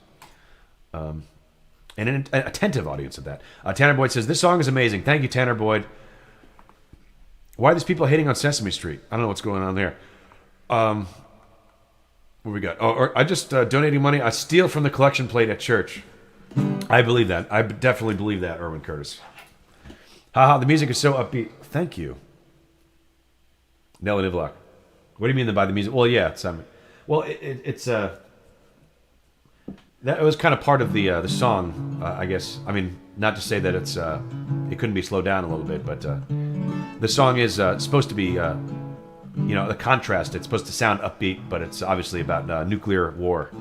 And an attentive audience at that. Tanner Boyd says, this song is amazing. Thank you, Tanner Boyd. Why are these people hating on Sesame Street? I don't know what's going on there. What we got? I just donating money. I steal from the collection plate at church. I believe that. I definitely believe that, Erwin Curtis. Haha, the music is so upbeat. Thank you. Nelly Nivlock. What do you mean by the music? Well, yeah. It's that was kind of part of the song, I guess. I mean, not to say that it couldn't be slowed down a little bit, but the song is supposed to be, the contrast. It's supposed to sound upbeat, but it's obviously about nuclear war.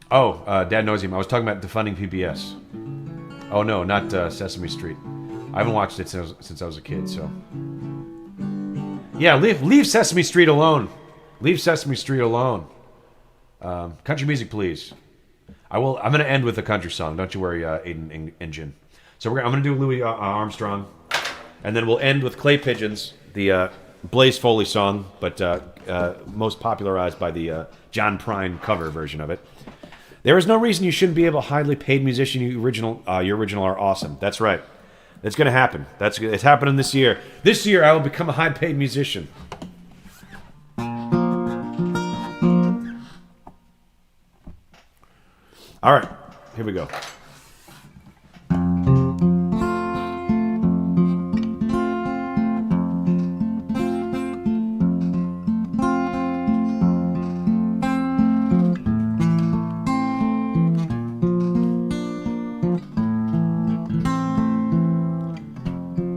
Oh, Dad knows him. I was talking about defunding PBS. Oh no, not Sesame Street. I haven't watched it since I was a kid. So yeah, leave Sesame Street alone. Leave Sesame Street alone. Country music, please. I'm going to end with a country song. Don't you worry, Aiden Engine. So I'm going to do Louis Armstrong, and then we'll end with Clay Pigeons, the Blaze Foley song, but most popularized by the John Prine cover version of it. There is no reason you shouldn't be able to highly paid musician. Your original are awesome. That's right. It's going to happen. It's happening this year. This year, I will become a high paid musician. All right, here we go.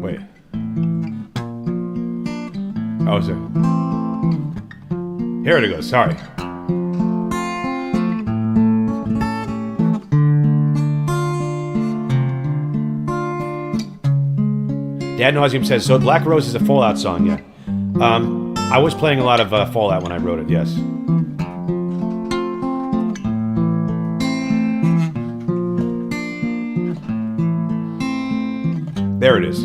Wait. Oh, sorry. Here it goes. Sorry. Dad Nauseum says, so Black Rose is a Fallout song, yeah. I was playing a lot of Fallout when I wrote it, yes. There it is.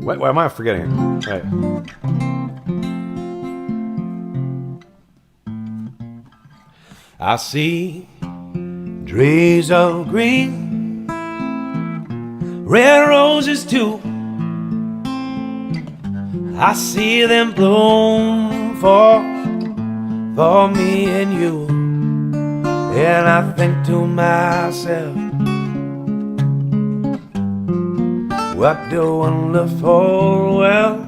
Why am I forgetting it? All right. I see trees of green, red roses too. I see them bloom for me and you. And I think to myself, what a wonderful world.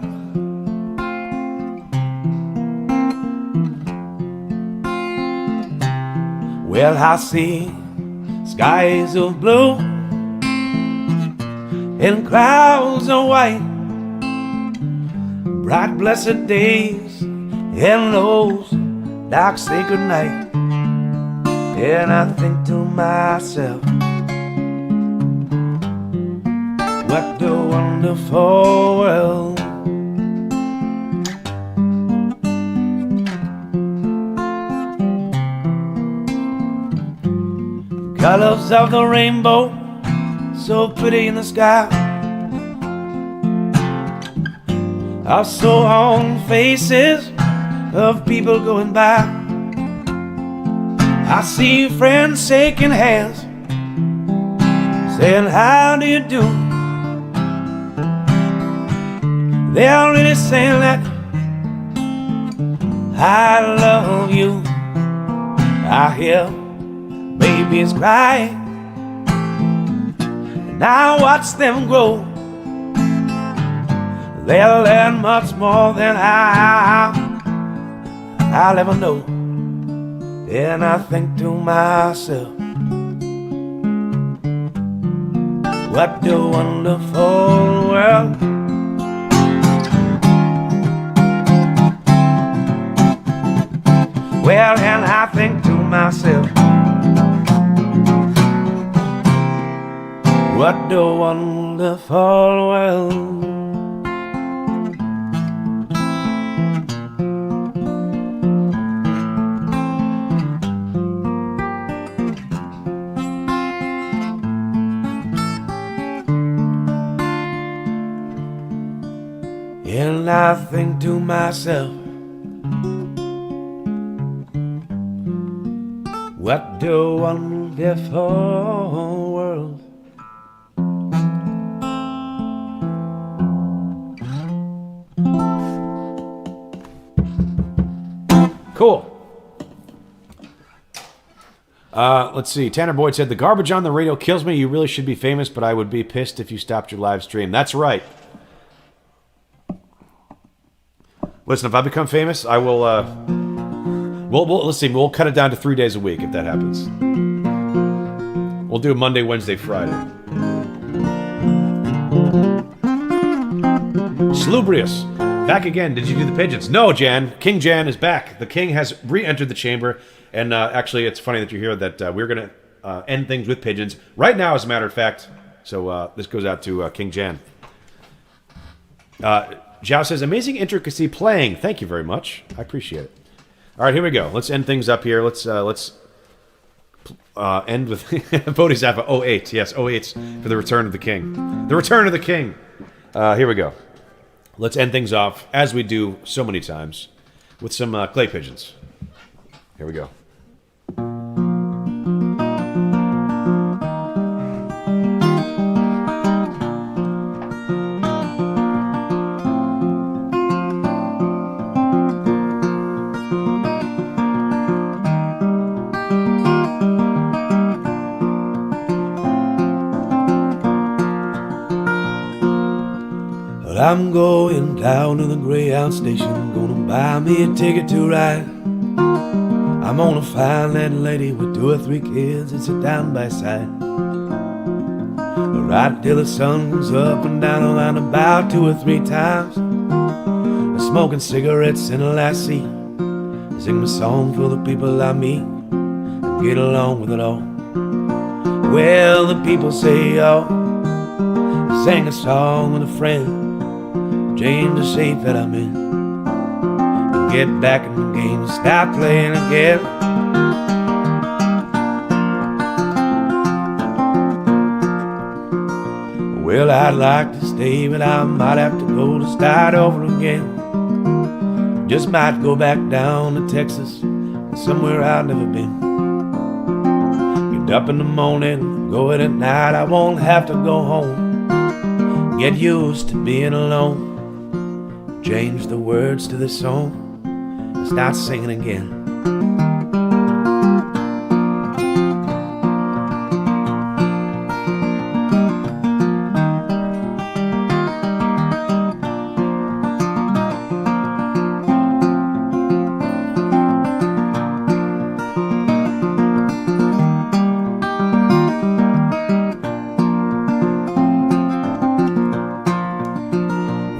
Well, I see skies of blue and clouds of white, bright blessed days and those dark sacred nights. And I think to myself, what a wonderful world. Colors of the rainbow, so pretty in the sky, I saw on faces of people going by. I see friends shaking hands, saying, how do you do? They're really saying that I love you. I hear babies cry, and I watch them grow. They'll learn much more than I'll ever know. And I think to myself, what a wonderful world. Well, and I think to myself, what a wonderful world. And I think to myself, what a wonderful world. Cool. Let's see. Tanner Boyd said, the garbage on the radio kills me. You really should be famous, but I would be pissed if you stopped your live stream. That's right. Listen, if I become famous, I will, let's see, we'll cut it down to 3 days a week if that happens. We'll do Monday, Wednesday, Friday. Salubrious, back again. Did you do the pigeons? No, Jan. King Jan is back. The king has re-entered the chamber. And actually, it's funny that you hear that we're going to end things with pigeons right now, as a matter of fact. So this goes out to King Jan. Zhao says, amazing intricacy playing. Thank you very much. I appreciate it. All right, here we go. Let's end things up here. Let's end with Bodhisattva 08. Yes, 08 for the return of the king. The return of the king. Here we go. Let's end things off, as we do so many times, with some clay pigeons. Here we go. I'm going down to the Greyhound station, gonna buy me a ticket to ride. I'm gonna find that lady with 2 or 3 kids and sit down by side. Right till the sun comes up and down around about 2 or 3 times. Smoking cigarettes in the last seat, sing my song for the people I meet, and get along with it all. Well, the people say, oh, sang a song with a friend, change the shape that I'm in, and get back in the game and stop playing again. Well, I'd like to stay, but I might have to go to start over again. Just might go back down to Texas, somewhere I've never been. Get up in the morning, go in at night, I won't have to go home. Get used to being alone. Change the words to the song and start singing again.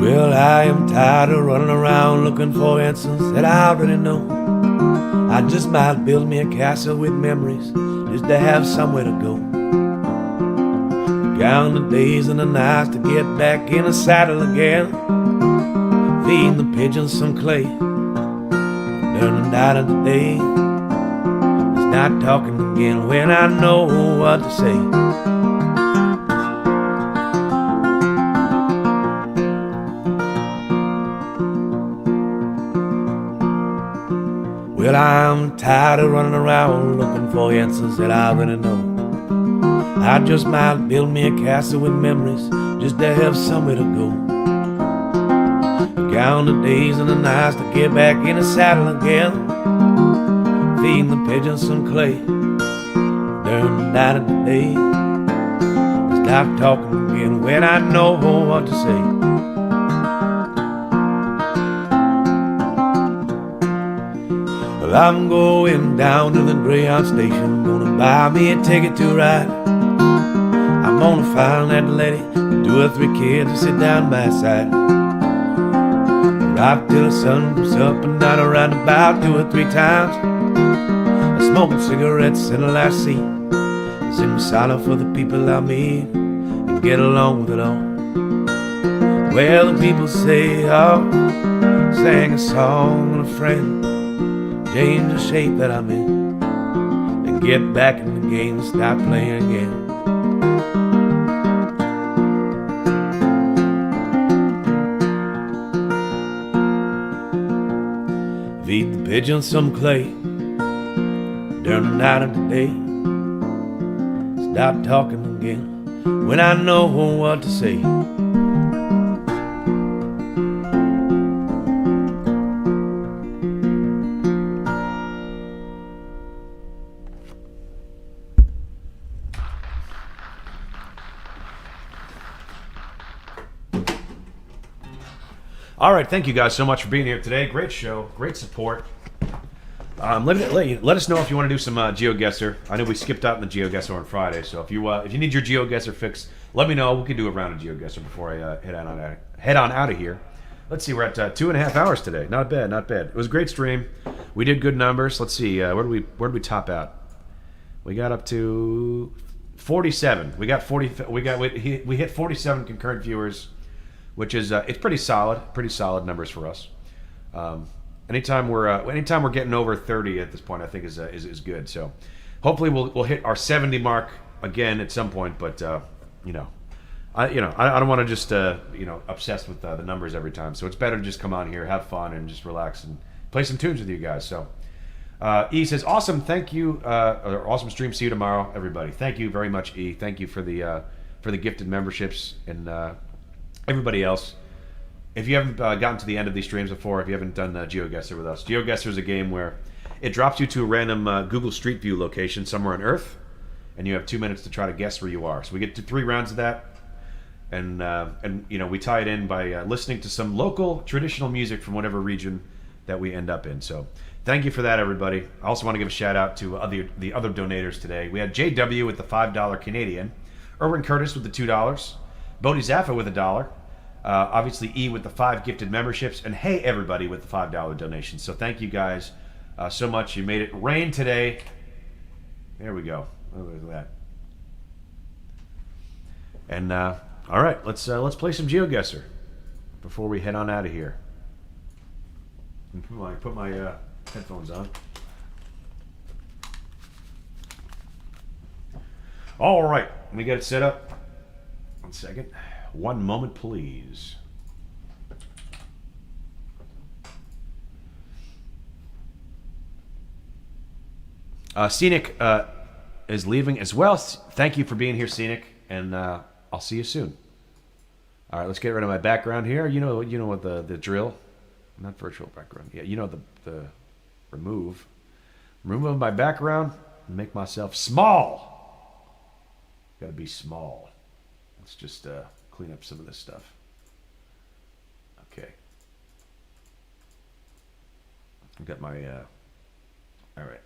Well, I am tired of running around looking for answers that I already know. I just might build me a castle with memories, just to have somewhere to go. Count the days and the nights to get back in the saddle again. Feeding the pigeons some clay, learning night and day. Start talking again when I know what to say. Well, I'm tired of running around looking for answers that I already know. I just might build me a castle with memories, just to have somewhere to go. Count the days and the nights to get back in the saddle again. Feeding the pigeons some clay, Turn the night into day. Stop talking again when I know what to say. Well, I'm going down to the Greyhound station, gonna buy me a ticket to ride. I'm gonna find that lady with 2 or 3 kids to sit down by her side. Rock till the sun comes up and down around about 2 or 3 times. Smoking cigarettes in the last seat, sing silent for the people I meet, and get along with it all. Well, the people say, oh, sang a song and a friend, change the shape that I'm in, and get back in the game and stop playing again. Feed the pigeons some clay during the night of the day. Stop talking again when I know what to say. All right, thank you guys so much for being here today. Great show, great support. Let us know if you want to do some Geoguessr. I know we skipped out in the Geoguessr on Friday, so if you need your Geoguessr fix, let me know. We can do a round of Geoguessr before I head on out of here. Let's see, we're at 2.5 hours today. Not bad, not bad. It was a great stream. We did good numbers. Let's see, where did we top out? We got up to 47. We hit 47 concurrent viewers, which is it's pretty solid numbers for us. Anytime we're getting over 30 at this point, I think is good. So hopefully we'll hit our 70 mark again at some point. But I don't want to just obsess with the numbers every time. So it's better to just come on here, have fun, and just relax and play some tunes with you guys. So E says, awesome, thank you, awesome stream. See you tomorrow, everybody. Thank you very much, E. Thank you for the gifted memberships and everybody else. If you haven't gotten to the end of these streams before, if you haven't done Geoguessr with us, Geoguessr is a game where it drops you to a random Google Street View location somewhere on Earth, and you have 2 minutes to try to guess where you are. So we get to 3 rounds of that, and we tie it in by listening to some local traditional music from whatever region that we end up in. So thank you for that, everybody. I also want to give a shout out to the other donators today. We had JW with the $5 Canadian, Erwin Curtis with the $2, Bodhi Zaffa with $1. Obviously E with the 5 gifted memberships, and Hey Everybody with the $5 donation. So thank you guys so much. You made it rain today. There we go. Oh, look at that. And all right, let's play some Geoguessr before we head on out of here. Put my headphones on. All right, let me get it set up. 1 second. 1 moment, please. Scenic is leaving as well. Thank you for being here, Scenic, and I'll see you soon. All right, let's get rid of my background here. You know what the drill. Not virtual background. Yeah, you know the remove my background and make myself small. Got to be small. Let's just clean up some of this stuff. Okay. I've got my all right.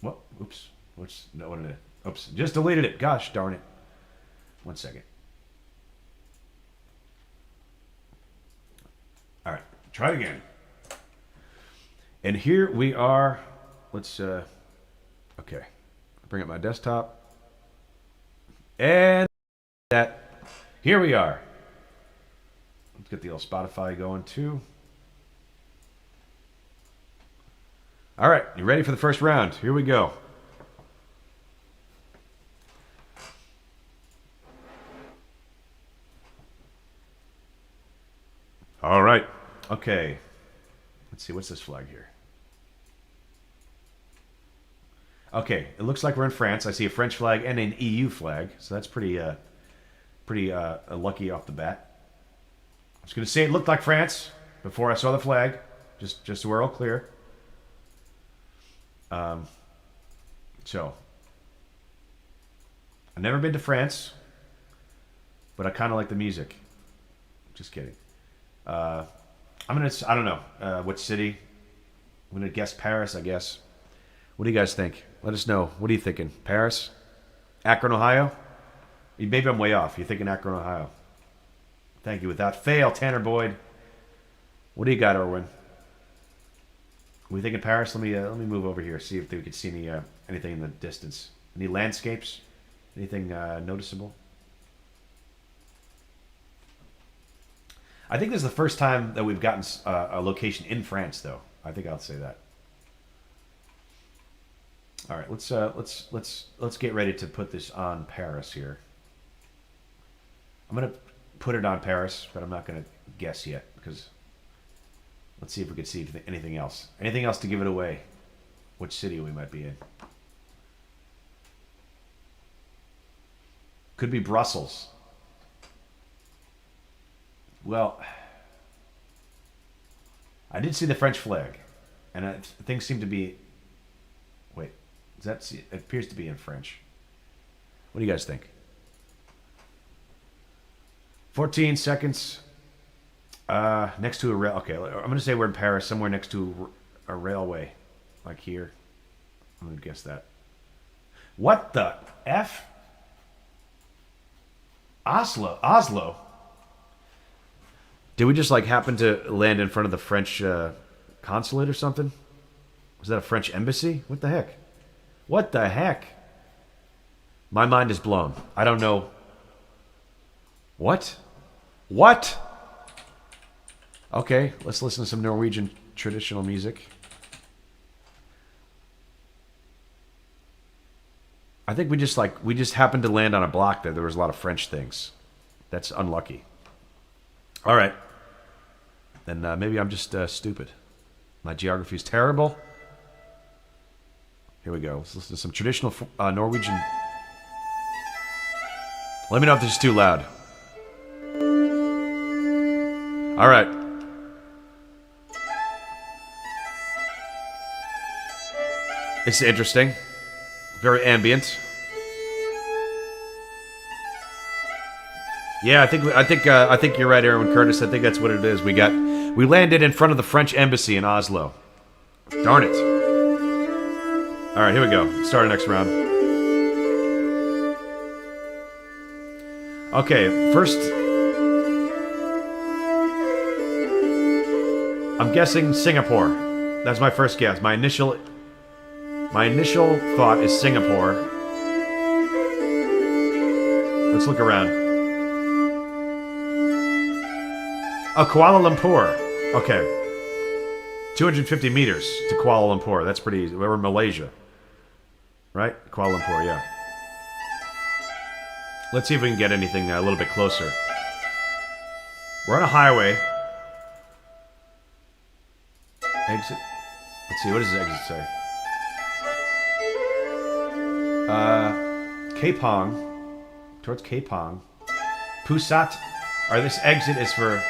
What? Oops. Oops. Just deleted it. Gosh darn it. 1 second. All right. Try it again. And here we are. Let's okay. Bring up my desktop. And that. Here we are. Let's get the old Spotify going too. All right, you ready for the first round? Here we go. All right. Okay. Let's see, what's this flag here? Okay, it looks like we're in France. I see a French flag and an EU flag, so that's pretty lucky off the bat. I was going to say it looked like France before I saw the flag, just so we're all clear. So, I've never been to France, but I kind of like the music. Just kidding. I don't know. Which city? I'm going to guess Paris, I guess. What do you guys think? Let us know. What are you thinking? Paris? Akron, Ohio? Maybe I'm way off. You're thinking Akron, Ohio. Thank you. Without fail, Tanner Boyd. What do you got, Erwin? We thinking Paris? Let me move over here. See if we can see anything in the distance. Any landscapes? Anything noticeable? I think this is the first time that we've gotten a location in France, though. I think I'll say that. All right, let's get ready to put this on Paris here. I'm gonna put it on Paris, but I'm not gonna guess yet because let's see if we can see anything else. Anything else to give it away? Which city we might be in? Could be Brussels. Well, I did see the French flag, and things seem to be. Wait, it appears to be in French. What do you guys think? 14 seconds. Next to a rail. Okay, I'm gonna say we're in Paris, somewhere next to a railway, like here. I'm gonna guess that. What the F? Oslo. Did we just like happen to land in front of the French consulate or something? Was that a French embassy? What the heck? What the heck? My mind is blown. I don't know. What? Okay, let's listen to some Norwegian traditional music. I think we just happened to land on a block there. There was a lot of French things. That's unlucky. All right. Then maybe I'm just stupid. My geography is terrible. Here we go. Let's listen to some traditional Norwegian. Let me know if this is too loud. All right. It's interesting. Very ambient. Yeah, I think you're right, Aaron Curtis. I think that's what it is. We landed in front of the French embassy in Oslo. Darn it. All right, here we go. Start our next round. Okay, first, I'm guessing Singapore. That's my first guess. My initial thought is Singapore. Let's look around. Oh, Kuala Lumpur. Okay. 250 meters to Kuala Lumpur. That's pretty easy. We're in Malaysia. Right? Kuala Lumpur, yeah. Let's see if we can get anything a little bit closer. We're on a highway. Exit. Let's see, what does this exit say? Kapong. Towards Kapong. Pusat. Or this exit is for...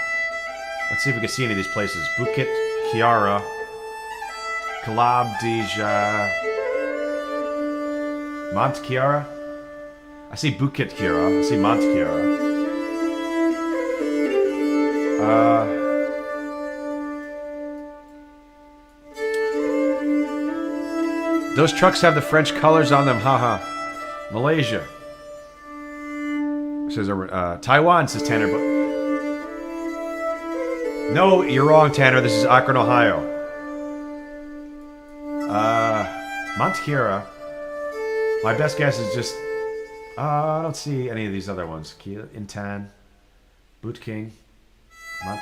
Let's see if we can see any of these places. Bukit Kiara. Kalab Dija. Mont Kiara? I see Bukit Kiara. I see Mont Kiara. Those trucks have the French colors on them. Haha. Malaysia. Says Taiwan, says Tanner. But no, you're wrong, Tanner. This is Akron, Ohio. Mont Kiara. My best guess is just... I don't see any of these other ones. Intan. Boot King. Mont...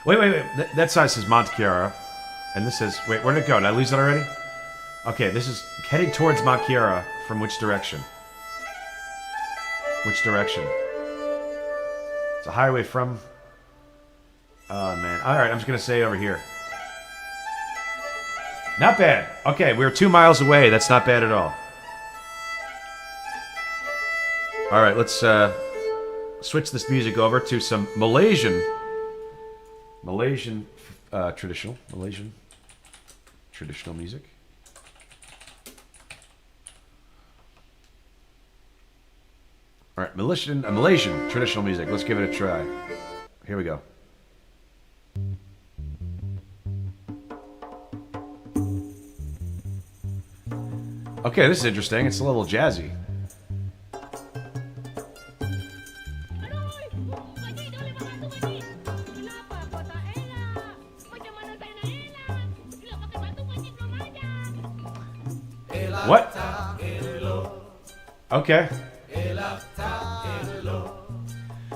Wait. That side says Mont Kiara. And this says... Wait, where'd it go? Did I lose it already? Okay, this is heading towards Mont Kiara. From which direction? Which direction? It's a highway from... Oh, man. Alright, I'm just going to say over here. Not bad. Okay, we're 2 miles away. That's not bad at all. Alright, let's switch this music over to some Malaysian traditional music. All right, Malaysian traditional music. Let's give it a try. Here we go. Okay, this is interesting. It's a little jazzy. What? Okay.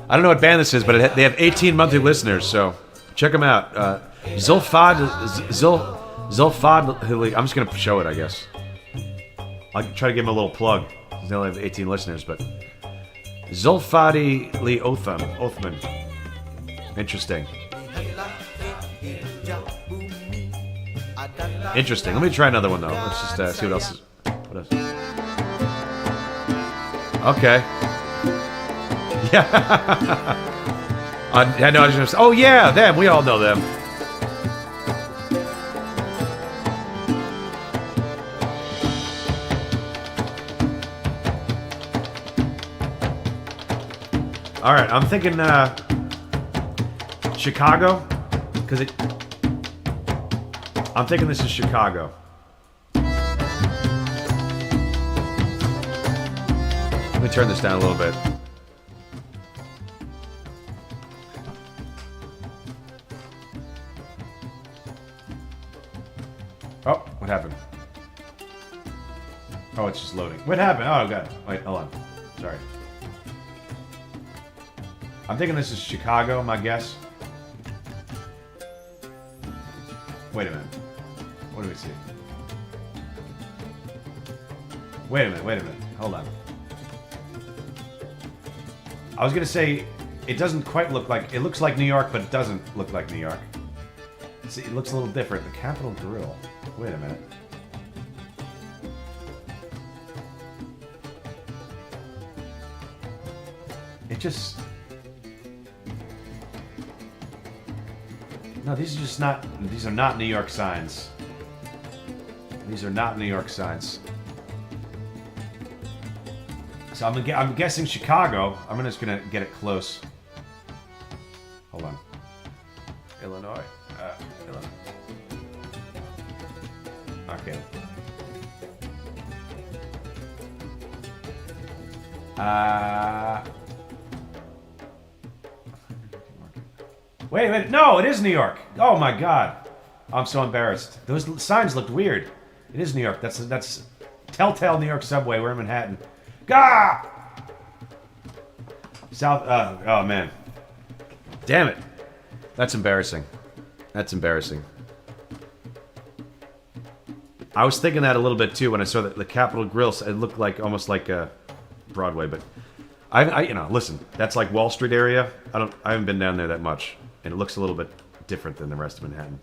I don't know what band this is, but they have 18 monthly listeners, so check them out. Zulfad, I'm just gonna show it, I guess. I'll try to give them a little plug. They only have 18 listeners, but Zulfadi Lee Othman. Interesting. Interesting. Let me try another one though. Let's just see what else is. What else? Okay. Yeah. I know. Oh yeah, them. We all know them. All right, I'm thinking Chicago, because I'm thinking this is Chicago. Let me turn this down a little bit. Oh, what happened? Oh, it's just loading. What happened? Oh, God. Wait, hold on. Sorry. I'm thinking this is Chicago, my guess. Wait a minute. What do we see? Wait a minute. Hold on. I was going to say, it doesn't quite look like... It looks like New York, but it doesn't look like New York. See, it looks a little different. The Capitol Grill. Wait a minute. It just... No, these are just not... These are not New York signs. These are not New York signs. So I'm guessing Chicago. I'm just gonna get it close. Hold on. Illinois. Illinois. Okay. Wait. No, it is New York. Oh my God. I'm so embarrassed. Those signs looked weird. It is New York. That's Telltale New York subway. We're in Manhattan. Gah! South. Oh man. Damn it. That's embarrassing. That's embarrassing. I was thinking that a little bit too when I saw the Capitol Grill. It looked like almost like Broadway, but I listen. That's like Wall Street area. I haven't been down there that much, and it looks a little bit different than the rest of Manhattan.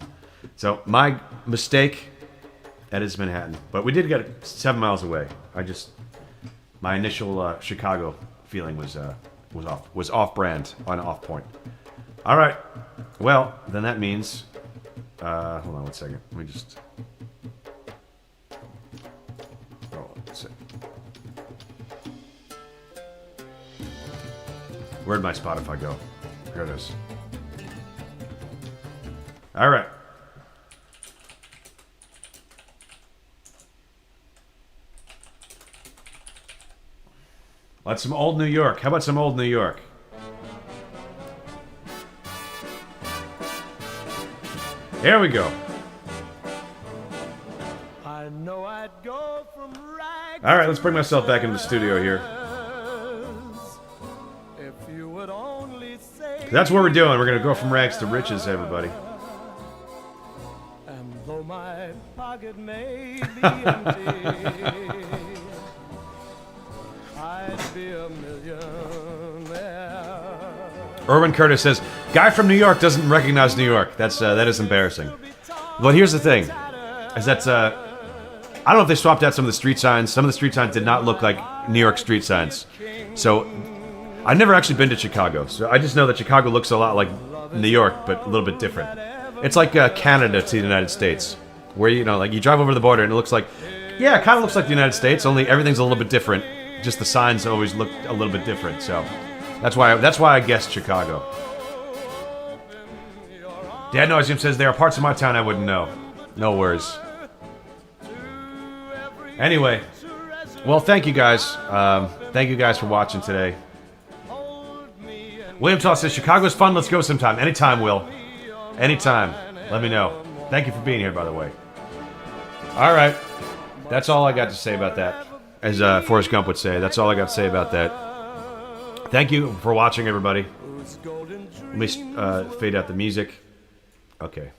So my mistake. That is Manhattan, but we did get 7 miles away. My initial Chicago feeling was off brand, on off point. All right, well then that means. Hold on 1 second. Let me just. Where'd my Spotify go? Here it is. All right. Let's some old New York. How about some old New York? Here we go. I know I'd go from rags. All right, let's bring myself back into the studio here. If you would only say That's what we're doing. We're going to go from rags to riches, everybody. and though my pocket may be empty, I'd be a millionaire. Erwin Curtis says, "Guy from New York doesn't recognize New York." That is embarrassing. But here's the thing: is that I don't know if they swapped out some of the street signs. Some of the street signs did not look like New York street signs. So I've never actually been to Chicago, so I just know that Chicago looks a lot like New York, but a little bit different. It's like Canada to the United States, where like you drive over the border and it looks like, yeah, it kind of looks like the United States, only everything's a little bit different. Just the signs always look a little bit different. So that's why I guessed Chicago. Dad Noise Jim says there are parts of my town I wouldn't know. No worries. Anyway, well, thank you guys. Thank you guys for watching today. William Toss says Chicago's fun. Let's go sometime. Anytime, Will. Anytime. Let me know. Thank you for being here, by the way. All right. That's all I got to say about that. As Forrest Gump would say, that's all I got to say about that. Thank you for watching, everybody. Let me fade out the music. Okay.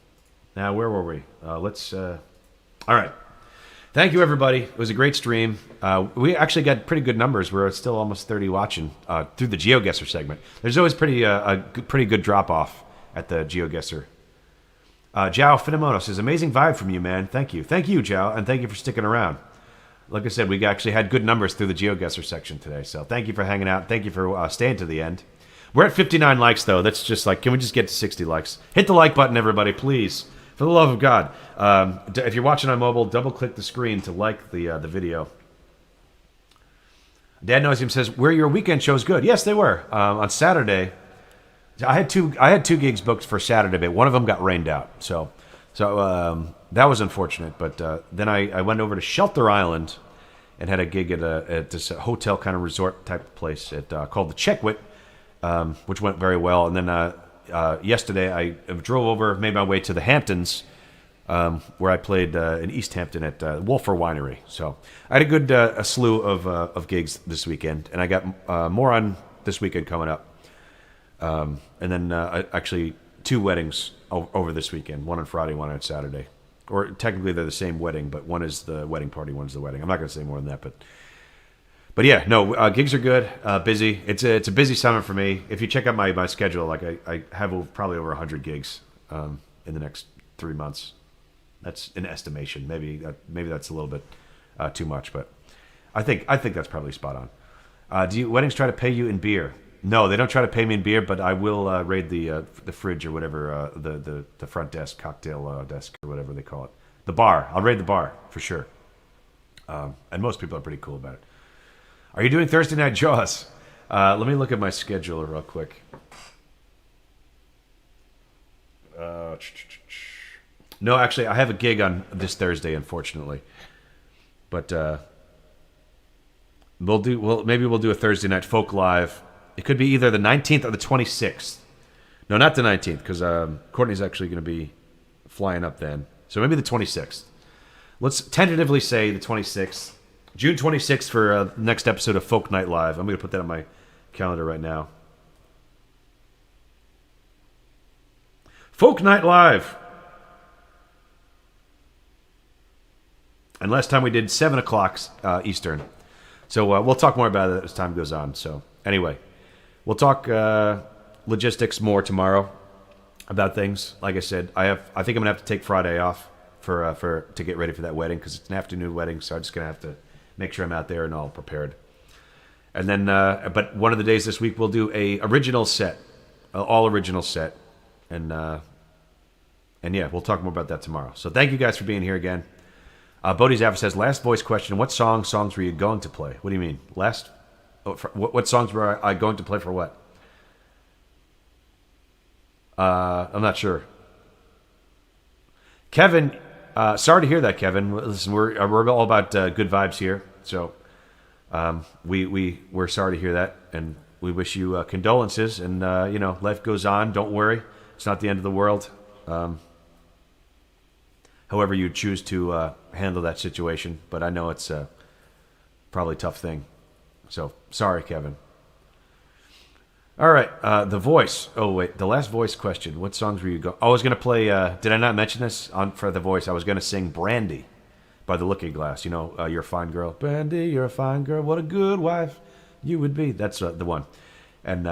Now, where were we? All right. Thank you, everybody. It was a great stream. We actually got pretty good numbers. We're still almost 30 watching through the Geoguessr segment. There's always a pretty good drop-off at the Geoguessr. Jao Finamono says, amazing vibe from you, man. Thank you. Thank you, Jao, and thank you for sticking around. Like I said, we actually had good numbers through the Geoguessr section today, so thank you for hanging out. Thank you for staying to the end. We're at 59 likes, though. That's just like, can we just get to 60 likes? Hit the like button, everybody, please. For the love of God. If you're watching on mobile, double-click the screen to like the video. Dad Knows Him says, were your weekend shows good? Yes, they were. On Saturday, I had two gigs booked for Saturday, but one of them got rained out. So that was unfortunate. But then I went over to Shelter Island and had a gig at this hotel kind of resort type place called the Checkwit, which went very well. And then yesterday I drove over, made my way to the Hamptons, where I played in East Hampton at Wolfer Winery. So I had a good a slew of gigs this weekend, and I got more on this weekend coming up. And then actually 2 weddings over this weekend, one on Friday, one on Saturday. Or technically they're the same wedding, but one is the wedding party, one's the wedding. I'm not going to say more than that, but yeah, no, gigs are good, busy. It's a busy summer for me. If you check out my schedule, like I have probably over 100 gigs in the next 3 months. That's an estimation. Maybe that's a little bit too much, but I think that's probably spot on. Do weddings try to pay you in beer? No, they don't try to pay me in beer, but I will raid the fridge or whatever, the front desk, cocktail desk or whatever they call it. The bar. I'll raid the bar for sure. And most people are pretty cool about it. Are you doing Thursday Night Jaws? Let me look at my schedule real quick. No, actually, I have a gig on this Thursday, unfortunately. But maybe we'll do a Thursday Night Folk Live. It could be either the 19th or the 26th. No, not the 19th, because Courtney's actually going to be flying up then. So maybe the 26th. Let's tentatively say the 26th. June 26th for next episode of Folk Night Live. I'm going to put that on my calendar right now. Folk Night Live. And last time we did 7 o'clock Eastern. So we'll talk more about it as time goes on. So anyway, we'll talk logistics more tomorrow about things. Like I said, I think I'm going to have to take Friday off to get ready for that wedding because it's an afternoon wedding. So I'm just going to have to make sure I'm out there and all prepared. And then, but one of the days this week we'll do a original set, all original set, and yeah, we'll talk more about that tomorrow. So thank you guys for being here again. Bodhi's Ava says, last voice question: what songs were you going to play? What do you mean? What songs were I going to play for what? I'm not sure. Kevin, sorry to hear that, Kevin. Listen, we're all about good vibes here, so we're sorry to hear that, and we wish you condolences. And life goes on. Don't worry, it's not the end of the world. However you choose to handle that situation, but I know it's probably a tough thing. So sorry, Kevin. All right, The Voice. Oh, wait, the last voice question. What songs were you going? I was going to play, did I not mention this for The Voice? I was going to sing Brandy by The Looking Glass. You're a fine girl. Brandy, you're a fine girl. What a good wife you would be. That's the one. And,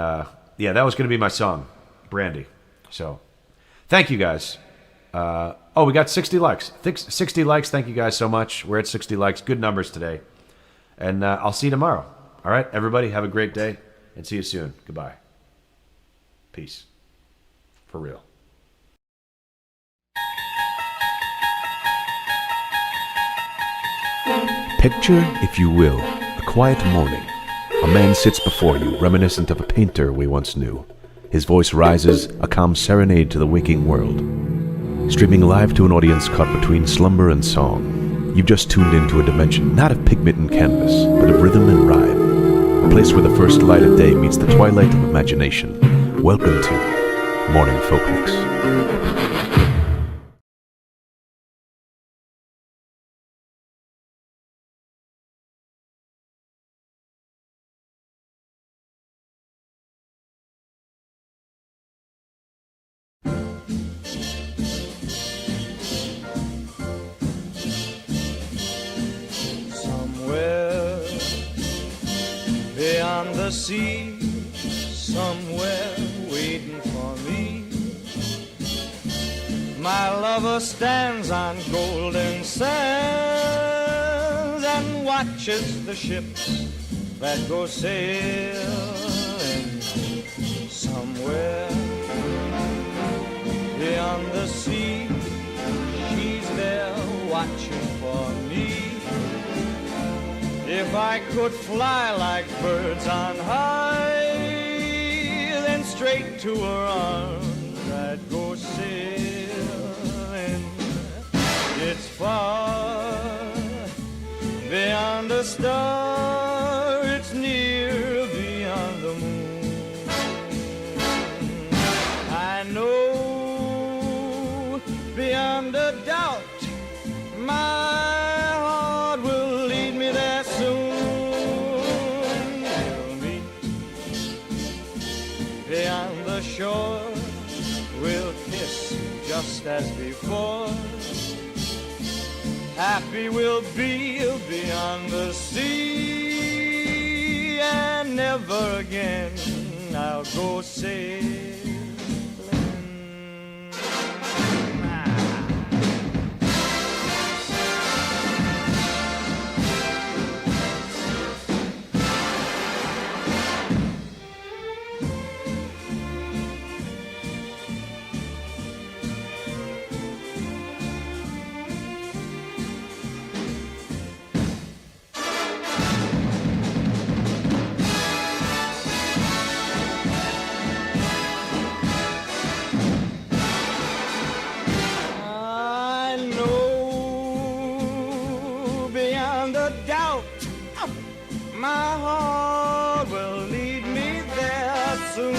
yeah, that was going to be my song, Brandy. So, thank you, guys. We got 60 likes. 60 likes. Thank you guys so much. We're at 60 likes. Good numbers today. And I'll see you tomorrow. All right, everybody, have a great day. And see you soon. Goodbye. Peace. For real. Picture, if you will, a quiet morning, a man sits before you, reminiscent of a painter we once knew. His voice rises, a calm serenade to the waking world. Streaming live to an audience caught between slumber and song, you've just tuned into a dimension not of pigment and canvas, but of rhythm and rhyme. A place where the first light of day meets the twilight of imagination. Welcome to Morning Folk Mix. Somewhere beyond the sea, somewhere waiting for me, my lover stands on golden sands and watches the ships that go sailing. Somewhere beyond the sea, she's there watching for me. If I could fly like birds on high, then straight to her arms I'd go sailing. It's far beyond a star, it's near beyond the moon. I know beyond a doubt my heart will lead me there soon. We'll meet beyond the shore, we'll kiss just as before. Happy we'll be beyond the sea, and never again I'll go sailing. My heart will lead me there soon.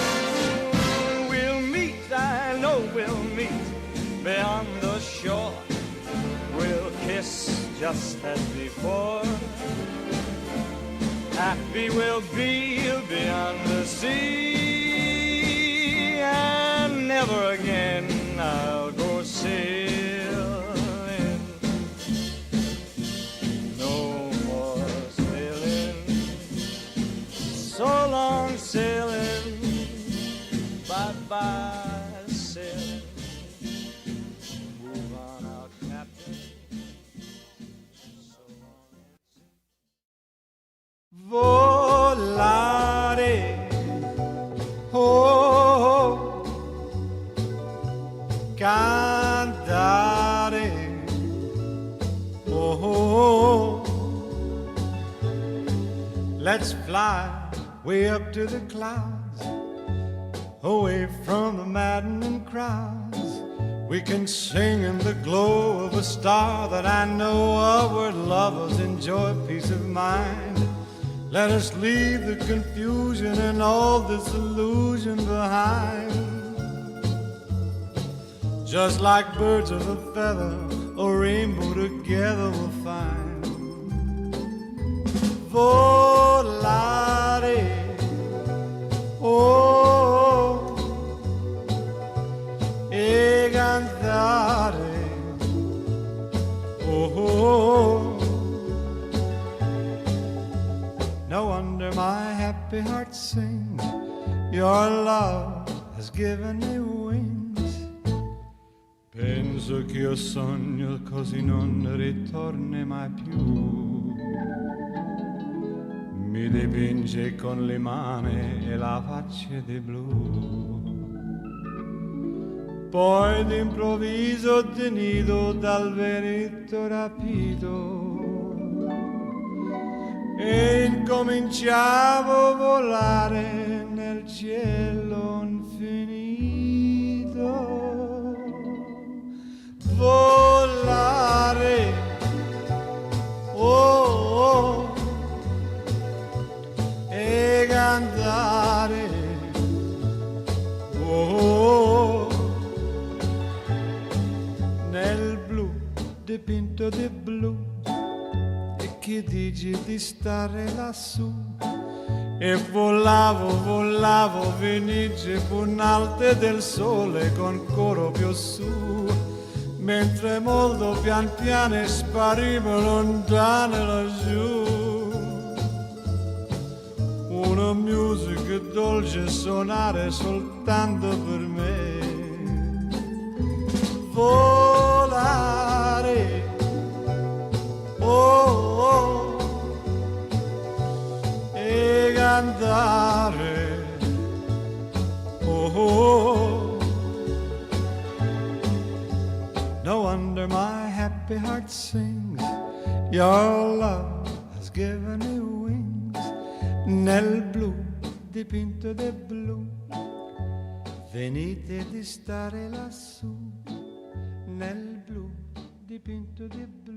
We'll meet, I know we'll meet beyond the shore. We'll kiss just as before. Happy we'll be beyond the sea, and never again I'll go sailing. So long sailing, bye-bye sailing. Move on out, Captain. So long. Volare, oh, cantare, oh, let's fly way up to the clouds, away from the maddening crowds. We can sing in the glow of a star that I know of, where lovers enjoy peace of mind. Let us leave the confusion and all this illusion behind. Just like birds of a feather, a rainbow together we'll find. Volare, oh, e cantare, oh. No wonder my happy heart sings, your love has given me wings. Penso che io sogno così non ritorni mai più. Mi dipinge con le mani e la faccia di blu. Poi d'improvviso tenido dal vento rapito, e incominciavo a volare nel cielo infinito. Volare, oh, oh, e cantare, oh, nel blu dipinto di blu. E che dici di stare lassù? E volavo, volavo, venice punalte del sole con coro più su, mentre molto pian piano sparivo lontano laggiù. Una musica dolce suonare soltanto per me. Volare, oh, oh, e cantare, oh, oh. No wonder my happy heart sings, your love has given me wings. Nel blu dipinto di blu, venite di stare lassù. Nel blu dipinto di blu.